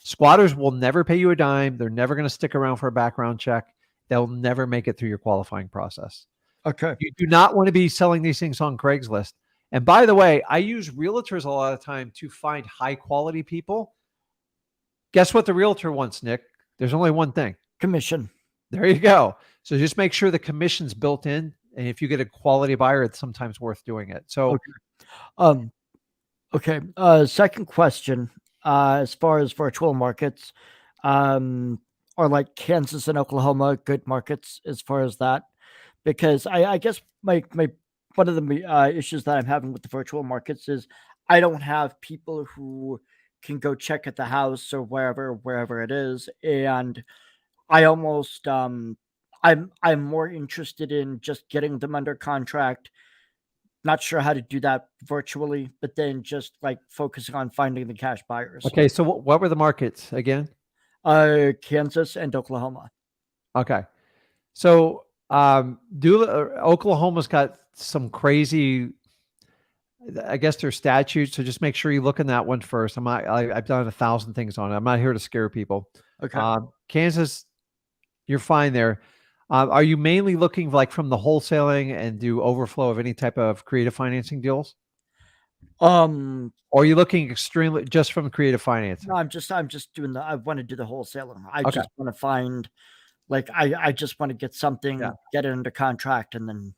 S1: Squatters will never pay you a dime. They're never going to stick around for a background check. They'll never make it through your qualifying process.
S4: Okay.
S1: You do not want to be selling these things on Craigslist. And by the way, I use realtors a lot of the time to find high quality people. Guess what the realtor wants, Nick? There's only one thing.
S4: Commission.
S1: There you go. So just make sure the commission's built in. And if you get a quality buyer, it's sometimes worth doing it. So,
S4: okay. Second question, as far as virtual markets, are like Kansas and Oklahoma good markets as far as that? Because I guess my one of the issues that I'm having with the virtual markets is I don't have people who can go check at the house or wherever it is, and I almost I'm more interested in just getting them under contract. Not sure how to do that virtually, but then just like focusing on finding the cash buyers.
S1: okay. So what were the markets again?
S4: Kansas and Oklahoma.
S1: Okay. So Oklahoma's got some crazy, I guess there's statutes. So just make sure you look in that one first. I've done 1,000 things on it. I'm not here to scare people.
S4: Okay.
S1: Kansas, you're fine there. Are you mainly looking like from the wholesaling and do overflow of any type of creative financing deals? Or are you looking extremely just from creative financing?
S4: No, I'm just doing I want to do the wholesaling. I just want to find, like, I just want to get something, get it under contract, and then.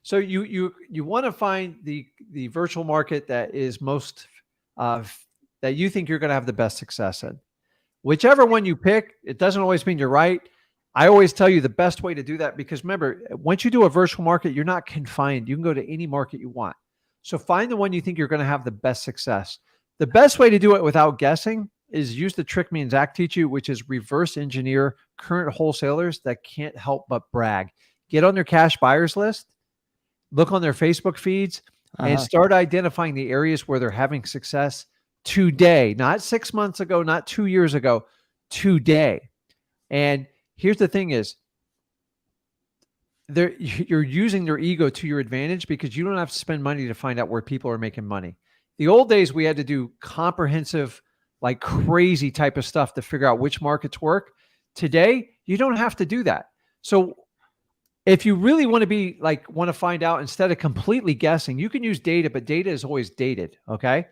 S1: So you want to find the virtual market that is most that you think you're going to have the best success in. Whichever one you pick, it doesn't always mean you're right. I always tell you the best way to do that, because remember, once you do a virtual market, you're not confined. You can go to any market you want. So find the one you think you're going to have the best success. The best way to do it without guessing is use the trick me and Zach teach you, which is reverse engineer current wholesalers that can't help but brag. Get on their cash buyers list, look on their Facebook feeds, and start identifying the areas where they're having success today, not 6 months ago, not 2 years ago, today. And here's the thing is, you're using their ego to your advantage because you don't have to spend money to find out where people are making money. The old days, we had to do comprehensive, like crazy type of stuff to figure out which markets work. Today, you don't have to do that. So if you really want to find out instead of completely guessing, you can use data, but data is always dated. Okay.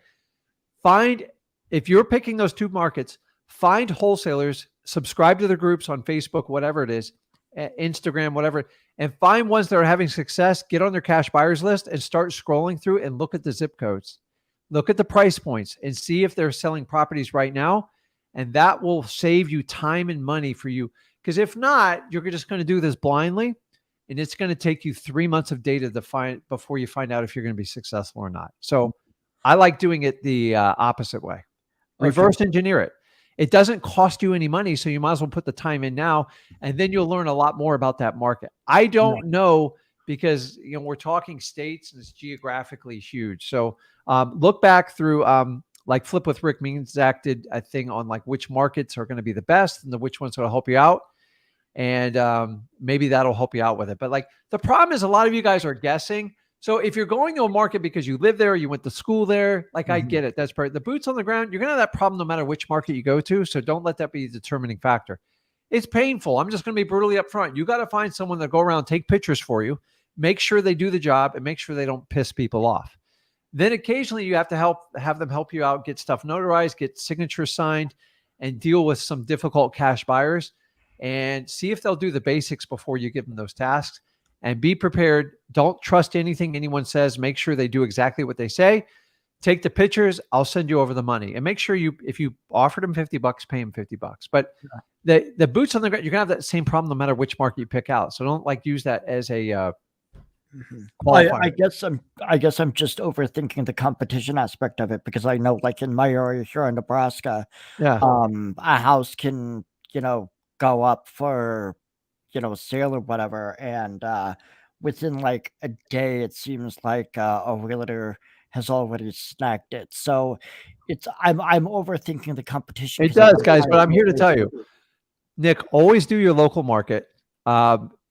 S1: If you're picking those two markets, find wholesalers, subscribe to their groups on Facebook, whatever it is, Instagram, whatever, and find ones that are having success, get on their cash buyers list and start scrolling through and look at the zip codes, look at the price points and see if they're selling properties right now. And that will save you time and money for you. Because if not, you're just going to do this blindly. And it's going to take you 3 months of data to find before you find out if you're going to be successful or not. So I like doing it the opposite way. Reverse engineer it. It doesn't cost you any money, so you might as well put the time in now, and then you'll learn a lot more about that market. I don't know, because we're talking states and it's geographically huge. So look back through like Flip with Rick. Me and Zach did a thing on like which markets are going to be the best and which ones will help you out. And maybe that'll help you out with it. But like the problem is a lot of you guys are guessing. So if you're going to a market because you live there, you went to school there, like I get it. That's part. The boots on the ground, you're going to have that problem no matter which market you go to. So don't let that be a determining factor. It's painful. I'm just going to be brutally upfront. You got to find someone that go around, take pictures for you, make sure they do the job, and make sure they don't piss people off. Then occasionally you have to have them help you out, get stuff notarized, get signatures signed, and deal with some difficult cash buyers, and see if they'll do the basics before you give them those tasks. And be prepared. Don't trust anything anyone says. Make sure they do exactly what they say. Take the pictures. I'll send you over the money. And make sure if you offered them $50, pay them $50. But the boots on the ground, you're gonna have that same problem no matter which market you pick out. So don't use that as a
S4: qualifier. I guess I'm just overthinking the competition aspect of it, because I know, like in my area here in Nebraska, a house can go up for sale or whatever, and within like a day it seems like a realtor has already snagged it. So I'm overthinking the competition.
S1: It does, guys, but I'm here to tell you, Nick, always do your local market.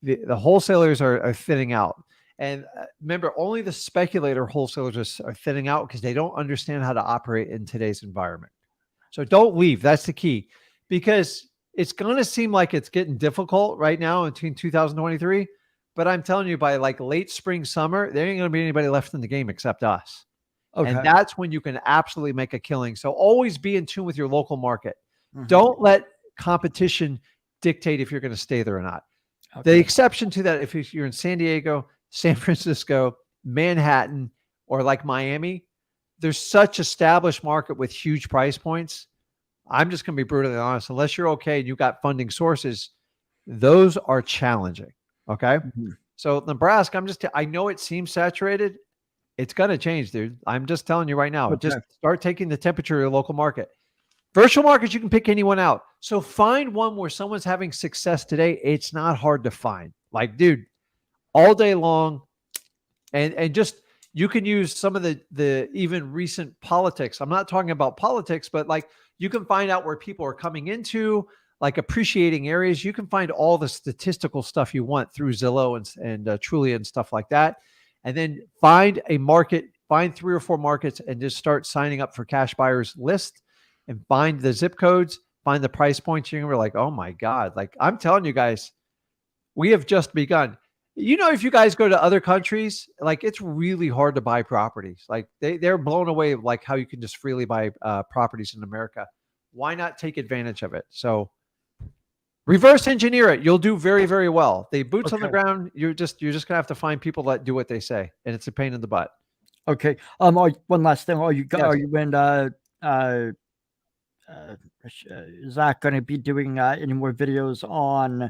S1: the wholesalers are thinning out. And remember, only the speculator wholesalers are thinning out because they don't understand how to operate in today's environment. So don't leave. That's the key, because it's going to seem like it's getting difficult right now in 2023. But I'm telling you, by like late spring, summer, there ain't going to be anybody left in the game except us.
S4: Okay.
S1: And that's when you can absolutely make a killing. So always be in tune with your local market.
S4: Mhm.
S1: Don't let competition dictate if you're going to stay there or not.
S4: Okay.
S1: The exception to that, if you're in San Diego, San Francisco, Manhattan, or like Miami, there's such established market with huge price points. I'm just going to be brutally honest. Unless you're okay and you've got funding sources, those are challenging. Okay.
S4: Mhm.
S1: So Nebraska, I know it seems saturated. It's going to change, dude. I'm just telling you right now.
S4: Okay.
S1: Just start taking the temperature of your local market. Virtual markets, you can pick anyone out. So find one where someone's having success today. It's not hard to find. Like, dude, all day long. And just, you can use some of the even recent politics. I'm not talking about politics, but like you can find out where people are coming into, like appreciating areas. You can find all the statistical stuff you want through Zillow and Trulia and stuff like that. And then find a market, find 3 or 4 markets and just start signing up for cash buyers list and find the zip codes, find the price points. You're like, oh my God. Like I'm telling you guys, we have just begun. You know, if you guys go to other countries, like it's really hard to buy properties. Like they're blown away, like how you can just freely buy properties in America. Why not take advantage of it? So reverse engineer it. You'll do very, very well. The boots on the ground. You're just gonna have to find people that do what they say, and it's a pain in the butt.
S4: Okay. One last thing. Are you is Zach going to be doing any more videos on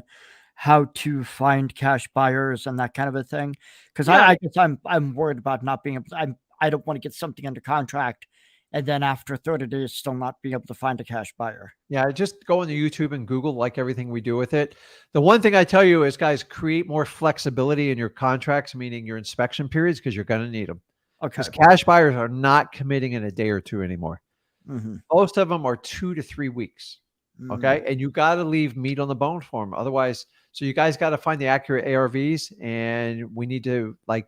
S4: how to find cash buyers and that kind of a thing? Because I guess I'm worried about not being able. I don't want to get something under contract and then after 30 days still not being able to find a cash buyer.
S1: Yeah, just go on the YouTube and Google, like everything we do with it. The one thing I tell you is, guys, create more flexibility in your contracts, meaning your inspection periods, because you're going to need them.
S4: Okay.
S1: Because cash buyers are not committing in a day or two anymore.
S4: Mm-hmm.
S1: Most of them are 2 to 3 weeks. Okay. And you got to leave meat on the bone for them. Otherwise, so you guys got to find the accurate ARVs, and we need to like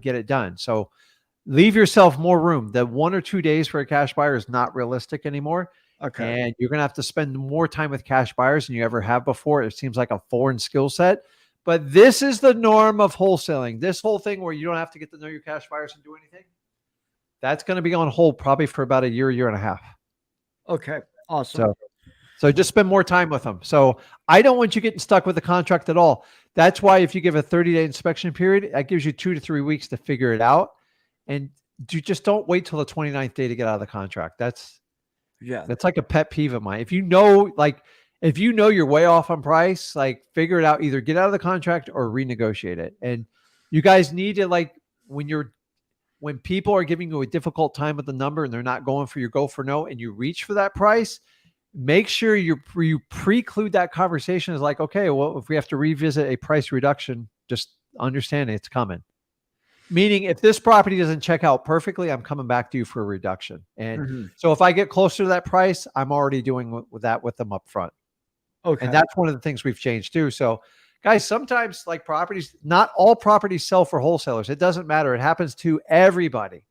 S1: get it done. So leave yourself more room. The 1 or 2 days for a cash buyer is not realistic anymore.
S4: Okay.
S1: And you're going to have to spend more time with cash buyers than you ever have before. It seems like a foreign skill set, but this is the norm of wholesaling. This whole thing where you don't have to get to know your cash buyers and do anything, that's going to be on hold probably for about a year and a half.
S4: Okay. Awesome.
S1: So just spend more time with them. So I don't want you getting stuck with the contract at all. That's why if you give a 30-day inspection period, that gives you 2 to 3 weeks to figure it out. And you just don't wait till the 29th day to get out of the contract. That's like a pet peeve of mine. If you know you're way off on price, like figure it out, either get out of the contract or renegotiate it. And you guys need to, like, when people are giving you a difficult time with the number and they're not going for your go for no, and you reach for that price, make sure you preclude that conversation as like, okay, well, if we have to revisit a price reduction, just understand it's coming. Meaning if this property doesn't check out perfectly, I'm coming back to you for a reduction. And so if I get closer to that price, I'm already doing that with them up front.
S4: Okay.
S1: And that's one of the things we've changed too. So guys, sometimes like properties, not all properties sell for wholesalers. It doesn't matter. It happens to everybody.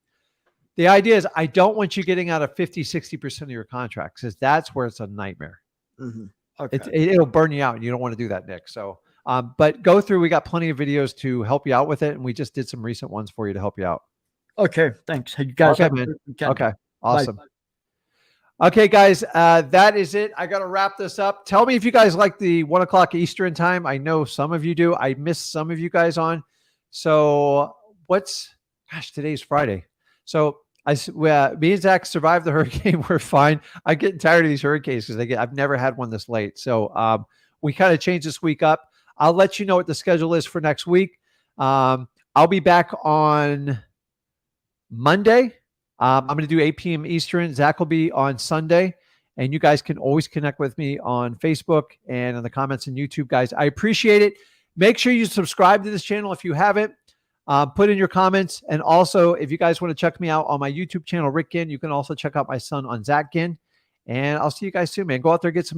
S1: The idea is I don't want you getting out of 50, 60% of your contracts, because that's where it's a nightmare.
S4: Okay.
S1: It'll burn you out. And you don't want to do that, Nick. So, but go through, we got plenty of videos to help you out with it. And we just did some recent ones for you to help you out.
S4: Okay. Thanks. You guys
S1: okay,
S4: have
S1: man.
S4: a good weekend.
S1: Okay. Awesome.
S4: Bye.
S1: Okay, guys, that is it. I got to wrap this up. Tell me if you guys like the 1 o'clock Eastern time. I know some of you do. I missed some of you guys on. So today's Friday. So me and Zach survived the hurricane. We're fine. I'm getting tired of these hurricanes because I've never had one this late. So we kind of changed this week up. I'll let you know what the schedule is for next week. I'll be back on Monday. I'm going to do 8 p.m. Eastern. Zach will be on Sunday. And you guys can always connect with me on Facebook and in the comments on YouTube, guys. I appreciate it. Make sure you subscribe to this channel if you haven't. Put in your comments. And also, if you guys want to check me out on my YouTube channel, Rick Ginn, you can also check out my son on Zach Ginn. And I'll see you guys soon, man. Go out there, get some